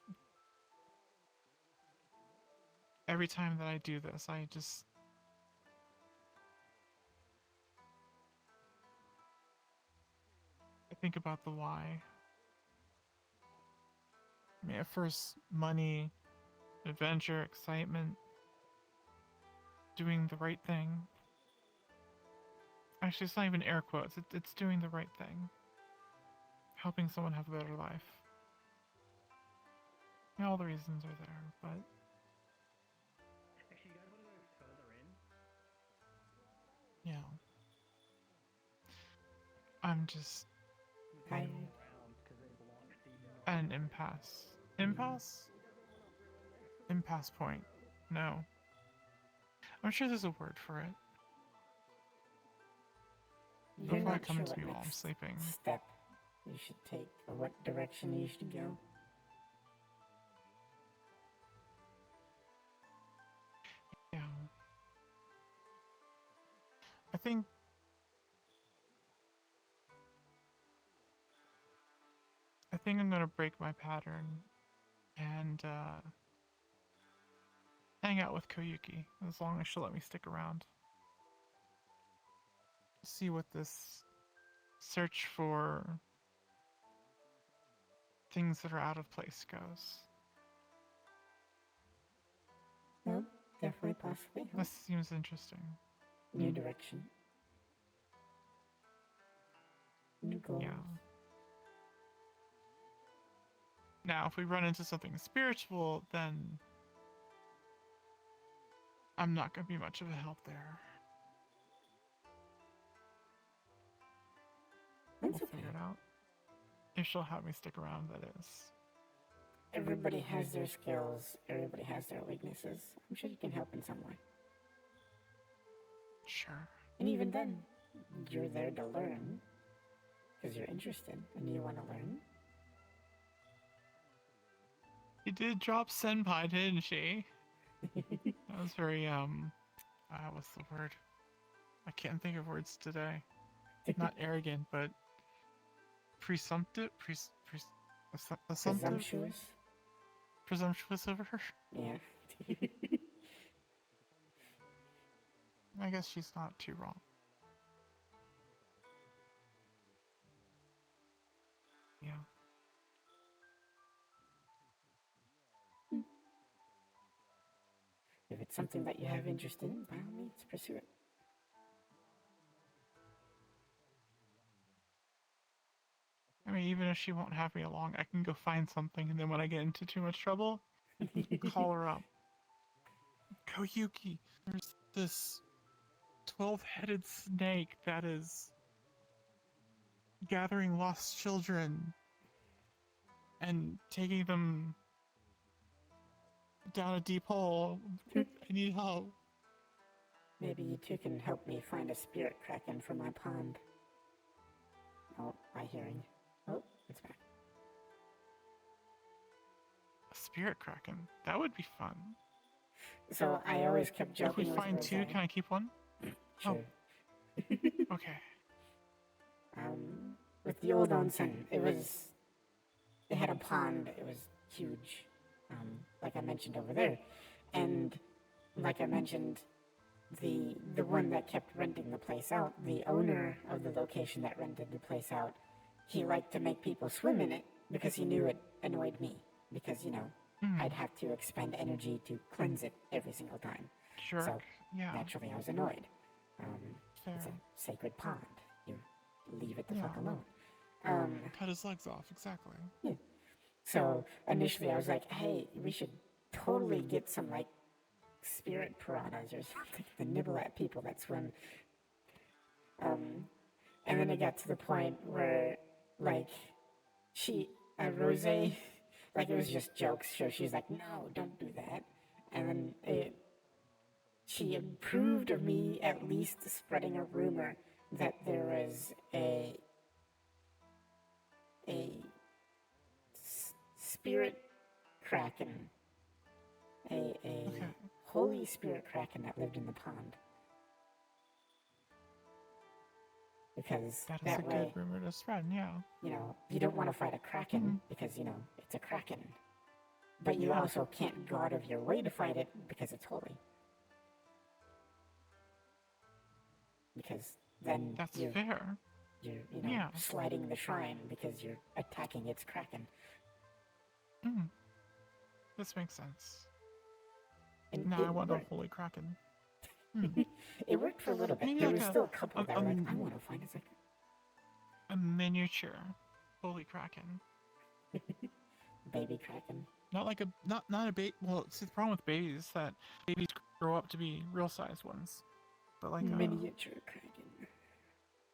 every time that I do this, I think about the why. I mean, at first, money, adventure, excitement, doing the right thing. Actually, it's not even air quotes. It's doing the right thing. Helping someone have a better life. Yeah, all the reasons are there, but Actually, you guys want to go further in? yeah. I'm just I at an impasse. Impasse? Impasse point. No. I'm sure there's a word for it. You're Before not it comes sure to what me while I'm next sleeping. step you should take, or what direction you should go. Yeah. I think I'm gonna break my pattern and hang out with Koyuki as long as she'll let me stick around. See what this search for things that are out of place goes. No, definitely, possibly. This seems interesting. New direction. New goals. Yeah. Now, if we run into something spiritual, then I'm not going to be much of a help there. We'll figure it out. If she'll have me stick around, that is. Everybody has their skills. Everybody has their weaknesses. I'm sure you can help in some way. Sure. And even then, you're there to learn. Because you're interested and you want to learn. She did drop senpai, didn't she? That was very, what's the word? I can't think of words today. Not arrogant, but presumptive? Assumptive? Presumptuous? Presumptuous of her? Yeah. I guess she's not too wrong. Yeah. If it's something that you have interest in, by all means, pursue it. I mean, even if she won't have me along, I can go find something, and then when I get into too much trouble, call her up. Koyuki, there's this 12-headed snake that is gathering lost children and taking them down a deep hole. I need help. Maybe you two can help me find a spirit kraken for my pond. Oh, my hearing. Oh, it's back. A spirit kraken? That would be fun. So I always kept joking. If we with find two, Rosé. can I keep one? Sure. Oh. Okay. With the old onsen, it had a pond. It was huge, like I mentioned over there, and like I mentioned, the one that kept renting the place out, the owner of the location that rented the place out, he liked to make people swim in it because he knew it annoyed me because I'd have to expend energy to cleanse it every single time. Sure. So yeah. naturally, I was annoyed. It's a sacred pond. You leave it the fuck alone. Cut his legs off, exactly. Yeah. So initially I was like, hey, we should totally get some like spirit piranhas or something to nibble at people that swim. And then it got to the point where like Rosé, like it was just jokes. So she's like, no, don't do that. And then she approved of me at least spreading a rumor that there was a spirit kraken, a holy spirit kraken that lived in the pond. Because that is that a way, good rumor to spread, yeah. You don't want to fight a kraken because, it's a kraken. But you also can't go out of your way to fight it because it's holy. Because then that's you're, fair. You're, sliding the shrine because you're attacking its kraken. This makes sense. And now I want worked. a holy kraken. It worked for a little bit. Maybe There like were still a couple that were like, I want to find a second. A miniature holy kraken. Baby kraken. Not like not a baby. Well, see, the problem with babies is that babies grow up to be real sized ones. But like miniature kraken.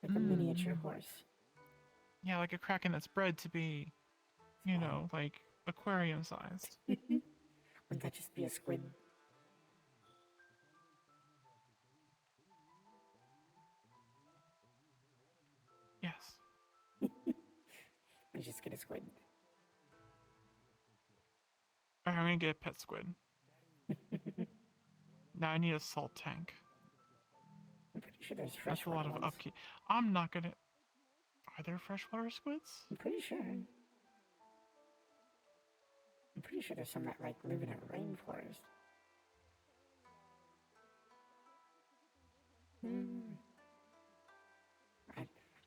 Like a miniature horse. Yeah, like a kraken that's bred to be, like aquarium sized. Wouldn't that just be a squid? Yes. I just get a squid. Alright, I'm gonna get a pet squid. Now I need a salt tank. I'm pretty sure there's freshwater That's a lot of ones. upkeep. I'm not gonna... Are there freshwater squids? I'm pretty sure. I'm pretty sure there's some that like live in a rainforest.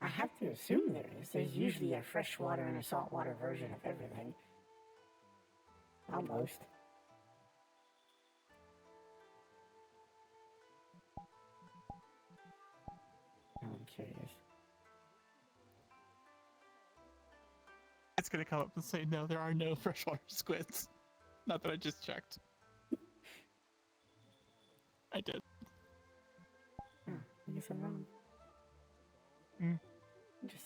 I have to assume there is. There's usually a freshwater and a saltwater version of everything. Almost. Now I'm curious. It's gonna come up and say, no, there are no freshwater squids. Not that I just checked. I did. I guess I'm wrong.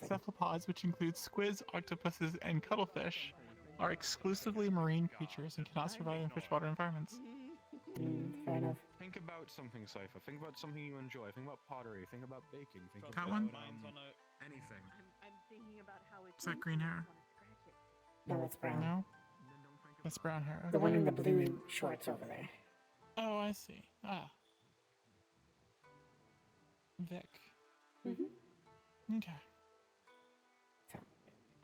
Cephalopods, which include squids, octopuses, and cuttlefish, are exclusively marine creatures and cannot survive in freshwater environments. Fair enough. Think about something, Cypher. Think about something you enjoy. Think about pottery. Think about baking. Think That about one? anything. I'm thinking about how it's. Is that green hair? No, it's brown. No? That's brown hair. Okay. The one in the blue shorts over there. Oh, I see. Ah. Vic. Okay. So,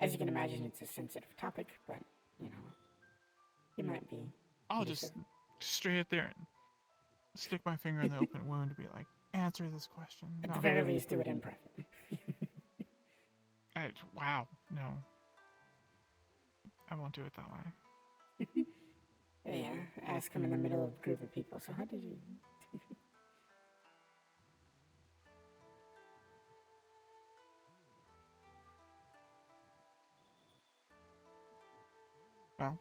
as you can imagine, it's a sensitive topic, but, you might be... I'll just straight up there and stick my finger in the open wound to be like, answer this question. At No. the very least, do it in private. Wow, no. I won't do it that way. Yeah, ask him in the middle of a group of people, so how did you... Well,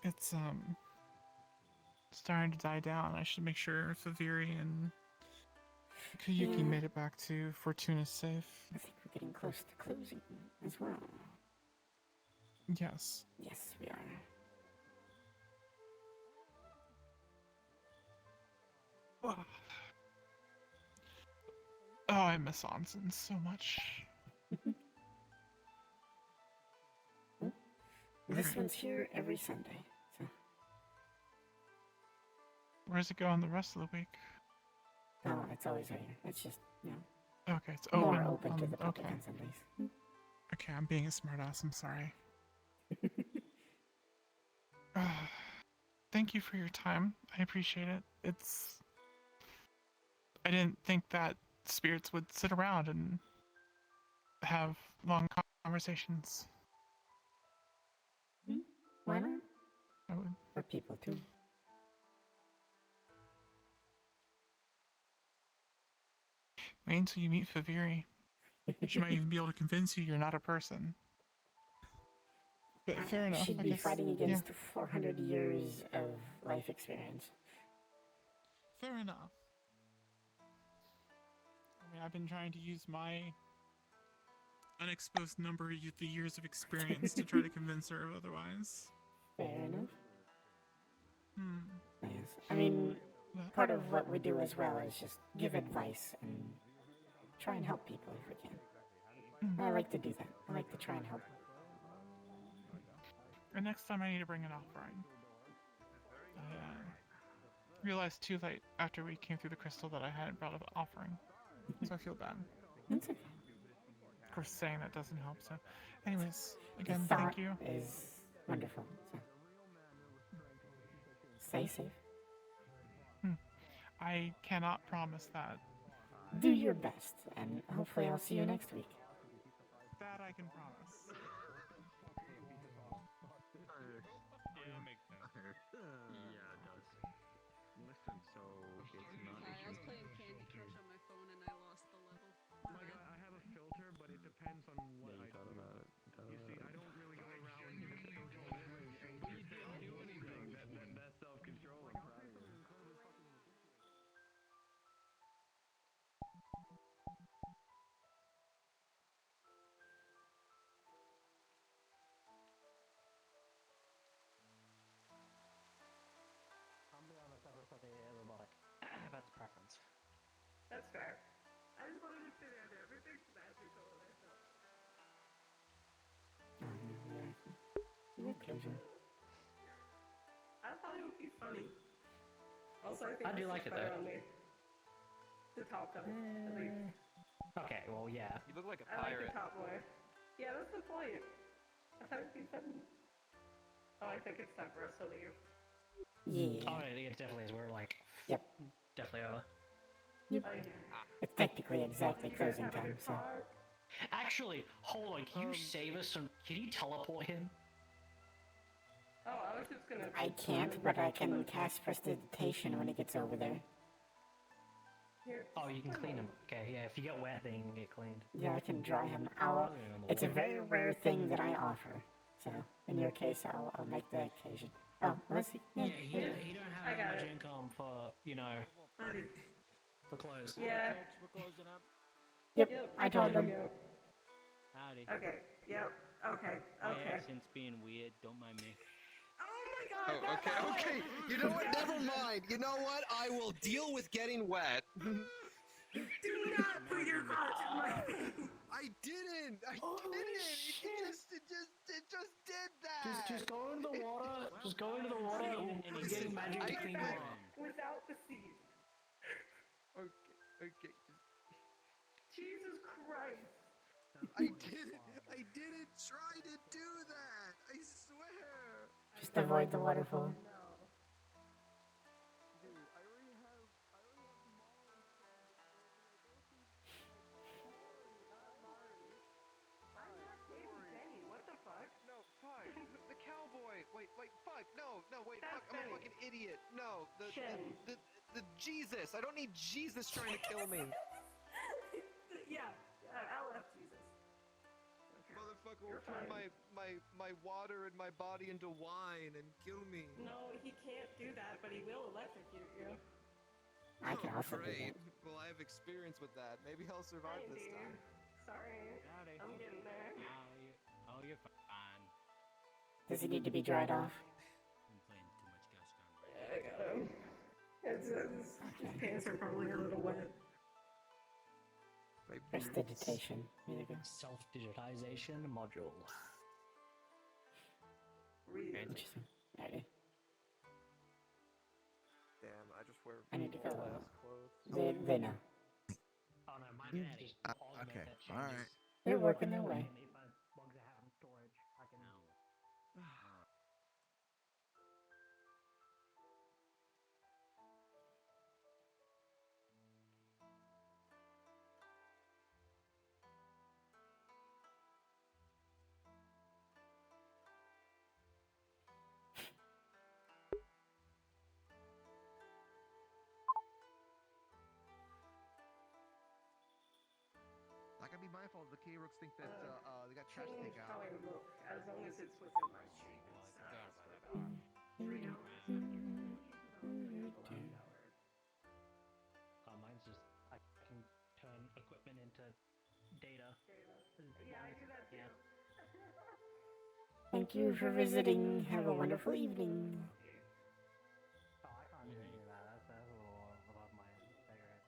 it's starting to die down. I should make sure Faviri and Koyuki made it back to Fortuna safe. I think we're getting close to closing as well. Yes. Yes, we are. Oh, I miss Onsen so much. This one's here every Sunday. So. Where's it going the rest of the week? Oh, it's always here. It's just, Okay, it's open. more open to the public okay. on Sundays. Okay, I'm being a smartass. I'm sorry. Thank you for your time. I appreciate it. I didn't think that spirits would sit around and have long conversations. Why not? I would. For people too. Wait until you meet Faviri. She might even be able to convince you you're not a person. But fair enough. She'd I be guess, fighting against 400 years of life experience. Fair enough. I mean, I've been trying to use my unexposed number of the years of experience to try to convince her of otherwise. Fair enough. Hmm. Yes. I mean, part of what we do as well is just give advice and try and help people if we can. I like to do that. I like to try and help. And next time I need to bring an offering. I realized too late after we came through the crystal that I hadn't brought an offering. So I feel bad. That's okay. Of course, saying that doesn't help, so... Anyways, again, The thank you. Is wonderful. So. Stay safe. I cannot promise that. Do your best, and hopefully I'll see you next week. That I can promise. Yeah, it makes sense. Yeah, it does. Listen, so it's not Sorry, I was playing Candy Crush on my phone and I lost the level. Oh my god, I have a filter, but it depends on what you I thought do. about it. You see, I don't really go around with a filter on every angle. You didn't do anything. That's self-control. I'm proud of you. I'm be honest, I prefer the robotic. That's preference. That's fair. I just wanted to fit in everything's magical and I felt I thought it would be funny. Also, I think I do this like is it, better though. on me. The top cover, at least. Okay, well, yeah. You look like a I like pirate. the top more. Yeah, that's the point. I thought it'd be fun. Oh, I think it's time for us to leave. Yeah. Oh, it definitely is. We're like, Yep. definitely over. Yep. It's technically exactly closing time, so. Actually, hold on. Can you save us some? Can you teleport him? Oh, I was just gonna. I can't, but I can cast prestidigitation when it gets over there. Here. Oh, you can clean him. Okay, yeah. If you get wet, then you can get cleaned. Yeah, I can dry him out. It's a very rare thing that I offer. So, in your case, I'll make the occasion. Oh, let's see. Yeah, he don't have that much income for, for clothes. Yeah. We're closing up. Yep, I told them. Howdy. Okay, yep, okay, My okay. accent's being weird, don't mind me. Oh my god! Oh, okay. You know what? Never mind. You know what? I will deal with getting wet. Do not put your crotch in my face! I didn't. I didn't. It just did that. Just go into the water. Just go into the water and you get magic to clean your arm. Without the seed. Okay. Jesus Christ. I didn't try to do that. I swear. Just avoid the waterfall. What the fuck? No, fuck. The cowboy. Wait, fuck. No, wait, That's fuck. I'm a Benny. fucking idiot. No, Shen. the Jesus. I don't need Jesus trying to kill me. Yeah, I'll F Jesus. motherfucker will turn my water and my body into wine and kill me. No, he can't do that, but he will electrocute you. I can also do Great. that. Well, I have experience with that. Maybe I'll survive Hi, this dear. time. Sorry, I'm getting there. Oh, you're fine. Does he need to be dried off? I'm playing too much Ghost Gun Yeah, I got him. His pants are probably a little wet. Prestidigitation. Really good. Self-digitization module. Interesting. Alrighty. Damn, I just wear I need to go. class clothes. They know. Oh no, my daddy. Okay, alright. They're working their way. If I bugs I have in storage, I can. Not gonna be my fault. The K-Rooks think that they got trash to Change take how out. I look, as long as it's within my shape and size. Mine's just I can turn equipment into data. Yeah, I do that too. Thank you for visiting. Have a wonderful evening. Oh, I can't do any of that. That's a little above my pay grade.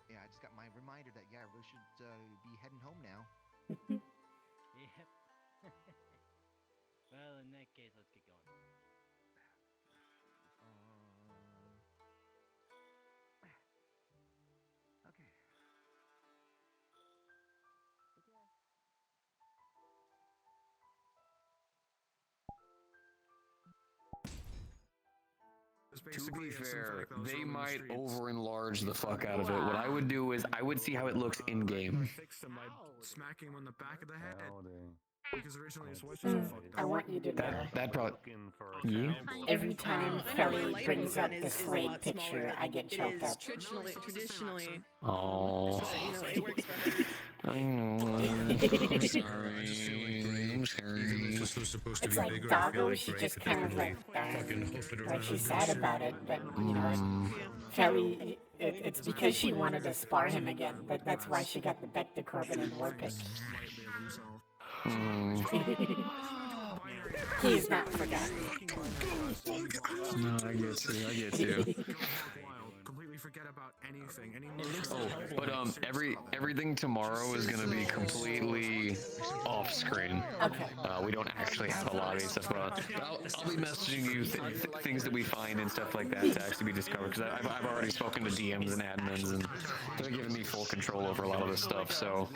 Yeah, I just got my reminder that I really should be heading home now. Yep. Well, in that case, let's get going. Okay. To be fair, they might over-enlarge the fuck out of it. What I would do is I would see how it looks in-game. Fixed him by smacking him on the back of the head. Because originally his voice Mm, was fucked I up. want you to know. That probably. Yeah. Every time I know, Felly my brings up life the is a Slade lot picture, smaller I than get it choked is up. traditionally. Oh. So, you know, it works for her. I know. I'm sorry. I'm sorry. It's like Doggo, she just kind of like she's sad about it, but you know, Felly, it's because she wanted to spar him again. That's why she got the Becta Corbin and Warpick. He's not forgotten. No, I get you. I get you. Completely forget about anything. Oh, but everything tomorrow is gonna be completely off screen. Okay. We don't actually have a lobby and stuff going on. But I'll be messaging you things that we find and stuff like that to actually be discovered because I've already spoken to DMs and admins and they're giving me full control over a lot of this stuff. So.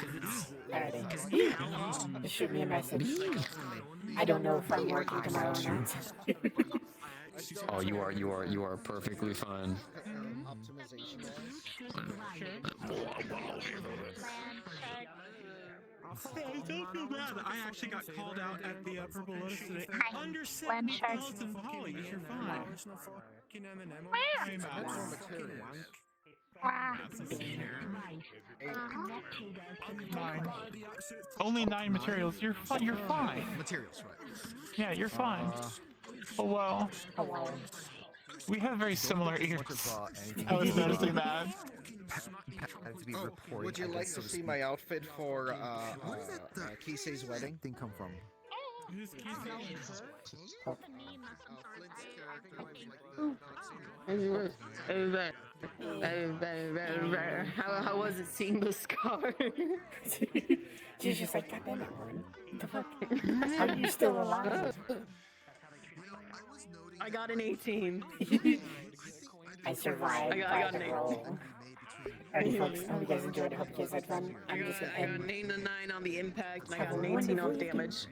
Alrighty. Just shoot me a message. I don't know if I'm working tomorrow or not. Oh, you are perfectly fine. Optimization Hey, don't feel bad. I actually got called out at the Purple Lotus today. Under Land 70,000 volleys. You're fine. Nine. Only 9 materials. You're fine. You're fine. Materials, right? Yeah, you're fine. Oh well. We have very similar ears. I was noticing that. Would you like to see my outfit for Kisei's wedding? Thing come from? Who's How was it seeing the scar? She's just like, God damn it, Warren. What the fuck? How are you still alive? I got an 18. I survived. I got an 18. Alright, folks, I hope you guys enjoyed. I hope you guys had fun. I got an 8 and a 9 on the impact, and I got an 18 on damage.